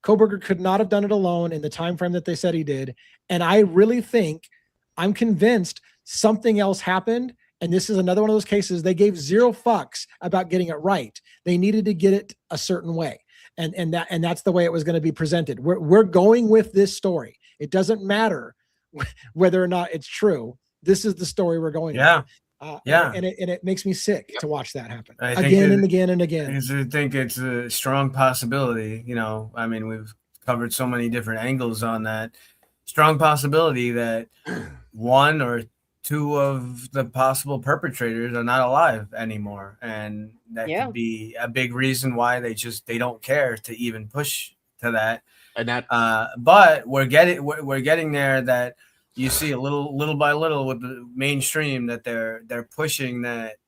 Speaker 2: Koberger could not have done it alone in the time frame that they said he did. And I really think, I'm convinced something else happened. And this is another one of those cases. They gave zero fucks about getting it right. They needed to get it a certain way. And that's the way it was going to be presented. We're going with this story. It doesn't matter whether or not it's true. This is the story we're going with. And it makes me sick to watch that happen again and again and again.
Speaker 5: I think it's a strong possibility. I mean, we've covered so many different angles on that. Strong possibility that one or two of the possible perpetrators are not alive anymore, and that could be a big reason why they don't care to even push to that.
Speaker 4: And that,
Speaker 5: but we're getting there. That you see a little by little with the mainstream that they're pushing that.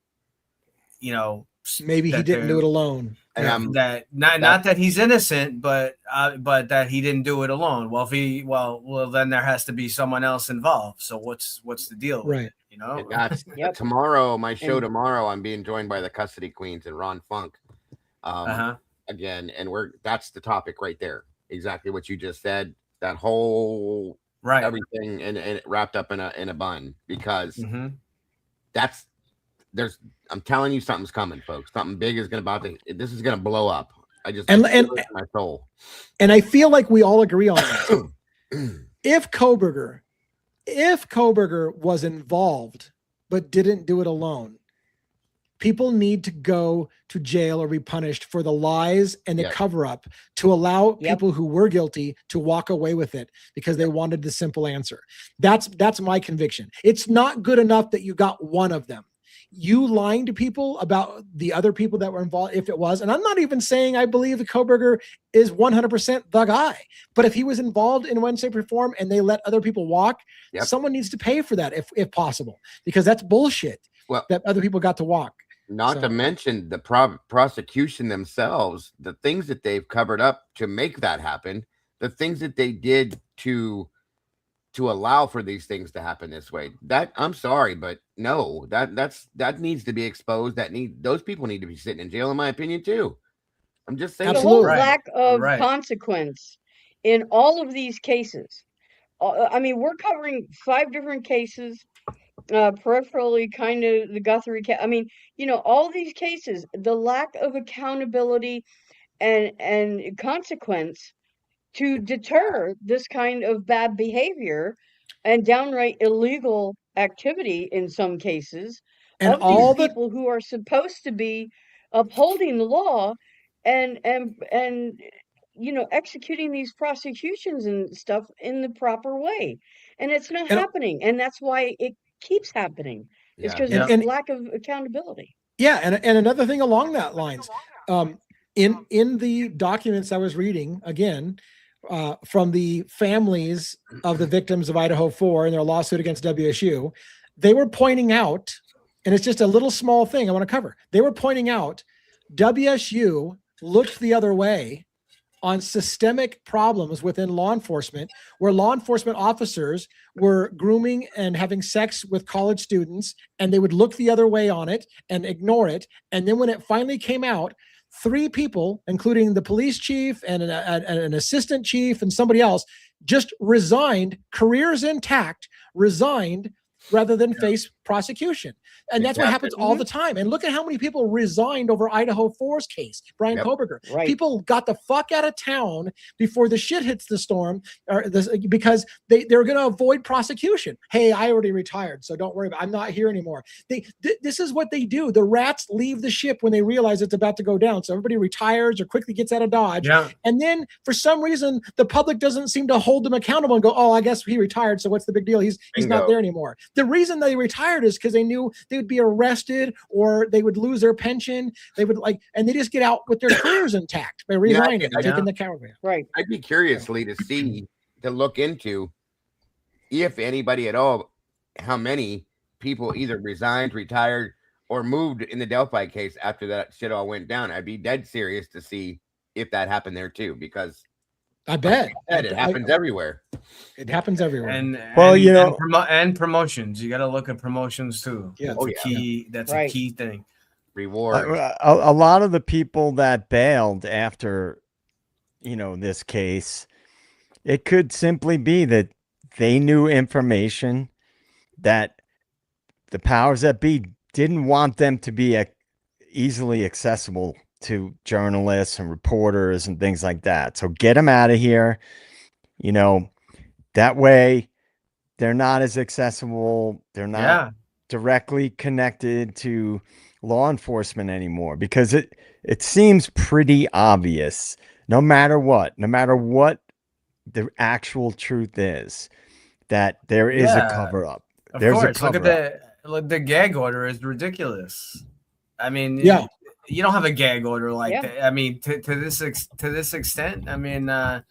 Speaker 2: Maybe he didn't do it alone.
Speaker 5: That not that he's innocent, but that he didn't do it alone. Well, then there has to be someone else involved. So what's the deal?
Speaker 2: Right.
Speaker 4: That's tomorrow. My show tomorrow, I'm being joined by the Custody Queens and Ron Funk. Again, and that's the topic right there. Exactly what you just said. That whole everything and it wrapped up in a bun, because I'm telling you, something's coming, folks. Something big is this is gonna blow up. I feel it in my soul.
Speaker 2: And I feel like we all agree on that. If Koberger was involved but didn't do it alone, people need to go to jail or be punished for the lies and the cover up, to allow people who were guilty to walk away with it because they wanted the simple answer. That's my conviction. It's not good enough that you got one of them. You lying to people about the other people that were involved, if it was, and I'm not even saying I believe the Koberger is 100% the guy, but if he was involved in one shape or form and they let other people walk, someone needs to pay for that if possible, because that's bullshit that other people got to walk.
Speaker 4: Not to mention the prosecution themselves, the things that they've covered up to make that happen, the things that they did to allow for these things to happen this way. That, I'm sorry, but no, that needs to be exposed. Those people need to be sitting in jail, in my opinion, too. I'm just saying.
Speaker 3: The whole lack of consequence in all of these cases. I mean, we're covering 5 different cases, peripherally, kind of the Guthrie case. I mean, all these cases, the lack of accountability and consequence to deter this kind of bad behavior and downright illegal activity in some cases,
Speaker 2: and
Speaker 3: of all these people who are supposed to be upholding the law and executing these prosecutions and stuff in the proper way. And it's not happening. And that's why it keeps happening. It's because of lack of accountability.
Speaker 2: Yeah. And another thing along that lines, in the documents I was reading, again, from the families of the victims of Idaho 4 and their lawsuit against WSU. They were pointing out, and it's just a little small thing I want to cover. They were pointing out WSU looked the other way on systemic problems within law enforcement, where law enforcement officers were grooming and having sex with college students, and they would look the other way on it and ignore it. And then when it finally came out, 3 people, including the police chief and an assistant chief and somebody else, just resigned, careers intact, resigned rather than face prosecution. And that's what happens all the time. And look at how many people resigned over Idaho 4's case, Brian Koberger.
Speaker 3: Right.
Speaker 2: People got the fuck out of town before the shit hits the storm, because they're going to avoid prosecution. Hey, I already retired, so don't worry about it. I'm not here anymore. This is what they do. The rats leave the ship when they realize it's about to go down. So everybody retires or quickly gets out of Dodge.
Speaker 5: Yeah.
Speaker 2: And then for some reason, the public doesn't seem to hold them accountable and go, oh, I guess he retired, so what's the big deal? He's not there anymore. The reason they retired is because they knew they would be arrested or they would lose their pension. They would and they just get out with their careers intact by resigning and taking the caravan.
Speaker 3: Right.
Speaker 4: I'd be curious, Lee, to look into, if anybody at all, how many people either resigned, retired, or moved in the Delphi case after that shit all went down. I'd be dead serious to see if that happened there too, because
Speaker 2: I bet
Speaker 4: it happens everywhere.
Speaker 2: It happens everywhere.
Speaker 5: And promotions. You got to look at promotions too.
Speaker 2: Yeah.
Speaker 5: That's a key thing.
Speaker 4: Reward.
Speaker 6: A lot of the people that bailed after, this case, it could simply be that they knew information that the powers that be didn't want them to be easily accessible to journalists and reporters and things like that. So get them out of here. That way they're not as accessible. They're not directly connected to law enforcement anymore, because it seems pretty obvious, no matter what the actual truth is, that there is a cover up. There's a cover up.
Speaker 5: Look, the gag order is ridiculous. I mean, you don't have a gag order like that. I mean, to this extent. I mean,
Speaker 3: no.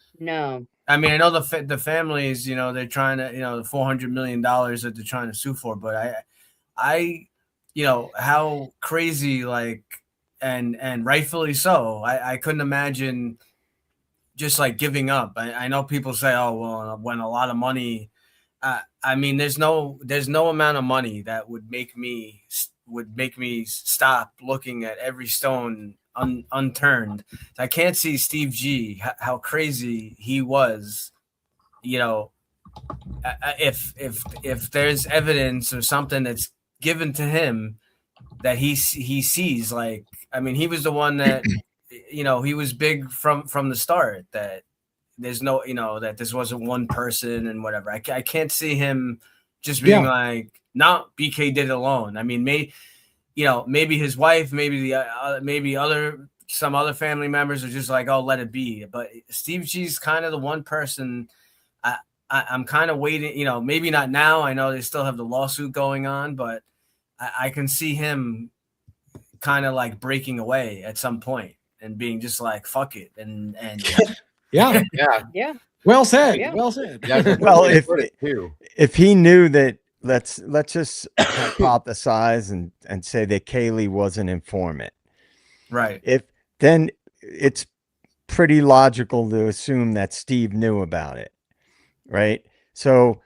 Speaker 5: I mean, I know the families, they're trying to, the $400 million that they're trying to sue for, but I, how crazy, and rightfully so. I couldn't imagine just giving up. I know people say, oh, well, when a lot of money, I mean, there's no amount of money that would make me stop looking at every stone unturned. I can't see Steve G, how crazy he was. If there's evidence or something that's given to him that he sees, I mean, he was the one that he was big from the start, that there's no, that this wasn't one person and whatever. I can't see him just being no, BK did it alone. I mean, maybe his wife, maybe some other family members are just oh, let it be. But Steve G's kind of the one person I'm kind of waiting, maybe not now. I know they still have the lawsuit going on, but I can see him kind of breaking away at some point and being just fuck it. And
Speaker 2: yeah. Well said.
Speaker 3: Yeah.
Speaker 2: Well said.
Speaker 6: Well, if he knew that, let's just hypothesize and say that Kaylee was an informant.
Speaker 5: Right.
Speaker 6: Then it's pretty logical to assume that Steve knew about it. Right. So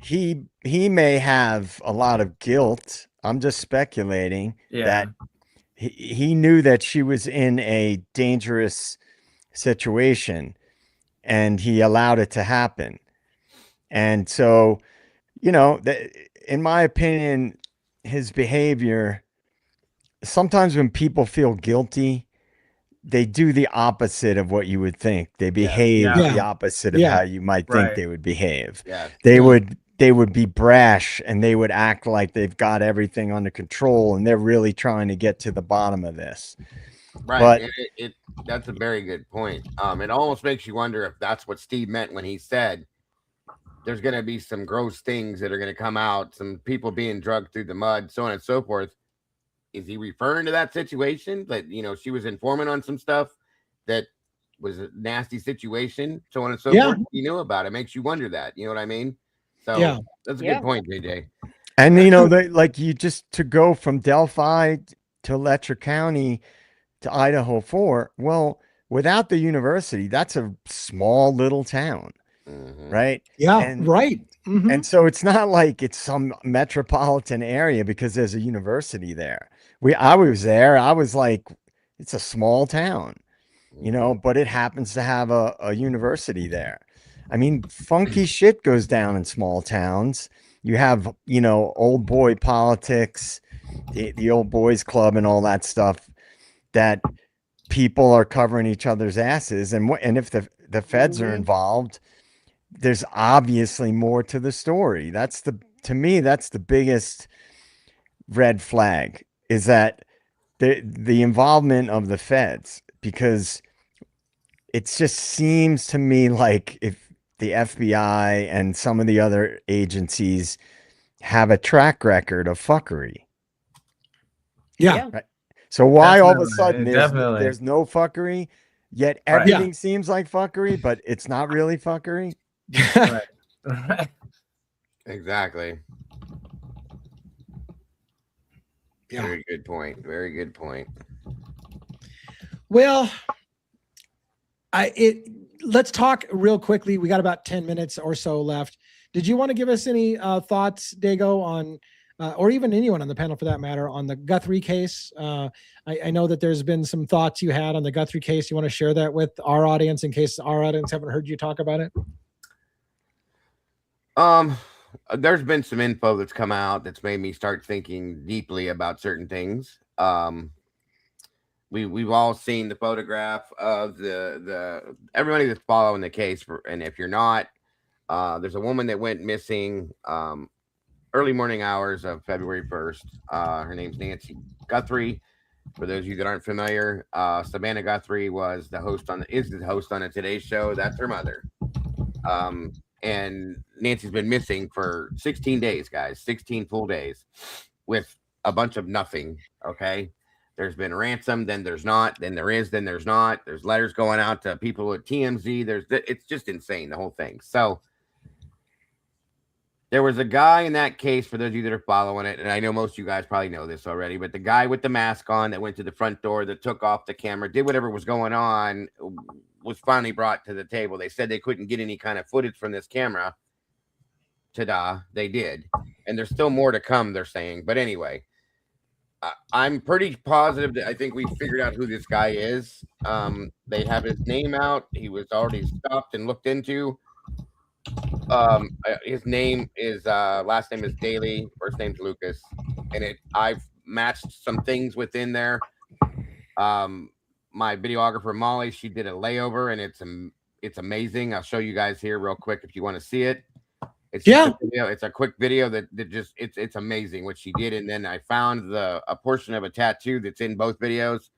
Speaker 6: he may have a lot of guilt. I'm just speculating that he knew that she was in a dangerous situation and he allowed it to happen. And so, in my opinion, his behavior, sometimes when people feel guilty, they do the opposite of what you would think. They behave the opposite of how you might think they would behave. Yeah. They would be brash and they would act like they've got everything under control and they're really trying to get to the bottom of this.
Speaker 4: Right. But that's a very good point. It almost makes you wonder if that's what Steve meant when he said there's going to be some gross things that are going to come out, some people being drugged through the mud, so on and so forth. Is he referring to that situation that, she was informing on some stuff that was a nasty situation, so on and so forth. You knew about it. Makes you wonder that. You know what I mean? So that's a good point, JJ.
Speaker 6: And you know, they like you just to go from Delphi to Letcher County to Idaho 4. Well, without the university, that's a small little town, right?
Speaker 2: Yeah,
Speaker 6: and,
Speaker 2: right.
Speaker 6: And so it's not like it's some metropolitan area because there's a university there. I was there. I was like, it's a small town, you know, but it happens to have a university there. I mean, funky shit goes down in small towns. You have, you know, old boy politics, the old boys club and all that stuff that people are covering each other's asses. And if the feds are involved, there's obviously more to the story. To me, that's the biggest red flag, is that the involvement of the feds, because it just seems to me like if the FBI and some of the other agencies have a track record of fuckery.
Speaker 2: Yeah.
Speaker 6: Right? So why all of a
Speaker 5: Definitely,
Speaker 6: sudden there's no fuckery, yet everything seems like fuckery, but it's not really fuckery?
Speaker 5: Right.
Speaker 4: Exactly.
Speaker 2: Yeah.
Speaker 4: Very good point. Very good point.
Speaker 2: Well, let's talk real quickly. We got about 10 minutes or so left. Did you want to give us any thoughts, Dago, on or even anyone on the panel for that matter, on the Guthrie case? I know that there's been some thoughts you had on the Guthrie case. You want to share that with our audience in case our audience haven't heard you talk about it?
Speaker 4: There's been some info that's come out that's made me start thinking deeply about certain things. We've all seen the photograph of the everybody that's following the case, and if you're not, there's a woman that went missing early morning hours of February 1st. Her name's Nancy Guthrie. For those of you that aren't familiar, Savannah Guthrie is the host on the Today Show. That's her mother. And Nancy's been missing for 16 days, guys, 16 full days with a bunch of nothing. Okay. There's been ransom, then there's not, then there is, then there's not. There's letters going out to people at TMZ. It's just insane, the whole thing. So there was a guy in that case, for those of you that are following it, and I know most of you guys probably know this already, but the guy with the mask on that went to the front door, that took off the camera, did whatever was going on, was finally brought to the table. They said they couldn't get any kind of footage from this camera. Ta-da, they did. And there's still more to come, they're saying. But anyway, I'm pretty positive that I think we figured out who this guy is. They have his name out. He was already stopped and looked into. His name is last name is Daly, first name's Lucas, and I've matched some things within there. My videographer Molly, she did a layover, and it's amazing. I'll show you guys here real quick if you want to see it. It's it's a quick video that just it's amazing what she did. And then I found a portion of a tattoo that's in both videos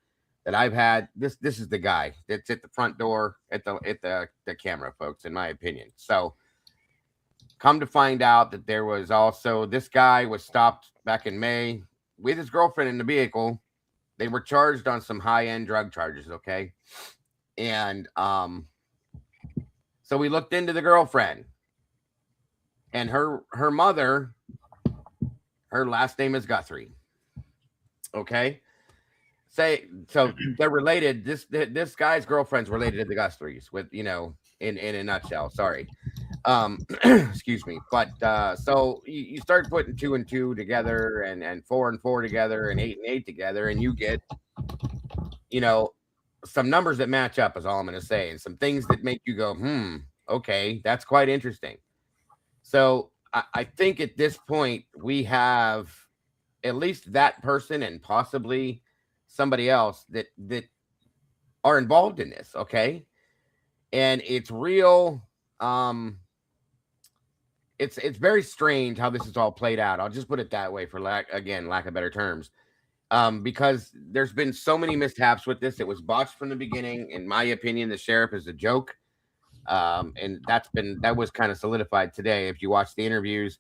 Speaker 4: that I've had. This is the guy that's at the front door at the camera, folks, in my opinion. So come to find out that there was also, this guy was stopped back in May with his girlfriend in the vehicle. They were charged on some high-end drug charges, okay? And so we looked into the girlfriend, and her mother, her last name is Guthrie. Okay? So they're related. This guy's girlfriend's related to the Guthries, with, you know, in a nutshell. Sorry. Excuse me. But so you start putting 2 and 2 together, and 4 and 4 together, and 8 and 8 together, and you get, you know, some numbers that match up, is all I'm going to say, and some things that make you go, okay, that's quite interesting. So I think at this point we have at least that person and possibly somebody else that are involved in this. Okay. And it's real. It's very strange how this is all played out. I'll just put it that way, for lack of better terms. Because there's been so many mishaps with this. It was botched from the beginning. In my opinion, the sheriff is a joke. And that was kind of solidified today if you watch the interviews.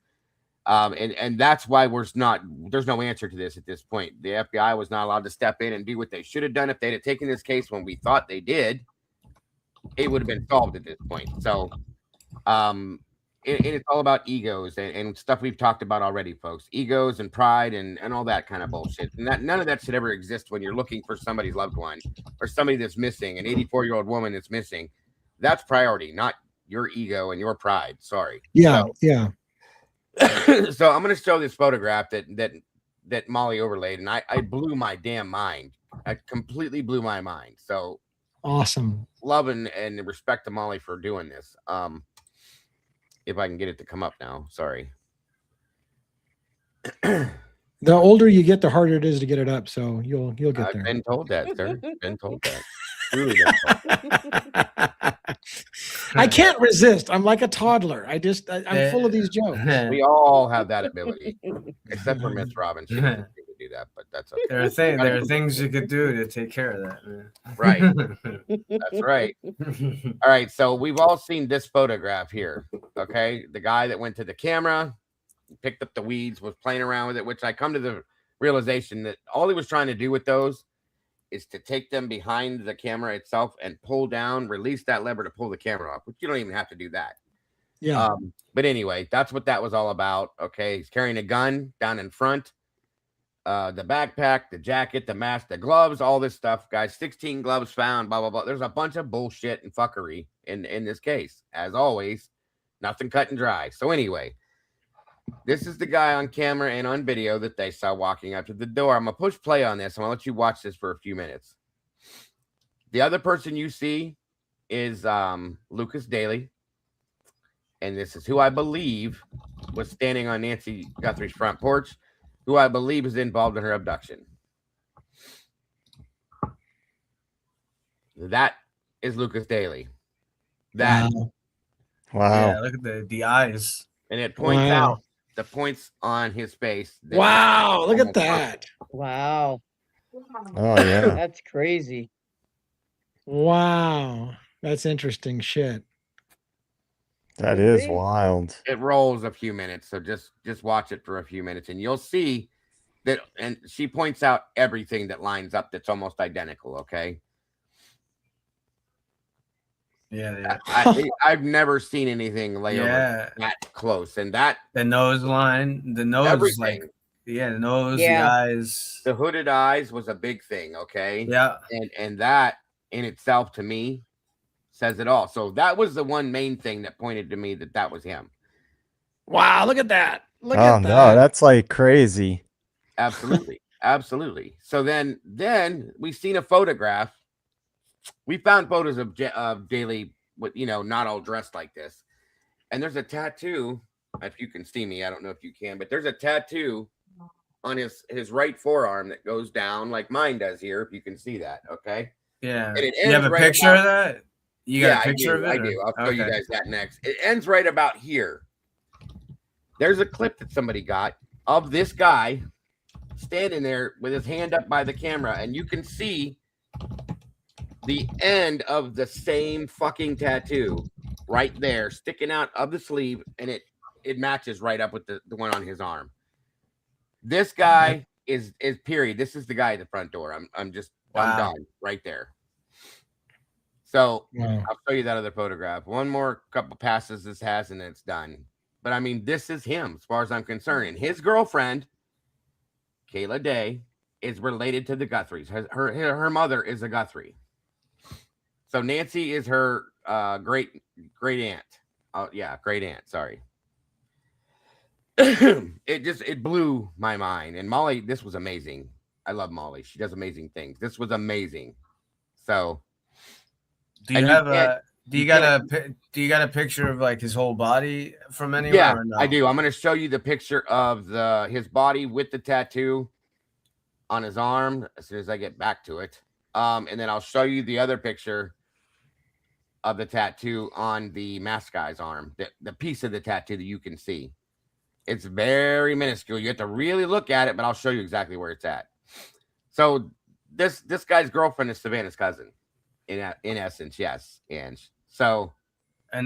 Speaker 4: And that's why there's no answer to this at this point. The FBI was not allowed to step in and do what they should have done if they'd have taken this case when we thought they did. it would have been solved at this point. So, it's all about egos and stuff we've talked about already, folks. Egos and pride and all that kind of bullshit. And none of that should ever exist when you're looking for somebody's loved one or somebody that's missing, an 84-year-old woman that's missing. That's priority, not your ego and your pride. Sorry.
Speaker 2: Yeah,
Speaker 4: So,
Speaker 2: yeah.
Speaker 4: so I'm going to show this photograph that Molly overlaid, and I blew my damn mind. I completely blew my mind. So
Speaker 2: awesome.
Speaker 4: Love and respect to Molly for doing this. If I can get it to come up now, sorry.
Speaker 2: The older you get, the harder it is to get it up. So you'll get there.
Speaker 4: I've been told that, sir. Been told that. Truly been told.
Speaker 2: I can't resist. I'm like a toddler. I'm full of these jokes.
Speaker 4: We all have that ability, except for Miss Robin. She doesn't do that, but that's okay.
Speaker 5: There are things you could do to take care of that, man.
Speaker 4: Right. That's right. All right. So we've all seen this photograph here. Okay. The guy that went to the camera, picked up the weeds, was playing around with it, which I come to the realization that all he was trying to do with those is to take them behind the camera itself and pull down, release that lever to pull the camera off, which you don't even have to do that.
Speaker 2: Yeah.
Speaker 4: But anyway, that's what that was all about. Okay. He's carrying a gun down in front. The backpack, the jacket, the mask, the gloves, all this stuff, guys. 16 gloves found, blah, blah, blah. There's a bunch of bullshit and fuckery in this case. As always, nothing cut and dry. So anyway, this is the guy on camera and on video that they saw walking up to the door. I'm going to push play on this. I'm going to let you watch this for a few minutes. The other person you see is Lucas Daly. And this is who I believe was standing on Nancy Guthrie's front porch, who I believe is involved in her abduction. That is Lucas Daly. That.
Speaker 6: Wow.
Speaker 5: Yeah, look at the eyes.
Speaker 4: And it points out the points on his face.
Speaker 2: Wow, look at that.
Speaker 3: Wow.
Speaker 6: Oh, yeah.
Speaker 3: That's crazy.
Speaker 2: Wow. That's interesting shit.
Speaker 6: That is wild.
Speaker 4: It rolls a few minutes, so just watch it for a few minutes, and you'll see that. And she points out everything that lines up that's almost identical. Okay.
Speaker 5: Yeah.
Speaker 4: I've never seen anything lay over that close, and that
Speaker 5: the nose line, the nose,
Speaker 4: everything.
Speaker 5: The nose, the eyes,
Speaker 4: the hooded eyes was a big thing. Okay.
Speaker 5: Yeah.
Speaker 4: And that in itself, to me, says it all. So that was the one main thing that pointed to me that was him.
Speaker 2: Wow, look at that. Look
Speaker 6: at that.
Speaker 2: No,
Speaker 6: that's like crazy.
Speaker 4: Absolutely. Absolutely. So then we've seen a photograph. We found photos of Daly with, not all dressed like this. And there's a tattoo. If you can see me, I don't know if you can, but there's a tattoo on his right forearm that goes down like mine does here. If you can see that. Okay.
Speaker 5: Yeah.
Speaker 4: And
Speaker 5: you have a picture of that? You got a picture of it?
Speaker 4: I do. I'll show you guys that next. It ends right about here. There's a clip that somebody got of this guy standing there with his hand up by the camera, and you can see the end of the same fucking tattoo right there sticking out of the sleeve, and it matches right up with the one on his arm. This guy is period. This is the guy at the front door. I'm done right there. So I'll show you that other photograph. One more couple passes this has, and it's done. But I mean, this is him as far as I'm concerned. And his girlfriend, Kayla Day, is related to the Guthries. Her mother is a Guthrie. So Nancy is her great aunt. Oh yeah, great aunt. Sorry. It blew my mind. And Molly, this was amazing. I love Molly. She does amazing things. This was amazing. So.
Speaker 5: Do you got a picture of like his whole body from anywhere?
Speaker 4: Yeah,
Speaker 5: or no?
Speaker 4: I do. I'm going to show you the picture of his body with the tattoo on his arm as soon as I get back to it. And then I'll show you the other picture of the tattoo on the mask guy's arm, the piece of the tattoo that you can see. It's very minuscule. You have to really look at it, but I'll show you exactly where it's at. So this guy's girlfriend is Savannah's cousin. In essence, yes. And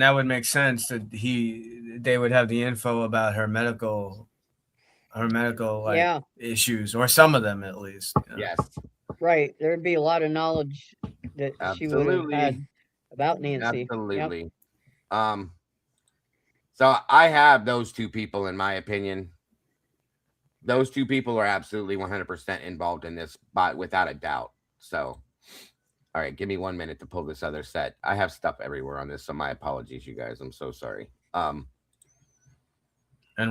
Speaker 5: that would make sense that they would have the info about her medical issues, or some of them at least.
Speaker 4: Yes.
Speaker 3: Right. There'd be a lot of knowledge that she would have had. about Nancy.
Speaker 4: Absolutely. So I have those two people, in my opinion. Those two people are absolutely 100% involved in this, but without a doubt. So, all right, give me 1 minute to pull this other set. I have stuff everywhere on this, so my apologies, you guys. I'm so sorry.
Speaker 5: And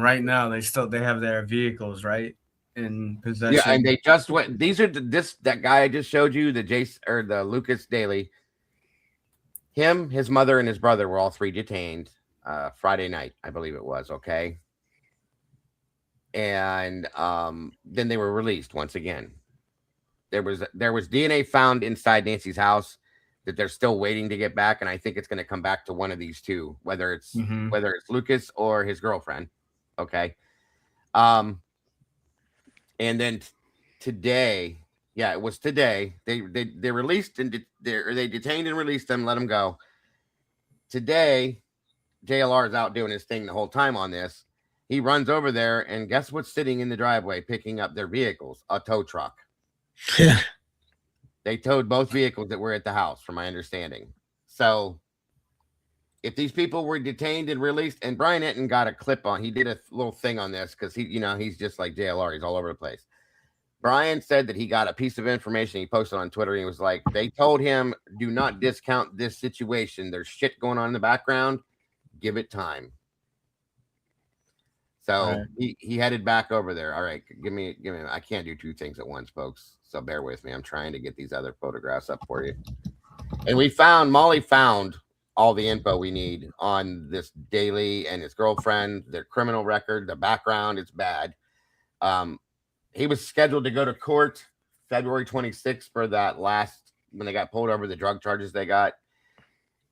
Speaker 5: right now they have their vehicles, right, in possession.
Speaker 4: Yeah, and they just went. These are that guy I just showed you, the Jace or the Lucas Daly. Him, his mother, and his brother were all three detained Friday night, I believe it was. Okay, and then they were released once again. There was DNA found inside Nancy's house that they're still waiting to get back, and I think it's going to come back to one of these two, whether it's Lucas or his girlfriend. Okay, and then today, yeah, it was today. They released and they detained and released them, let them go. Today, JLR is out doing his thing the whole time on this. He runs over there, and guess what's sitting in the driveway picking up their vehicles? A tow truck.
Speaker 2: Yeah.
Speaker 4: They towed both vehicles that were at the house, from my understanding. So if these people were detained and released, and Brian Enton got a clip on, he did a little thing on this because he's just like JLR. He's all over the place. Brian said that he got a piece of information he posted on Twitter. And he was like, they told him, do not discount this situation. There's shit going on in the background. Give it time. So he headed back over there. All right, give me. I can't do two things at once, folks. So bear with me. I'm trying to get these other photographs up for you. And Molly found all the info we need on this Daly and his girlfriend, their criminal record, the background. It's bad. He was scheduled to go to court February 26th for that last, when they got pulled over the drug charges they got.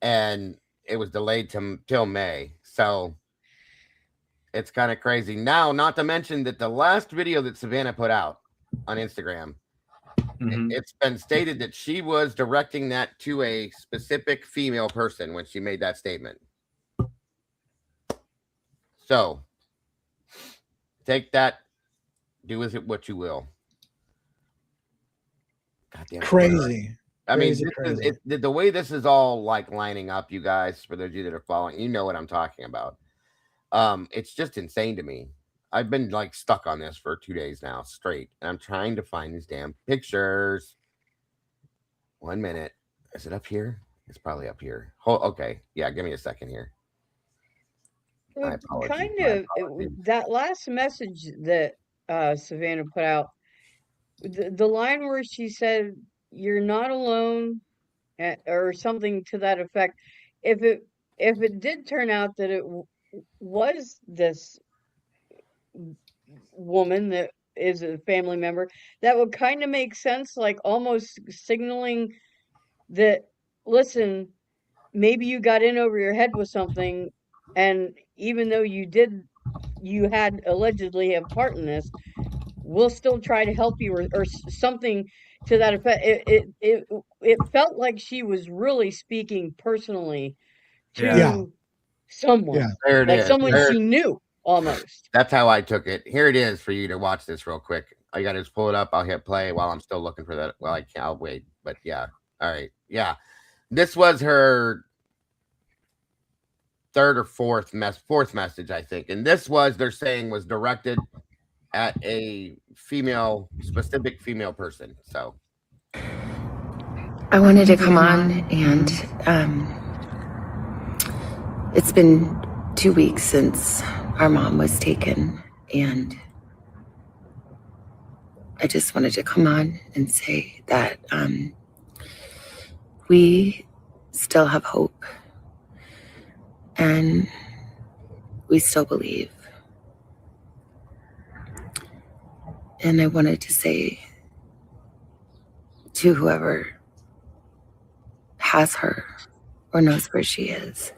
Speaker 4: And it was delayed till May. So it's kind of crazy. Now, not to mention that the last video that Savannah put out on Instagram, it's been stated that she was directing that to a specific female person when she made that statement. So take that, do with it what you will. Goddamn
Speaker 2: crazy.
Speaker 4: I mean, the way this is all like lining up, you guys, for those of you that are following, you know what I'm talking about. It's just insane to me. I've been like stuck on this for 2 days now straight, and I'm trying to find these damn pictures. 1 minute. Is it up here? It's probably up here. Okay. Yeah, give me a second here.
Speaker 3: That last message that Savannah put out, the line where she said, "You're not alone," or something to that effect. If it did turn out that it was this woman that is a family member, that would kind of make sense, like almost signaling that, listen, maybe you got in over your head with something, and even though you had allegedly have part in this, we'll still try to help you, or something to that effect. It felt like she was really speaking personally to someone,
Speaker 4: there it
Speaker 3: like
Speaker 4: is.
Speaker 3: someone she knew almost.
Speaker 4: That's how I took it. Here it is for you to watch this real quick. I got to just pull it up. I'll hit play while I'm still looking for that. Well, I can't. I'll wait. But yeah. All right. Yeah. This was her third or fourth message, I think. And this they're saying was directed at a specific female person. So
Speaker 10: I wanted to come on, and it's been 2 weeks since our mom was taken, and I just wanted to come on and say that we still have hope, and we still believe. And I wanted to say to whoever has her or knows where she is,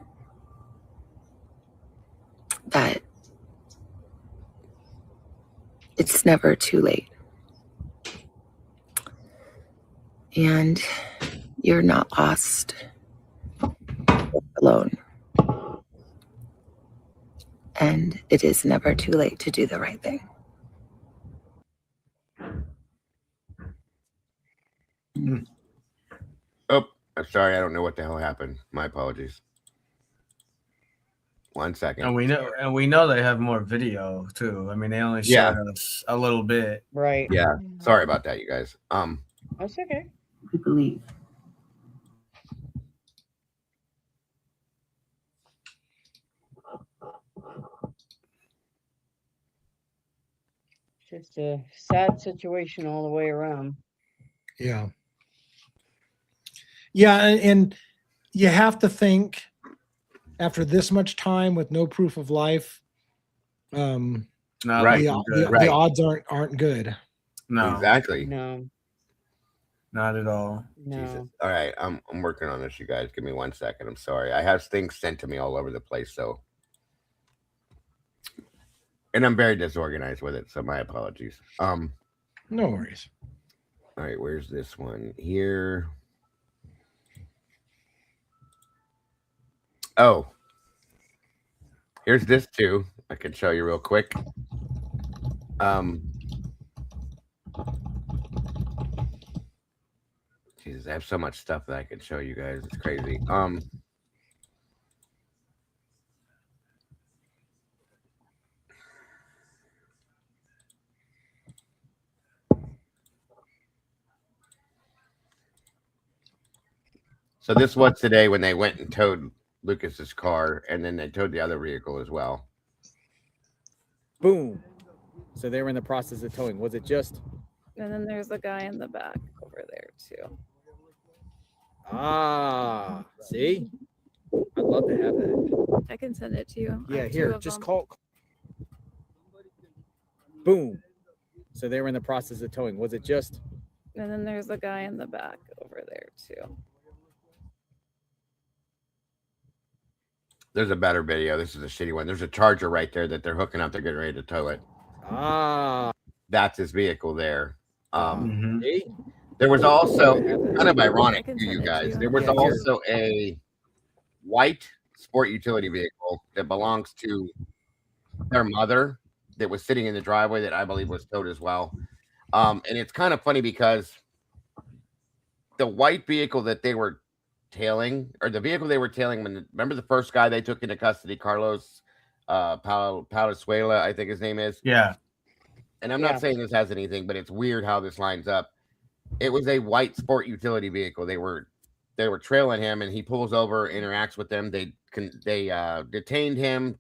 Speaker 10: that it's never too late. And you're not lost alone. And it is never too late to do the right thing.
Speaker 4: Oh, I'm sorry, I don't know what the hell happened. My apologies. 1 second.
Speaker 5: And we know they have more video too. I mean, they only showed us a little bit.
Speaker 3: Right.
Speaker 4: Yeah. Sorry about that, you guys.
Speaker 3: That's okay.
Speaker 10: I believe.
Speaker 3: Just a sad situation all the way around.
Speaker 2: Yeah. Yeah, and you have to think after this much time with no proof of life,
Speaker 5: Right.
Speaker 2: the odds aren't good.
Speaker 5: No.
Speaker 4: Exactly.
Speaker 3: No.
Speaker 5: Not at all.
Speaker 3: No.
Speaker 4: Jesus. All right, I'm working on this, you guys. Give me 1 second. I'm sorry. I have things sent to me all over the place, so, and I'm very disorganized with it, so my apologies.
Speaker 2: No worries.
Speaker 4: All right, where's this one here? Oh, here's this too. I can show you real quick. Jesus, I have so much stuff that I can show you guys. It's crazy. So this was today when they went and towed Lucas's car, and then they towed the other vehicle as well.
Speaker 11: Boom. So they were in the process of towing. Was it just?
Speaker 12: And then there's the guy in the back over there too.
Speaker 11: Ah, see? I'd love to have that.
Speaker 12: I can send it to you.
Speaker 11: Yeah, here, just call. Boom. So they were in the process of towing. Was it just?
Speaker 12: And then there's the guy in the back over there too.
Speaker 4: There's a better video. This is a shitty one. There's a Charger right there that they're hooking up. They're getting ready to tow it.
Speaker 11: Ah.
Speaker 4: That's his vehicle there.
Speaker 11: See?
Speaker 4: There was also, kind of ironic to you guys, there was also a white sport utility vehicle that belongs to their mother that was sitting in the driveway that I believe was towed as well. And it's kind of funny because the white vehicle that they were tailing, or the vehicle they were tailing, remember the first guy they took into custody, Carlos Palenzuela, I think his name is?
Speaker 5: Yeah.
Speaker 4: And I'm not saying this has anything, but it's weird how this lines up. It was a white sport utility vehicle. They were trailing him, and he pulls over, interacts with them. They detained him,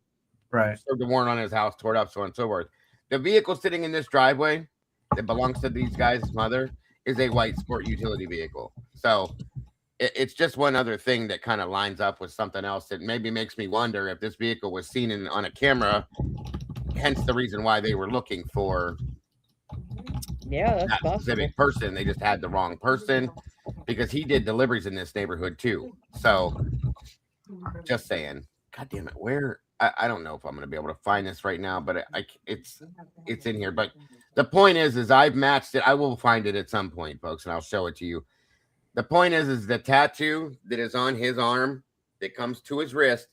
Speaker 5: right?
Speaker 4: Served a warrant on his house, tore it up, so on and so forth. The vehicle sitting in this driveway that belongs to these guys' mother is a white sport utility vehicle. So it's just one other thing that kind of lines up with something else that maybe makes me wonder if this vehicle was seen on a camera. Hence the reason why they were looking for
Speaker 3: that's
Speaker 4: that specific person. They just had the wrong person because he did deliveries in this neighborhood too. So just saying, God damn it, where I don't know if I'm going to be able to find this right now, but it's in here. But the point is I've matched it. I will find it at some point, folks, and I'll show it to you. The point is the tattoo that is on his arm that comes to his wrist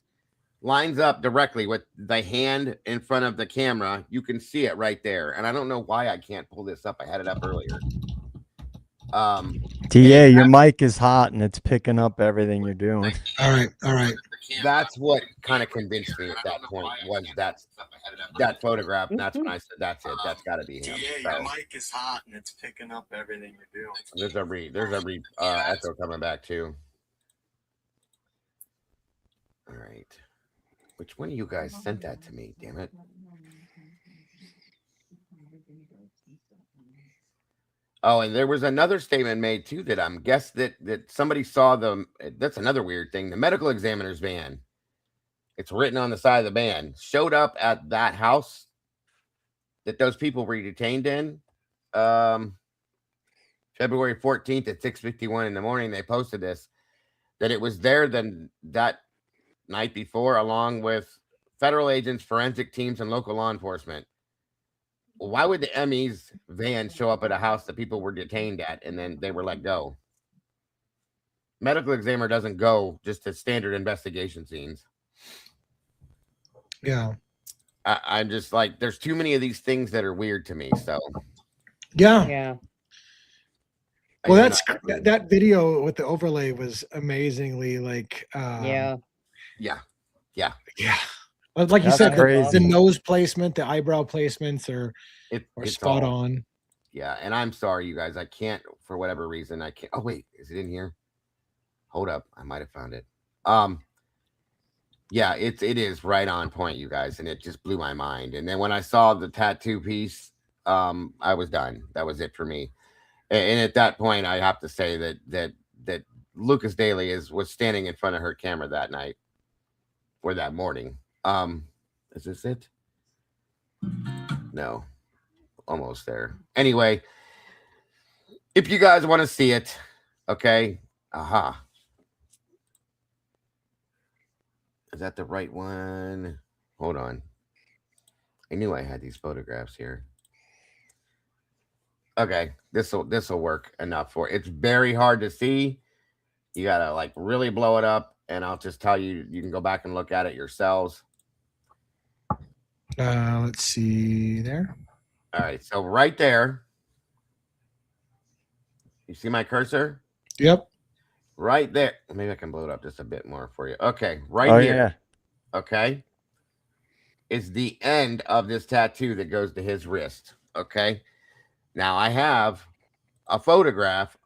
Speaker 4: lines up directly with the hand in front of the camera. You can see it right there. And I don't know why I can't pull this up. I had it up earlier.
Speaker 6: DA, your mic is hot and it's picking up everything you're doing.
Speaker 2: All right.
Speaker 4: That's what kind of convinced me at that point was that photograph. And that's when I said, that's it. That's got to be him.
Speaker 6: DA,
Speaker 4: So,
Speaker 6: your mic is hot and it's picking up everything you're doing.
Speaker 4: there's every echo coming back too. All right. Which one of you guys sent that to me? Damn it. Oh, and there was another statement made too that I'm guessed that somebody saw them. That's another weird thing. The medical examiner's van, it's written on the side of the van, showed up at that house that those people were detained in. February 14th at 6:51 in the morning. They posted this, that it was there then that night before, along with federal agents, forensic teams, and local law enforcement. Why would the ME's van show up at a house that people were detained at and then they were let go? Medical examiner doesn't go just to standard investigation scenes.
Speaker 2: Yeah.
Speaker 4: I'm just like, there's too many of these things that are weird to me. So
Speaker 2: yeah. Well, that video with the overlay was amazingly like,
Speaker 3: Yeah.
Speaker 2: Like you
Speaker 6: That's
Speaker 2: said,
Speaker 6: crazy.
Speaker 2: the nose placement, the eyebrow placements are
Speaker 4: it's
Speaker 2: spot
Speaker 4: all,
Speaker 2: on.
Speaker 4: Yeah, and I'm sorry, you guys. I can't, for whatever reason, I can't. Oh wait, is it in here? Hold up, I might have found it. Yeah, it is right on point, you guys, and it just blew my mind. And then when I saw the tattoo piece, I was done. That was it for me. And at that point, I have to say that Lucas Daly was standing in front of her camera that night or that morning. Is this it? No, almost there. Anyway, if you guys want to see it, okay. Aha. Is that the right one? Hold on. I knew I had these photographs here. Okay, this will work enough for it. It's very hard to see. You gotta like really blow it up, and I'll just tell you, you can go back and look at it yourselves.
Speaker 2: Let's see there.
Speaker 4: All right, so right there, you see my cursor?
Speaker 2: Yep.
Speaker 4: Right there. Maybe I can blow it up just a bit more for you. Okay, right here.
Speaker 6: Yeah.
Speaker 4: Okay. It's the end of this tattoo that goes to his wrist. Okay. Now I have a photograph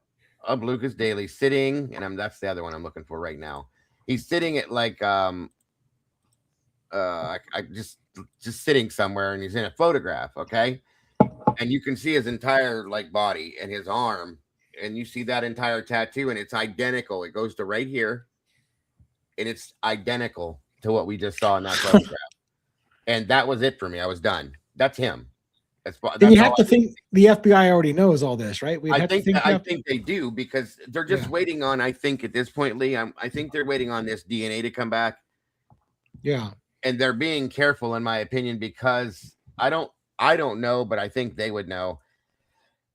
Speaker 4: of Lucas Daly sitting, and that's the other one I'm looking for right now. He's sitting at like I just sitting somewhere, and he's in a photograph. Okay. And you can see his entire like body and his arm, and you see that entire tattoo, and it's identical. It goes to right here, and it's identical to what we just saw in that photograph. And that was it for me. I was done. That's him.
Speaker 2: Then you have to think the FBI already knows all this, right?
Speaker 4: I think they do, because they're just waiting on, I think at this point, Lee, I think they're waiting on this DNA to come back.
Speaker 2: Yeah.
Speaker 4: And they're being careful, in my opinion, because I don't know, but I think they would know.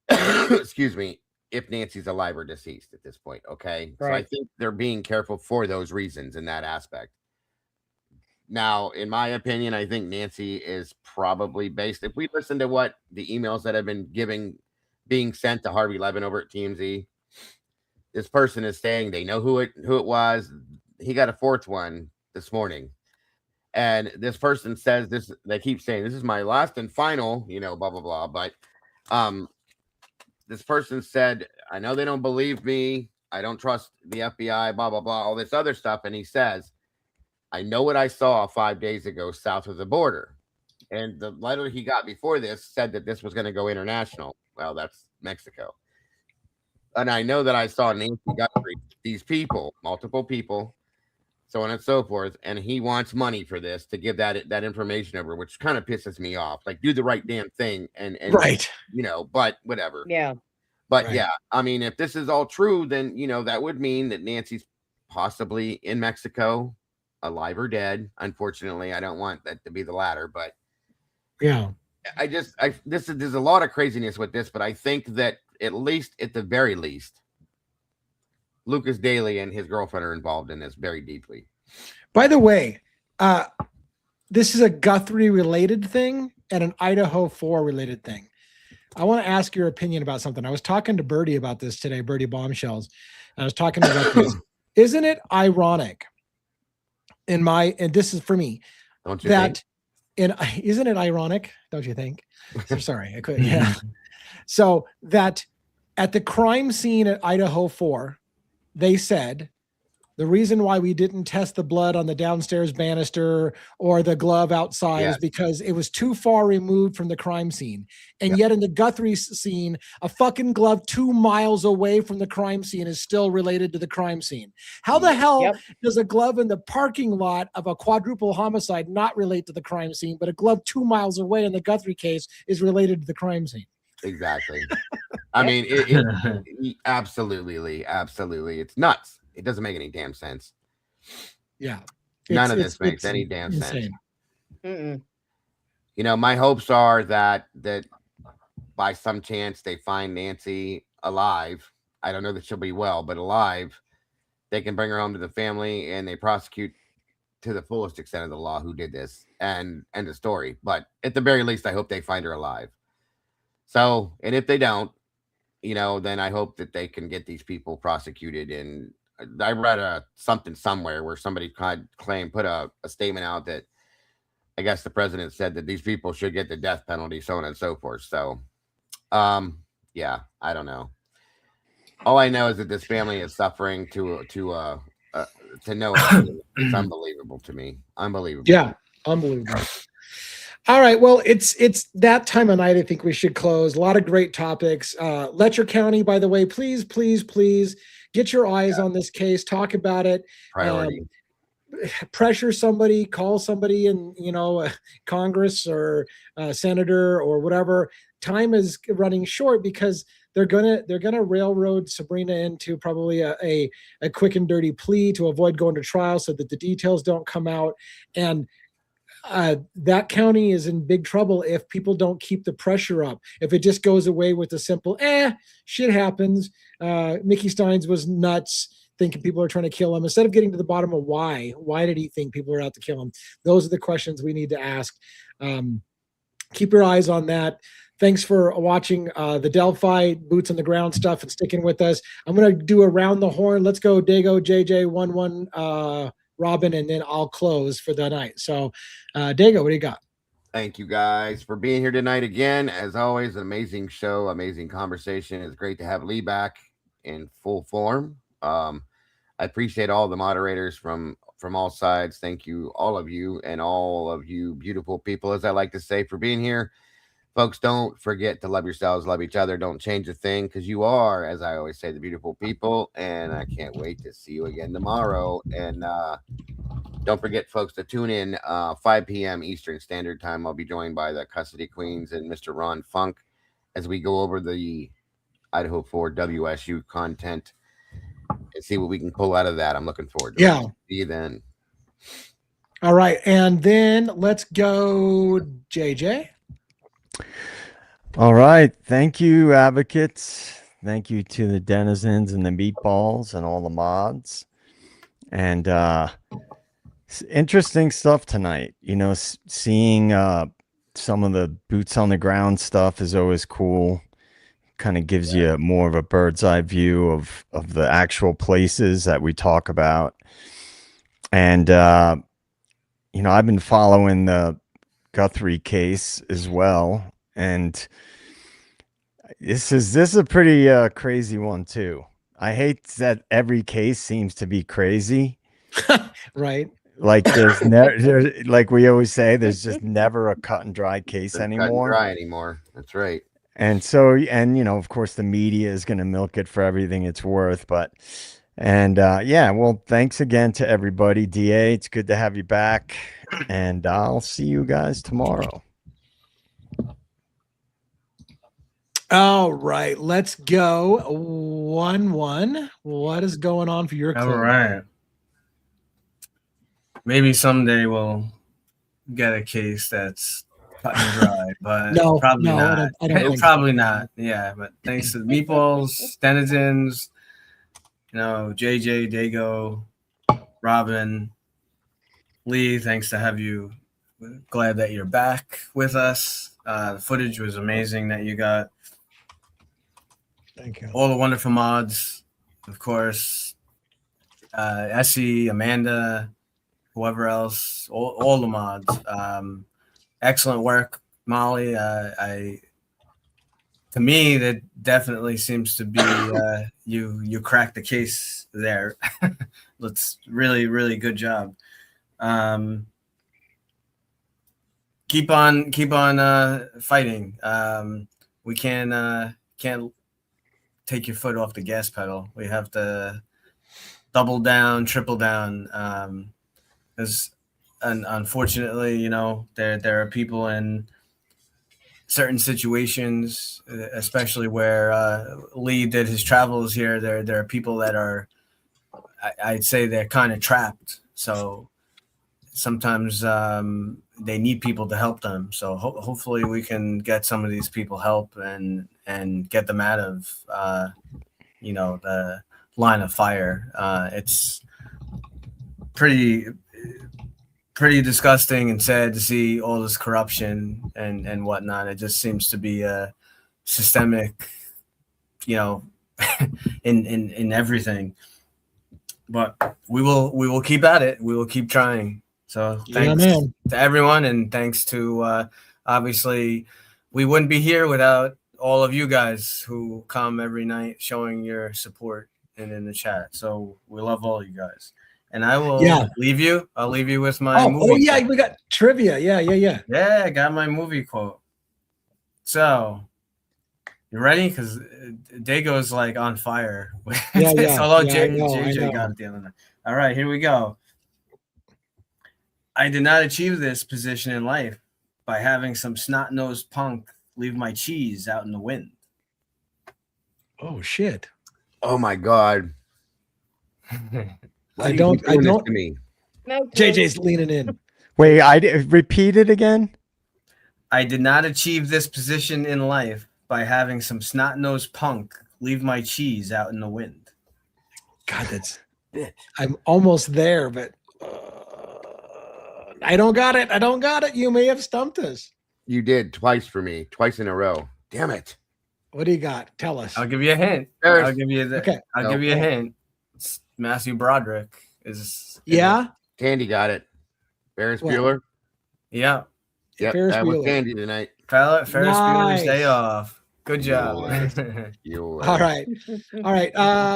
Speaker 4: Excuse me, if Nancy's alive or deceased at this point. Okay. Right. So I think they're being careful for those reasons in that aspect. Now, in my opinion, I think Nancy is probably based. If we listen to what the emails that have been being sent to Harvey Levin over at TMZ, this person is saying they know who it was. He got a fourth one this morning. And this person says this, they keep saying, this is my last and final, blah, blah, blah. But this person said, I know they don't believe me. I don't trust the FBI, blah, blah, blah, all this other stuff. And he says, I know what I saw 5 days ago south of the border. And the letter he got before this said that this was going to go international. Well, that's Mexico. And I know that I saw Nancy Guthrie, these people, multiple people, so on and so forth. And he wants money for this to give that information over, which kind of pisses me off. Like, do the right damn thing. And
Speaker 2: right.
Speaker 4: But whatever.
Speaker 3: Yeah.
Speaker 4: But yeah, I mean, if this is all true, then, that would mean that Nancy's possibly in Mexico, alive or dead. Unfortunately, I don't want that to be the latter, but
Speaker 2: yeah,
Speaker 4: there's a lot of craziness with this, but I think that at the very least, Lucas Daly and his girlfriend are involved in this very deeply.
Speaker 2: By the way, this is a Guthrie related thing and an Idaho 4 related thing. I want to ask your opinion about something. I was talking to Birdie about this today, Birdie Bombshells. And I was talking about this. Isn't it ironic? And this is for me,
Speaker 4: don't you think?
Speaker 2: Isn't it ironic? Don't you think? So sorry, I couldn't. Yeah. So that at the crime scene at Idaho 4, they said the reason why we didn't test the blood on the downstairs banister or the glove outside is because it was too far removed from the crime scene. And yet in the Guthrie scene, a fucking glove 2 miles away from the crime scene is still related to the crime scene. How the hell does a glove in the parking lot of a quadruple homicide not relate to the crime scene, but a glove 2 miles away in the Guthrie case is related to the crime scene?
Speaker 4: Exactly. I mean, it absolutely, Lee, absolutely. It's nuts. It doesn't make any damn sense.
Speaker 2: Yeah.
Speaker 4: None of this makes any damn
Speaker 3: sense.
Speaker 4: My hopes are that by some chance they find Nancy alive. I don't know that she'll be well, but alive. They can bring her home to the family and they prosecute to the fullest extent of the law who did this and end the story. But at the very least, I hope they find her alive. So, and if they don't, then I hope that they can get these people prosecuted. And I read something somewhere where somebody put a statement out that I guess the president said that these people should get the death penalty, so on and so forth. So, yeah, I don't know. All I know is that this family is suffering to no end. It's unbelievable to me. Unbelievable.
Speaker 2: Yeah, unbelievable. All right. Well, it's that time of night. I think we should close. A lot of great topics. Letcher County, by the way, please get your eyes on this case. Talk about it.
Speaker 4: Priority.
Speaker 2: Pressure somebody, call somebody in, Congress or senator or whatever. Time is running short because they're gonna railroad Sabrina into probably a quick and dirty plea to avoid going to trial so that the details don't come out. And that county is in big trouble if people don't keep the pressure up. If it just goes away with a simple, shit happens. Mickey Steins was nuts, thinking people are trying to kill him, instead of getting to the bottom of why did he think people are out to kill him? Those are the questions we need to ask. Keep your eyes on that. Thanks for watching the Delphi boots on the ground stuff and sticking with us. I'm going to do around the horn. Let's go Dago, JJ, 1-1, Robin, and then I'll close for the night. So Dago, what do you got?
Speaker 4: Thank you guys for being here tonight again. As always, an amazing show, amazing conversation. It's great to have Lee back in full form. I appreciate all the moderators from all sides. Thank you, all of you, and all of you beautiful people, as I like to say, for being here. Folks, don't forget to love yourselves, love each other. Don't change a thing, because you are, as I always say, the beautiful people. And I can't wait to see you again tomorrow. And don't forget, folks, to tune in 5 p.m. Eastern Standard Time. I'll be joined by the Custody Queens and Mr. Ron Funk as we go over the Idaho 4 WSU content and see what we can pull out of that. I'm looking forward to it. See you then.
Speaker 2: All right. And then let's go, JJ.
Speaker 6: All right. Thank you, advocates. Thank you to the denizens and the meatballs and all the mods. And interesting stuff tonight. Seeing some of the boots on the ground stuff is always cool. Kind of gives you more of a bird's eye view of the actual places that we talk about. And, I've been following the Guthrie case as well. And this is a pretty crazy one too. I hate that every case seems to be crazy.
Speaker 2: Right.
Speaker 6: Like there's never, like we always say, there's just never a cut and dry case anymore.
Speaker 4: Cut and dry anymore. That's right.
Speaker 6: And so, of course, the media is going to milk it for everything it's worth. Well, thanks again to everybody. DA, it's good to have you back. And I'll see you guys tomorrow.
Speaker 2: All right, let's go 1-1. What is going on for your club?
Speaker 5: All right. Maybe someday we'll get a case that's cut and dry, but probably not.
Speaker 2: I don't
Speaker 5: probably not. Yeah, but thanks to the meatballs, denizens, JJ, Dago, Robin, Lee. Thanks to have you. Glad that you're back with us. The footage was amazing that you got.
Speaker 2: Thank you.
Speaker 5: All the wonderful mods, of course. Essie, Amanda, whoever else, all the mods. Excellent work, Molly. To me, that definitely seems to be you cracked the case there. That's really, really good job. Keep on fighting. We can't take your foot off the gas pedal. We have to double down, triple down. Unfortunately, there are people in certain situations, especially where Lee did his travels here. There are people that are, I'd say, they're kind of trapped. So sometimes they need people to help them. So hopefully we can get some of these people help and get them out of the line of fire. It's pretty disgusting and sad to see all this corruption and whatnot. It just seems to be a systemic in everything. But we will keep at it. We will keep trying. So thanks to everyone, and thanks to obviously we wouldn't be here without all of you guys who come every night showing your support and in the chat. So we love all you guys. And I will leave you. I'll leave you with my movie.
Speaker 2: Oh yeah, we got trivia. Yeah.
Speaker 5: Yeah, I got my movie quote. So you ready? Because Dago's like on fire. Although JJ got it the other night. All right, here we go. I did not achieve this position in life by having some snot-nosed punk leave my cheese out in the wind.
Speaker 2: Oh shit.
Speaker 4: Oh my God.
Speaker 2: I don't.
Speaker 4: To me?
Speaker 3: No,
Speaker 2: JJ's leaning in.
Speaker 6: Wait, repeat it again.
Speaker 5: I did not achieve this position in life by having some snot-nosed punk leave my cheese out in the wind.
Speaker 2: God, I'm almost there, but I don't got it. You may have stumped us.
Speaker 4: You did twice for me, twice in a row. Damn it.
Speaker 2: What do you got? Tell us.
Speaker 5: I'll give you a hint. I'll give you a hint. Matthew Broderick is.
Speaker 2: Yeah.
Speaker 4: Candy got it. Ferris Bueller.
Speaker 5: Yeah.
Speaker 4: Yep. That was Candy tonight.
Speaker 5: Ferris Bueller's Day Off. Good job.
Speaker 2: All right.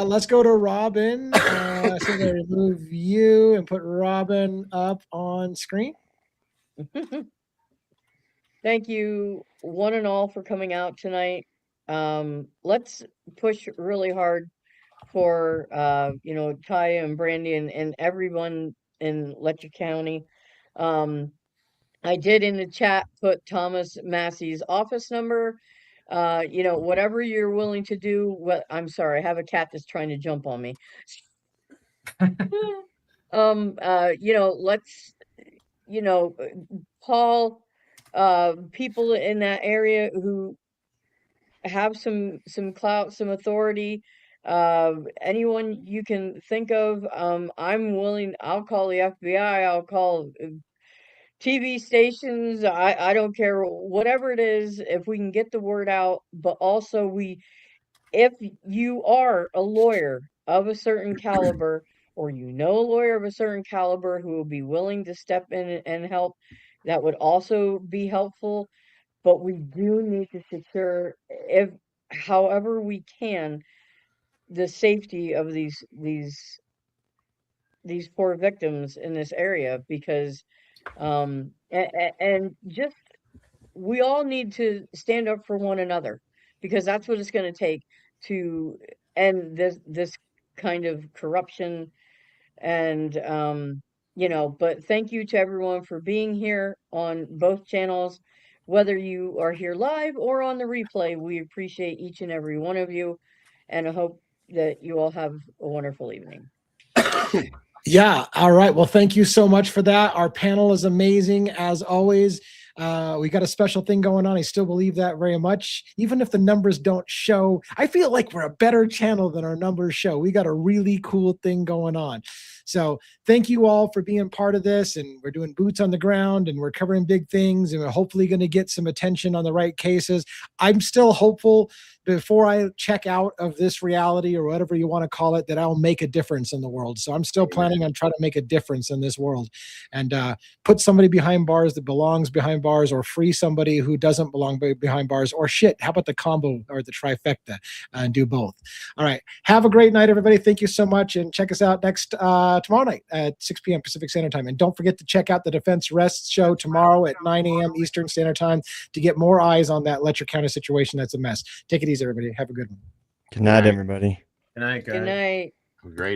Speaker 2: Let's go to Robin. So they remove you and put Robin up on screen.
Speaker 3: Thank you, one and all, for coming out tonight. Let's push really hard for Ty and Brandy and everyone in Letcher County. I did in the chat put Thomas Massey's office number. Whatever you're willing to do. I'm sorry, I have a cat that's trying to jump on me. Let's Paul, people in that area who have some clout, some authority, anyone you can think of. I'm willing. I'll call the FBI. I'll call TV stations. I don't care, whatever it is, if we can get the word out. But also, if you are a lawyer of a certain caliber, or a lawyer of a certain caliber who will be willing to step in and help, that would also be helpful. But we do need to secure, however we can, the safety of these poor victims in this area, because and just, we all need to stand up for one another, because that's what it's going to take to end this kind of corruption. And but thank you to everyone for being here on both channels, whether you are here live or on the replay. We appreciate each and every one of you, and I hope that you all have a wonderful evening.
Speaker 2: Yeah. All right. Well, thank you so much for that. Our panel is amazing as always. We got a special thing going on. I still believe that very much. Even if the numbers don't show, I feel like we're a better channel than our numbers show. We got a really cool thing going on. So thank you all for being part of this. And we're doing boots on the ground, and we're covering big things, and we're hopefully going to get some attention on the right cases. I'm still hopeful, before I check out of this reality, or whatever you want to call it, that I'll make a difference in the world. So I'm still planning on trying to make a difference in this world, and put somebody behind bars that belongs behind bars, or free somebody who doesn't belong behind bars, or shit, how about the combo or the trifecta, and do both. All right. Have a great night, everybody. Thank you so much. And check us out next tomorrow night at 6 p.m. Pacific Standard Time. And don't forget to check out the Defense Rest show tomorrow at 9 a.m. Eastern Standard Time to get more eyes on that Letcher County situation. That's a mess. Take it easy, everybody. Have a good one.
Speaker 6: Good night, everybody.
Speaker 5: Good night, guys.
Speaker 3: Good night.
Speaker 4: Great.